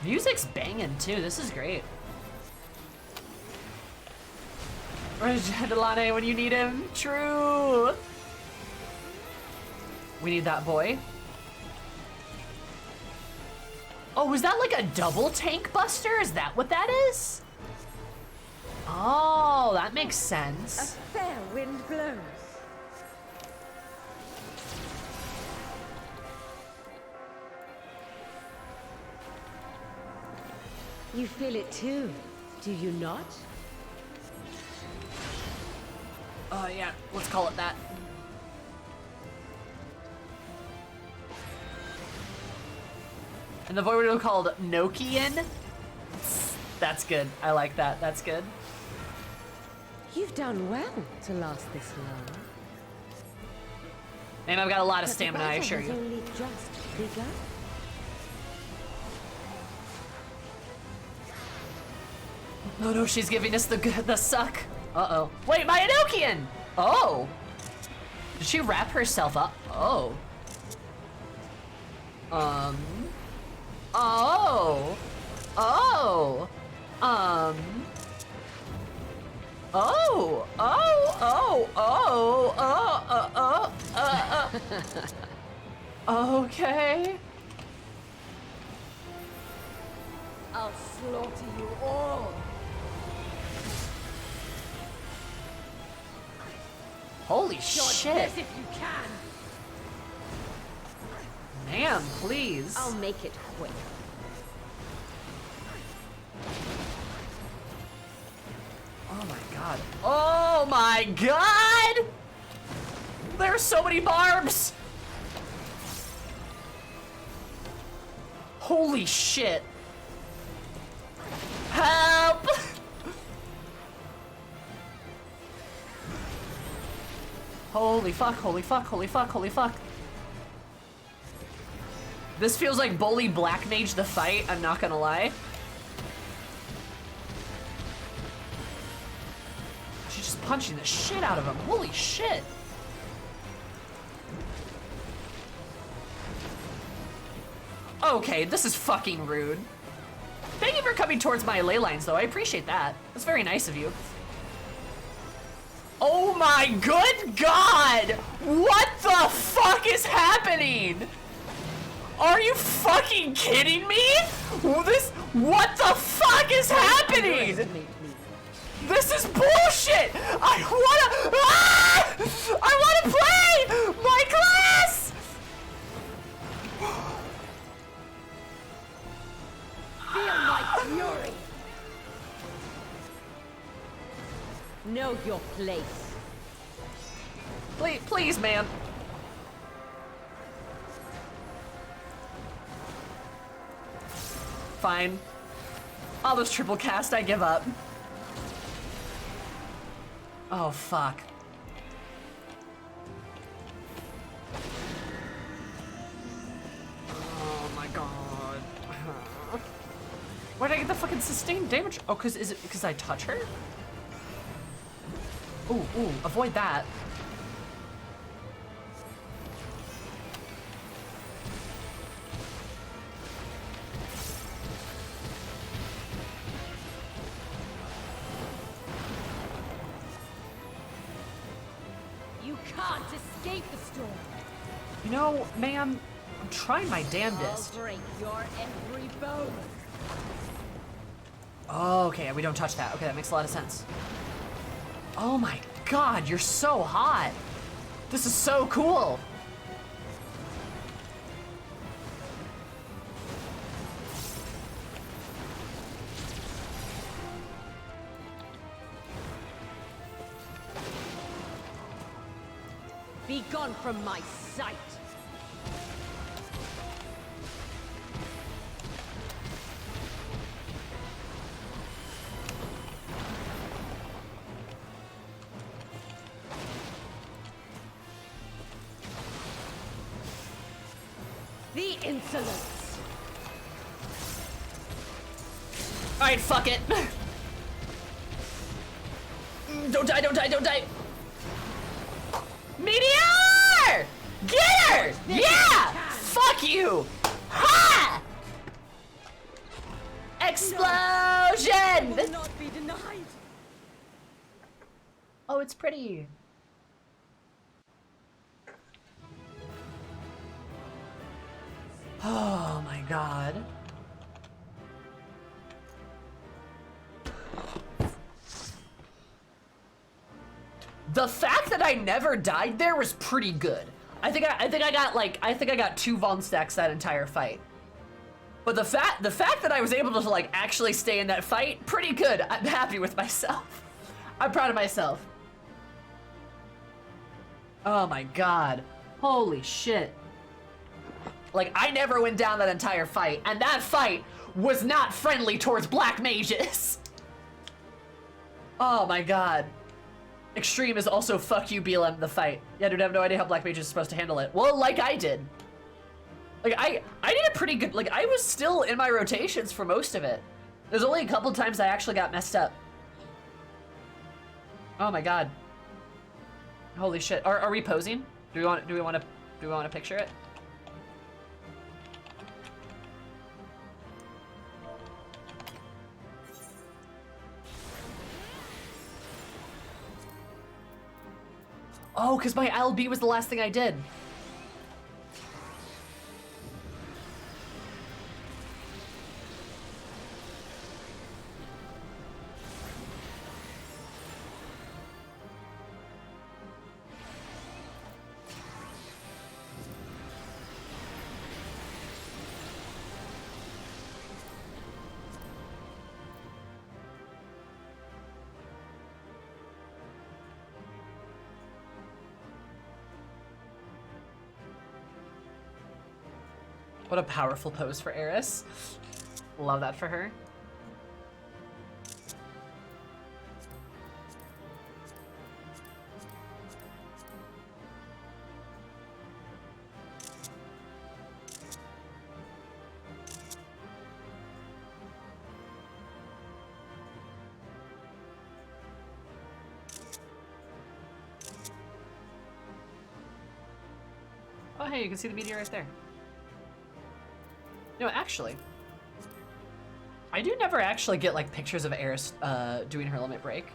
Music's banging too. This is great. Where's Delane when you need him? True. We need that boy. Oh, was that like a double tank buster? Is that what that is? Oh, that makes A sense. fair wind blows. You feel it too, do you not? Oh yeah, let's call it that. And the void will called Nokian. That's good. I like that. That's good. You've done well to last this long. And I've got a lot of But the stamina, I battle assure has you. only just begun. Oh no, she's giving us the suck. Uh-oh. Wait, my Enochian! Oh! Did she wrap herself up? Oh. Oh. Oh! Oh! Oh, oh, okay. I'll slaughter you all. Holy Dodge shit. this if you can. Man, please. I'll make it quick. Oh my god. Oh my god! There's so many barbs! Holy shit. Help! Holy fuck, holy fuck, holy fuck, holy fuck. This feels like Bully Black Mage the fight, I'm not gonna lie. She's just punching the shit out of him. Holy shit. Okay, this is fucking rude. Thank you for coming towards my ley lines, though. I appreciate that. That's very nice of you. Oh my good god! What the fuck is happening? Are you fucking kidding me? What the fuck is happening? This is bullshit! I wanna play my class! Feel my fury. Know your place. Please, man. Fine. I'll just triple cast, I give up. Oh, fuck. Oh my god. Where did I get the fucking sustained damage? Oh, is it because I touch her? Ooh, avoid that. You can't escape the storm. You know, ma'am, I'm trying my damnedest. I'll break your every bone. Oh, okay, we don't touch that. Okay, that makes a lot of sense. Oh my god, you're so hot. This is so cool. Be gone from my sight. The insolence. Alright, fuck it. Don't die, don't die, don't die. Meteor! Get her! Yeah! Fuck you! Ha! Explosion! Will not be denied. Oh, it's pretty. Oh my god. The fact that I never died there was pretty good. I think I got 2 Von stacks that entire fight. But the fact that I was able to like actually stay in that fight, pretty good. I'm happy with myself. I'm proud of myself. Oh my god. Holy shit. Like, I never went down that entire fight, and that fight was not friendly towards black mages. Oh my god. Extreme is also fuck you BLM the fight. Yeah, dude, I have no idea how black mages are supposed to handle it. Well, like I did. Like, I did a pretty good, like, I was still in my rotations for most of it. There's only a couple times I actually got messed up. Oh my god. Holy shit. Are we posing? Do we want to picture it? Oh, because my LB was the last thing I did. What a powerful pose for Eris. Love that for her. Oh, hey, you can see the meteor right there. No, actually, I do never actually get like pictures of Eris doing her limit break.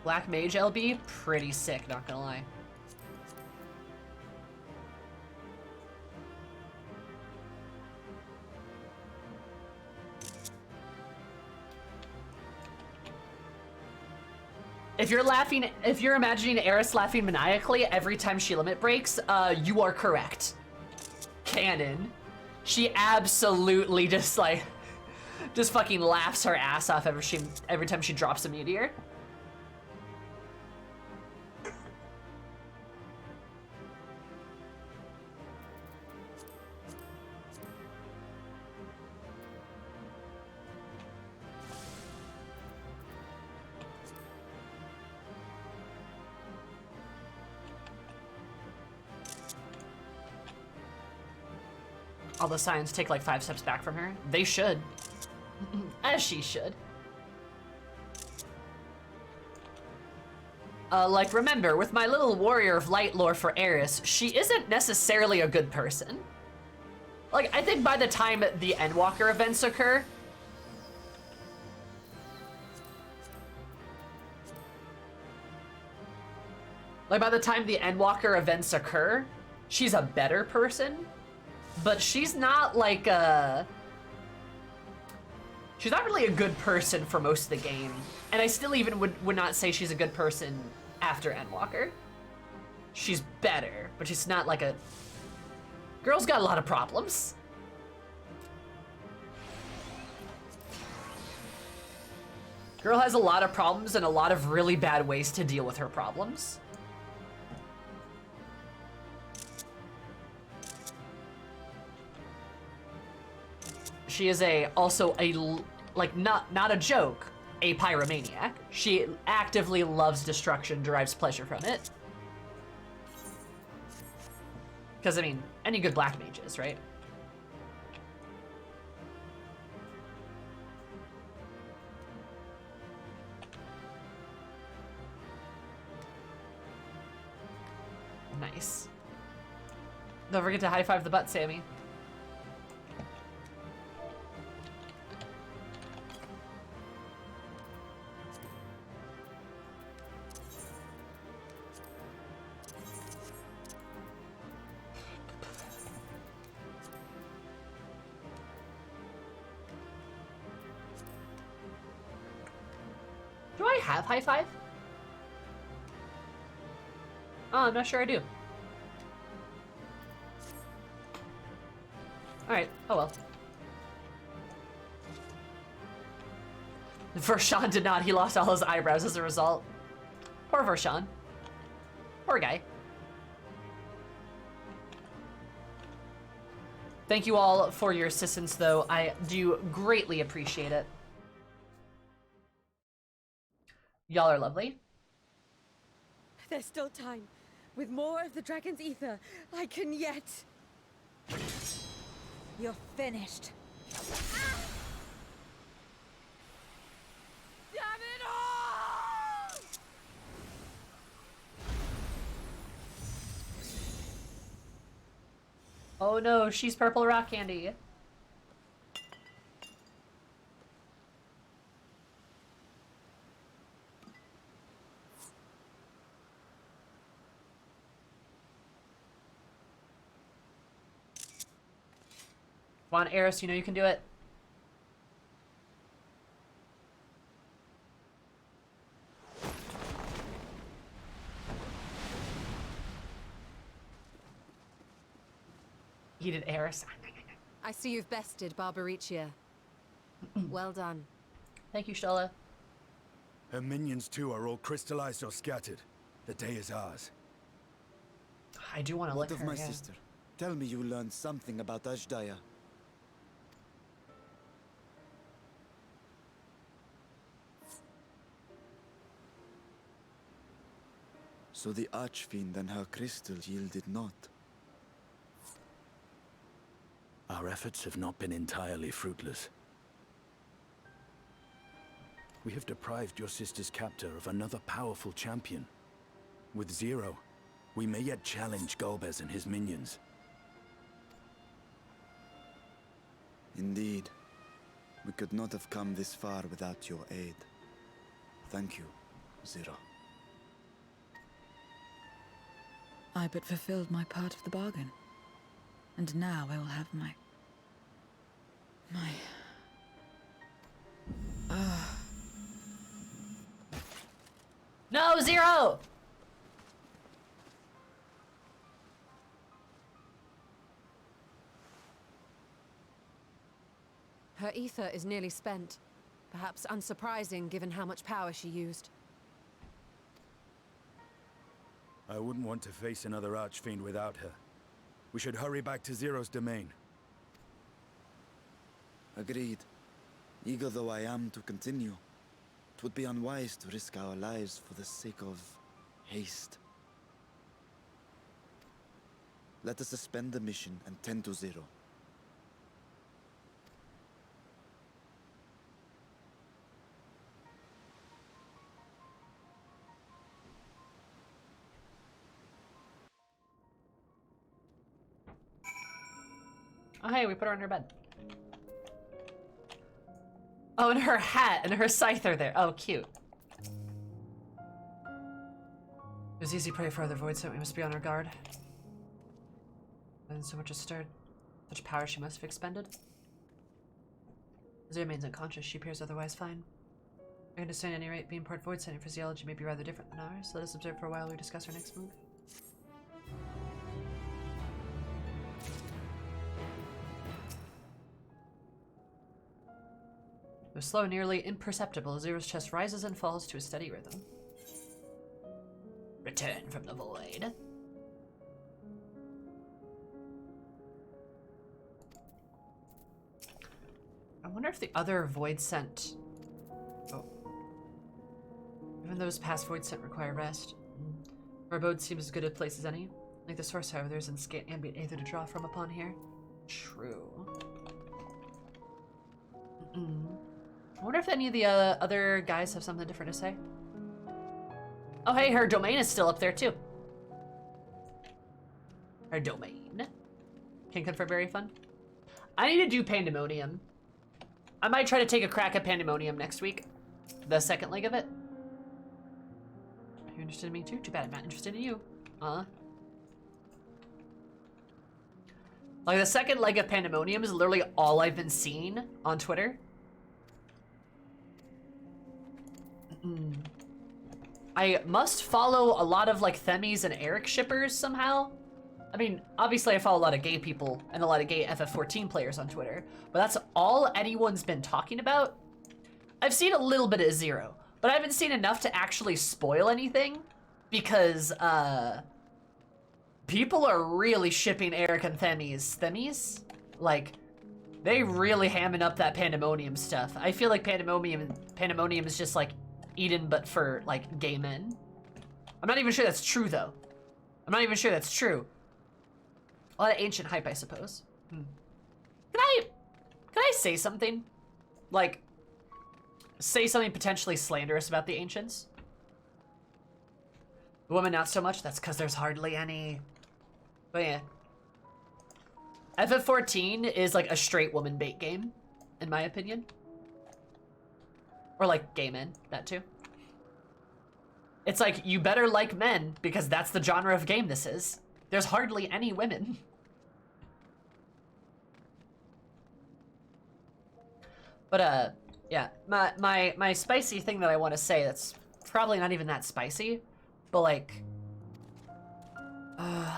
Black Mage LB, pretty sick, not gonna lie. If you're imagining Eris laughing maniacally every time she limit breaks, you are correct. canon, she absolutely just like, just fucking laughs her ass off every time she drops a meteor. All the Scions take like 5 steps back from her. They should. As she should. Like, remember, with my little warrior of light lore for Eris, she isn't necessarily a good person. Like, I think by the time the Endwalker events occur, she's a better person. But she's not like she's not really a good person for most of the game. And I still even would not say she's a good person after Endwalker. She's better, but she's not like a... Girl's got a lot of problems. Girl has a lot of problems and a lot of really bad ways to deal with her problems. She is also a, like, not a joke, a pyromaniac. She actively loves destruction, derives pleasure from it. Because, I mean, any good black mages, right? Nice. Don't forget to high-five the butt, Sammy. Do I have high five? Oh, I'm not sure I do. Alright, oh well. Vershawn did not, he lost all his eyebrows as a result. Poor Vershawn. Poor guy. Thank you all for your assistance though, I do greatly appreciate it. Y'all are lovely. There's still time. With more of the dragon's ether, I can yet... You're finished. Damn it all! Oh no, she's purple rock candy. Come on, Eris, you know you can do it. He did, Eris. I see you've bested Barbaricia. Well done. Thank you, Shola. Her minions too are all crystallized or scattered. The day is ours. I do want to What lick of her, my yeah. sister? Tell me you learned something about Ashdaya. So the Archfiend and her crystal yielded not. Our efforts have not been entirely fruitless. We have deprived your sister's captor of another powerful champion. With Zero, we may yet challenge Golbez and his minions. Indeed. We could not have come this far without your aid. Thank you, Zero. I but fulfilled my part of the bargain. And now I will have my... No, Zero! Her ether is nearly spent. Perhaps unsurprising given how much power she used. I wouldn't want to face another Archfiend without her. We should hurry back to Zero's domain. Agreed. Eager though I am to continue, it would be unwise to risk our lives for the sake of haste. Let us suspend the mission and tend to Zero. Oh, hey, we put her on her bed. Oh, and her hat and her scythe are there. Oh, cute. It was easy prey for other voids, so we must be on our guard. And so much as stirred. Such power she must have expended. As she remains unconscious, she appears otherwise fine. I understand at any rate, being part void sending physiology may be rather different than ours. Let us observe for a while we discuss our next move. Though slow, nearly imperceptible, Zero's chest rises and falls to a steady rhythm. Return from the void. I wonder if the other void scent... Oh. Even those past void scent require rest. Our abode seems as good a place as any. Like the source, however, there isn't scant ambient aether to draw from upon here. True. I wonder if any of the other guys have something different to say. Oh, hey, her domain is still up there, too. Her domain. Can confirm very fun. I need to do Pandemonium. I might try to take a crack at Pandemonium next week. The second leg of it. Are you interested in me, too? Too bad I'm not interested in you. Like, the second leg of Pandemonium is literally all I've been seeing on Twitter. I must follow a lot of like Themis and Eric shippers somehow. I mean, obviously I follow a lot of gay people and a lot of gay FF14 players on Twitter, but that's all anyone's been talking about. I've seen a little bit of Zero, but I haven't seen enough to actually spoil anything because people are really shipping Eric and Themis. Themis? Like, they really hamming up that Pandemonium stuff. I feel like Pandemonium is just like Eden, but for like gay men. I'm not even sure that's true though. I'm not even sure that's true. A lot of ancient hype, I suppose. Can I say something? Like, say something potentially slanderous about the ancients? The women not so much, that's because there's hardly any. But yeah. FF14 is like a straight woman bait game, in my opinion. Or like gay men, that too. It's like, you better like men, because that's the genre of game this is. There's hardly any women. But yeah, my spicy thing that I want to say that's probably not even that spicy, but like, I'm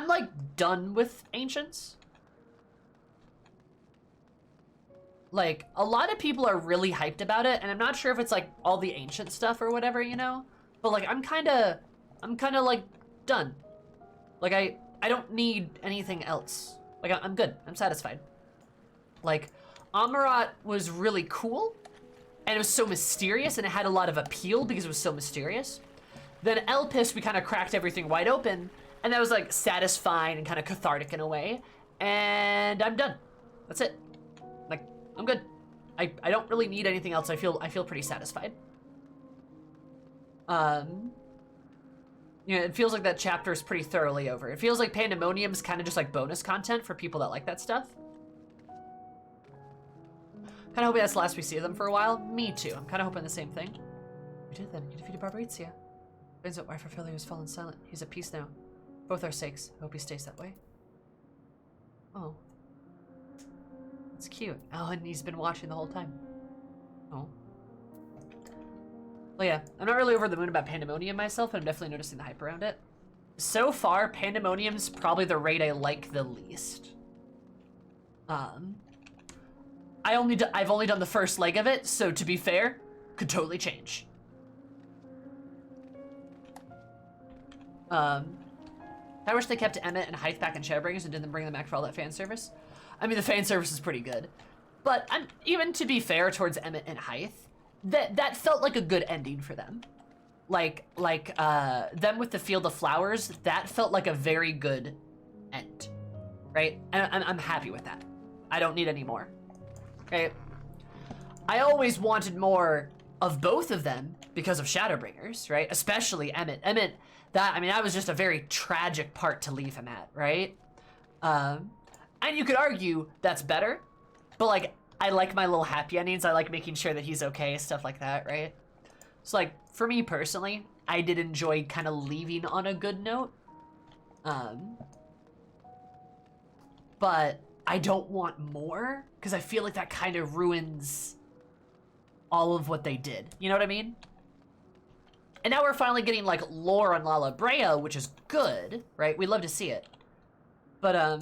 like done with ancients. Like, a lot of people are really hyped about it, and I'm not sure if it's like all the ancient stuff or whatever, you know? But like, I'm kinda like done. Like, I don't need anything else. Like, I'm good, I'm satisfied. Like, Amarat was really cool, and it was so mysterious, and it had a lot of appeal because it was so mysterious. Then Elpis, we kind of cracked everything wide open, and that was like satisfying and kind of cathartic in a way, and I'm done. That's it. Like, I'm good. I don't really need anything else. I feel pretty satisfied. You know, it feels like that chapter is pretty thoroughly over. It feels like Pandemonium's kind of just like bonus content for people that like that stuff. Kind of hoping that's the last we see of them for a while. Me too. I'm kind of hoping the same thing. We did then. You defeated Barbarizia. Turns out wife Ophelia has fallen silent. He's at peace now. Both our sakes. I hope he stays that way. Oh. It's cute. Oh, and he's been watching the whole time. Oh. Well, yeah. I'm not really over the moon about Pandemonium myself, but I'm definitely noticing the hype around it. so far, Pandemonium's probably the raid I like the least. I've only done the first leg of it, so to be fair, could totally change. I wish they kept Emmett and Hythe back in Shadowbringers and didn't bring them back for all that fan service. I mean, the fan service is pretty good. But even to be fair towards Emmett and Hythe, that felt like a good ending for them. Like them with the Field of Flowers, that felt like a very good end, right? And I'm happy with that. I don't need any more, right? I always wanted more of both of them because of Shadowbringers, right? Especially Emmett. Emmett, that was just a very tragic part to leave him at, right? And you could argue that's better, but like, I like my little happy endings. I like making sure that he's okay, stuff like that, right? So like, for me personally, I did enjoy kind of leaving on a good note. But I don't want more, because I feel like that kind of ruins all of what they did. You know what I mean? And now we're finally getting like lore on Lala Brea, which is good, right? We love to see it. But I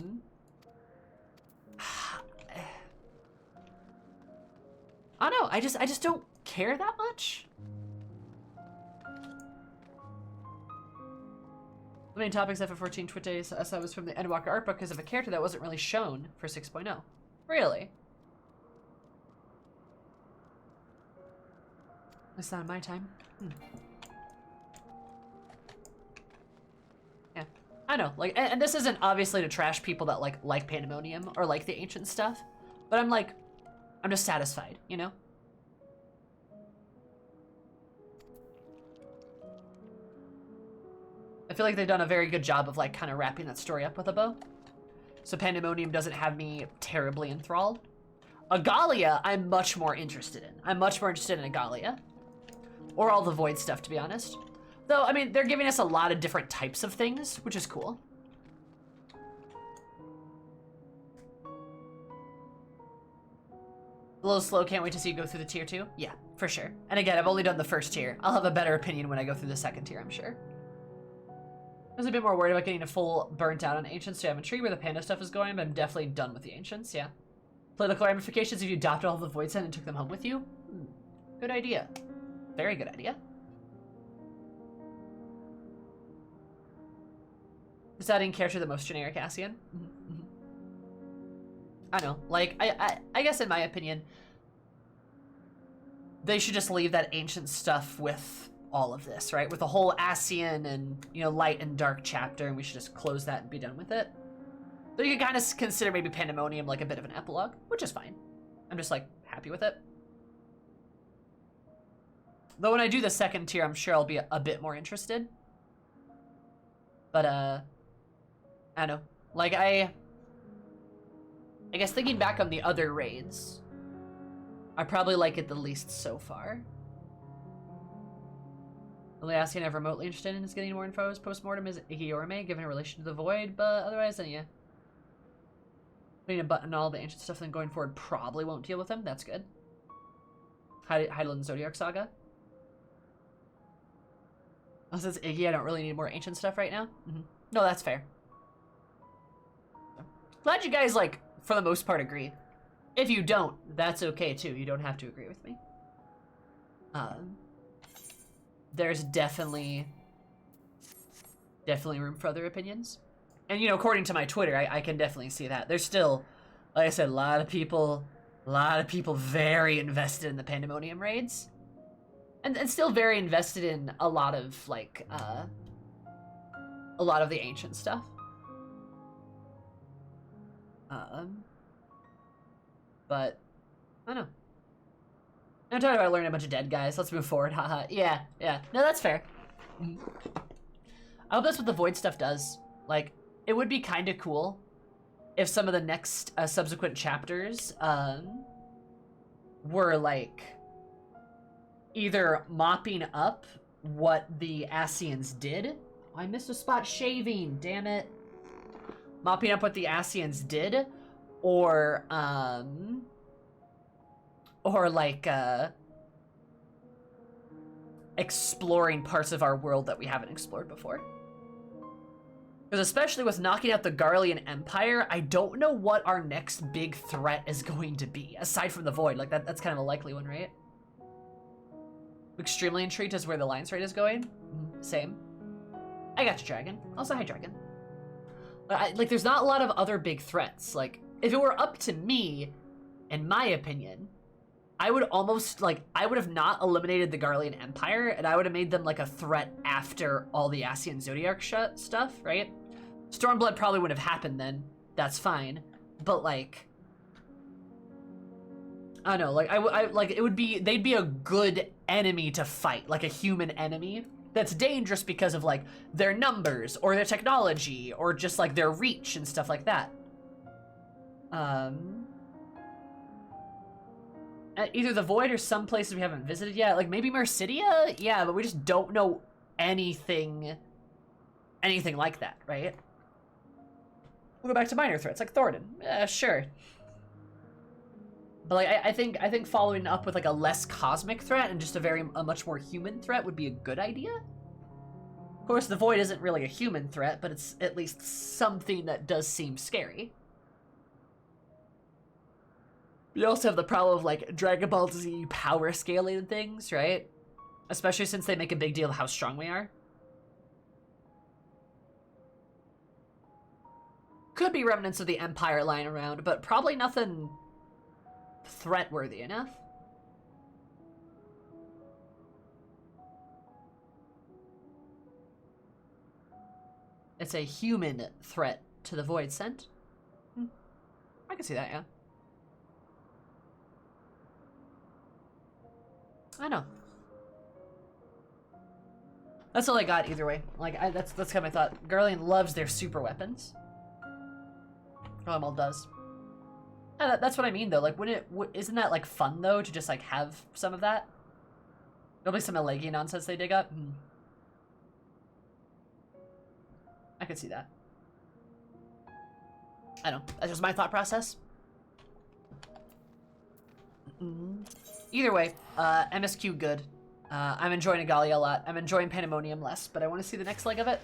don't know, I just don't care that much. The main topics FF14 Twit Days I saw was from the Endwalker art book because of a character that wasn't really shown for 6.0. Really? That's not my time. Yeah, I know. Like, and this isn't obviously to trash people that like Pandemonium or like the ancient stuff, but I'm just satisfied, you know? I feel like they've done a very good job of like kind of wrapping that story up with a bow. So Pandemonium doesn't have me terribly enthralled. Agalia, I'm much more interested in. I'm much more interested in Agalia. Or all the Void stuff, to be honest. Though, I mean, they're giving us a lot of different types of things, which is cool. A little slow, can't wait to see you go through the tier 2. Yeah, for sure. And again, I've only done the first tier. I'll have a better opinion when I go through the second tier, I'm sure. I was a bit more worried about getting a full burnt out on Ancients, so I'm intrigued where the Panda stuff is going, but I'm definitely done with the Ancients, yeah. Political ramifications if you adopted all the Void Sen and took them home with you? Good idea. Very good idea. Just adding character the most generic Ascian. I know, like, I guess in my opinion, they should just leave that ancient stuff with all of this, right? With the whole Ascian and, you know, light and dark chapter, and we should just close that and be done with it. So you can kind of consider maybe Pandemonium like a bit of an epilogue, which is fine. I'm just, like, happy with it. Though when I do the second tier, I'm sure I'll be a bit more interested. But, I don't know. Like, I guess thinking back on the other raids, I probably like it the least so far. The only Ascian I'm remotely interested in is getting more info as postmortem is Igiorme, given a relation to the Void, but otherwise, then yeah. Putting a button on all the ancient stuff and then going forward probably won't deal with them. That's good. Heidelin Zodiac Saga. Oh, since Iggy, I don't really need more ancient stuff right now. No, that's fair. Glad you guys, like, for the most part, agree. If you don't, that's okay too. You don't have to agree with me. There's definitely room for other opinions. And, you know, according to my Twitter, I can definitely see that. There's still, like I said, a lot of people very invested in the Pandemonium raids. And still very invested in a lot of, like, a lot of the ancient stuff. But, I don't know. I'm talking about learning a bunch of dead guys. Let's move forward, haha. Yeah. No, that's fair. I hope that's what the Void stuff does. Like, it would be kind of cool if some of the next subsequent chapters were, like, either mopping up what the Ascians did. Oh, I missed a spot shaving, damn it. Mopping up what the Ascians did, or like, exploring parts of our world that we haven't explored before. Because especially with knocking out the Garlean Empire, I don't know what our next big threat is going to be, aside from the Void. Like, that's kind of a likely one, right? Extremely intrigued as where the Alliance raid is going. Same. I got you, Dragon. Also, hi, Dragon. Like, there's not a lot of other big threats. Like, if it were up to me, in my opinion, I would almost, like, I would have not eliminated the Garlean Empire, and I would have made them, like, a threat after all the Ascian Zodiarch stuff, right? Stormblood probably wouldn't have happened then. That's fine. But, like, I don't know, like, I like, it would be, they'd be a good enemy to fight, like a human enemy that's dangerous because of, like, their numbers, or their technology, or just, like, their reach and stuff like that. Either the Void or some places we haven't visited yet. Like, maybe Mercidia? Yeah, but we just don't know anything like that, right? We'll go back to minor threats, like Thoradin. Yeah, sure. But, like, I think following up with, like, a less cosmic threat and just a much more human threat would be a good idea. Of course, the Void isn't really a human threat, but it's at least something that does seem scary. You also have the problem of, like, Dragon Ball Z power scaling and things, right? Especially since they make a big deal of how strong we are. Could be remnants of the Empire lying around, but probably nothing threat-worthy enough. It's a human threat to the Void sent. I can see that, yeah. I know. That's all I got either way. Like, that's kind of my thought. Garlean loves their super weapons. All does. Yeah, that's what I mean, though. Like, isn't that, like, fun, though, to just, like, have some of that? There'll be some Elegian nonsense they dig up. I could see that. I don't know. That's just my thought process. Either way, MSQ good. I'm enjoying Agalia a lot. I'm enjoying Pandemonium less, but I want to see the next leg of it.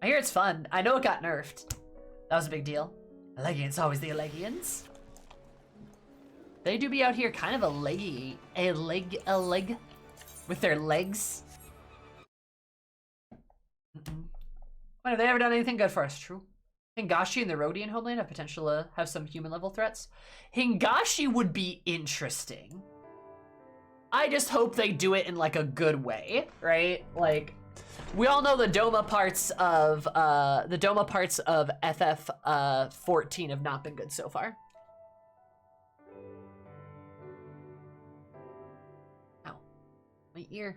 I hear it's fun. I know it got nerfed. That was a big deal. Elegians, always the Elegians. They do be out here kind of a leg, with their legs. When have they ever done anything good for us? True. Hingashi and the Rhodian homeland have potential to have some human level threats. Hingashi would be interesting. I just hope they do it in, like, a good way, right? Like, we all know the Doma parts of FF 14 have not been good so far. Ow, my ear.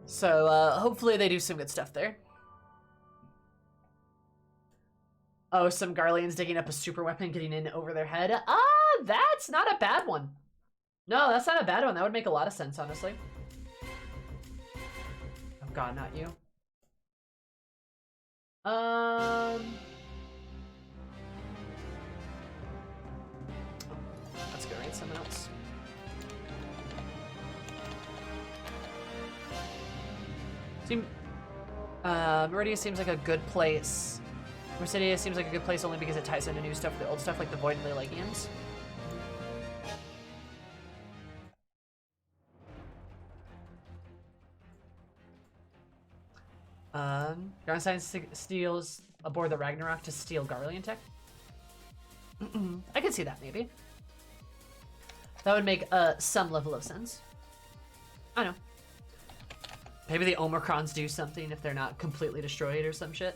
So, hopefully they do some good stuff there. Oh, some Garleans digging up a super weapon, getting in over their head. That's not a bad one. No, that's not a bad one. That would make a lot of sense, honestly. Oh god, not you. Let's go raid someone else. Meridia seems like a good place. Mercedes seems like a good place only because it ties into new stuff, the old stuff like the Void and the Legions. Groundstein steals aboard the Ragnarok to steal Garlean tech. I could see that, maybe. That would make some level of sense. I know. Maybe the Omicrons do something if they're not completely destroyed or some shit.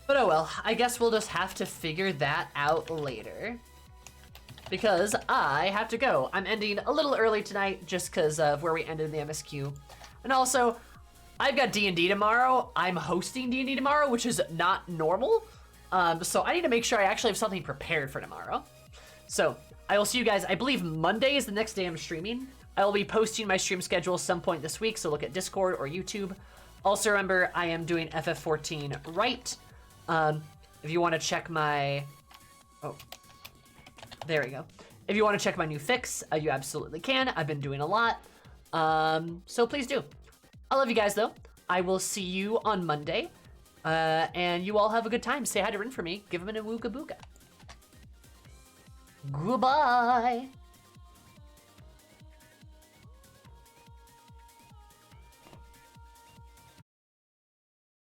But oh well, I guess we'll just have to figure that out later. Because I have to go. I'm ending a little early tonight just because of where we ended in the MSQ. And also, I've got D&D tomorrow. I'm hosting D&D tomorrow, which is not normal. So I need to make sure I actually have something prepared for tomorrow. So I will see you guys. I believe Monday is the next day I'm streaming. I will be posting my stream schedule some point this week, so look at Discord or YouTube. Also remember, I am doing FF14 right. If you want to check my... Oh, there we go. If you want to check my new fix, you absolutely can. I've been doing a lot. So please do. I love you guys, though. I will see you on Monday. And you all have a good time. Say hi to Rin for me. Give him an awooga booga. Goodbye.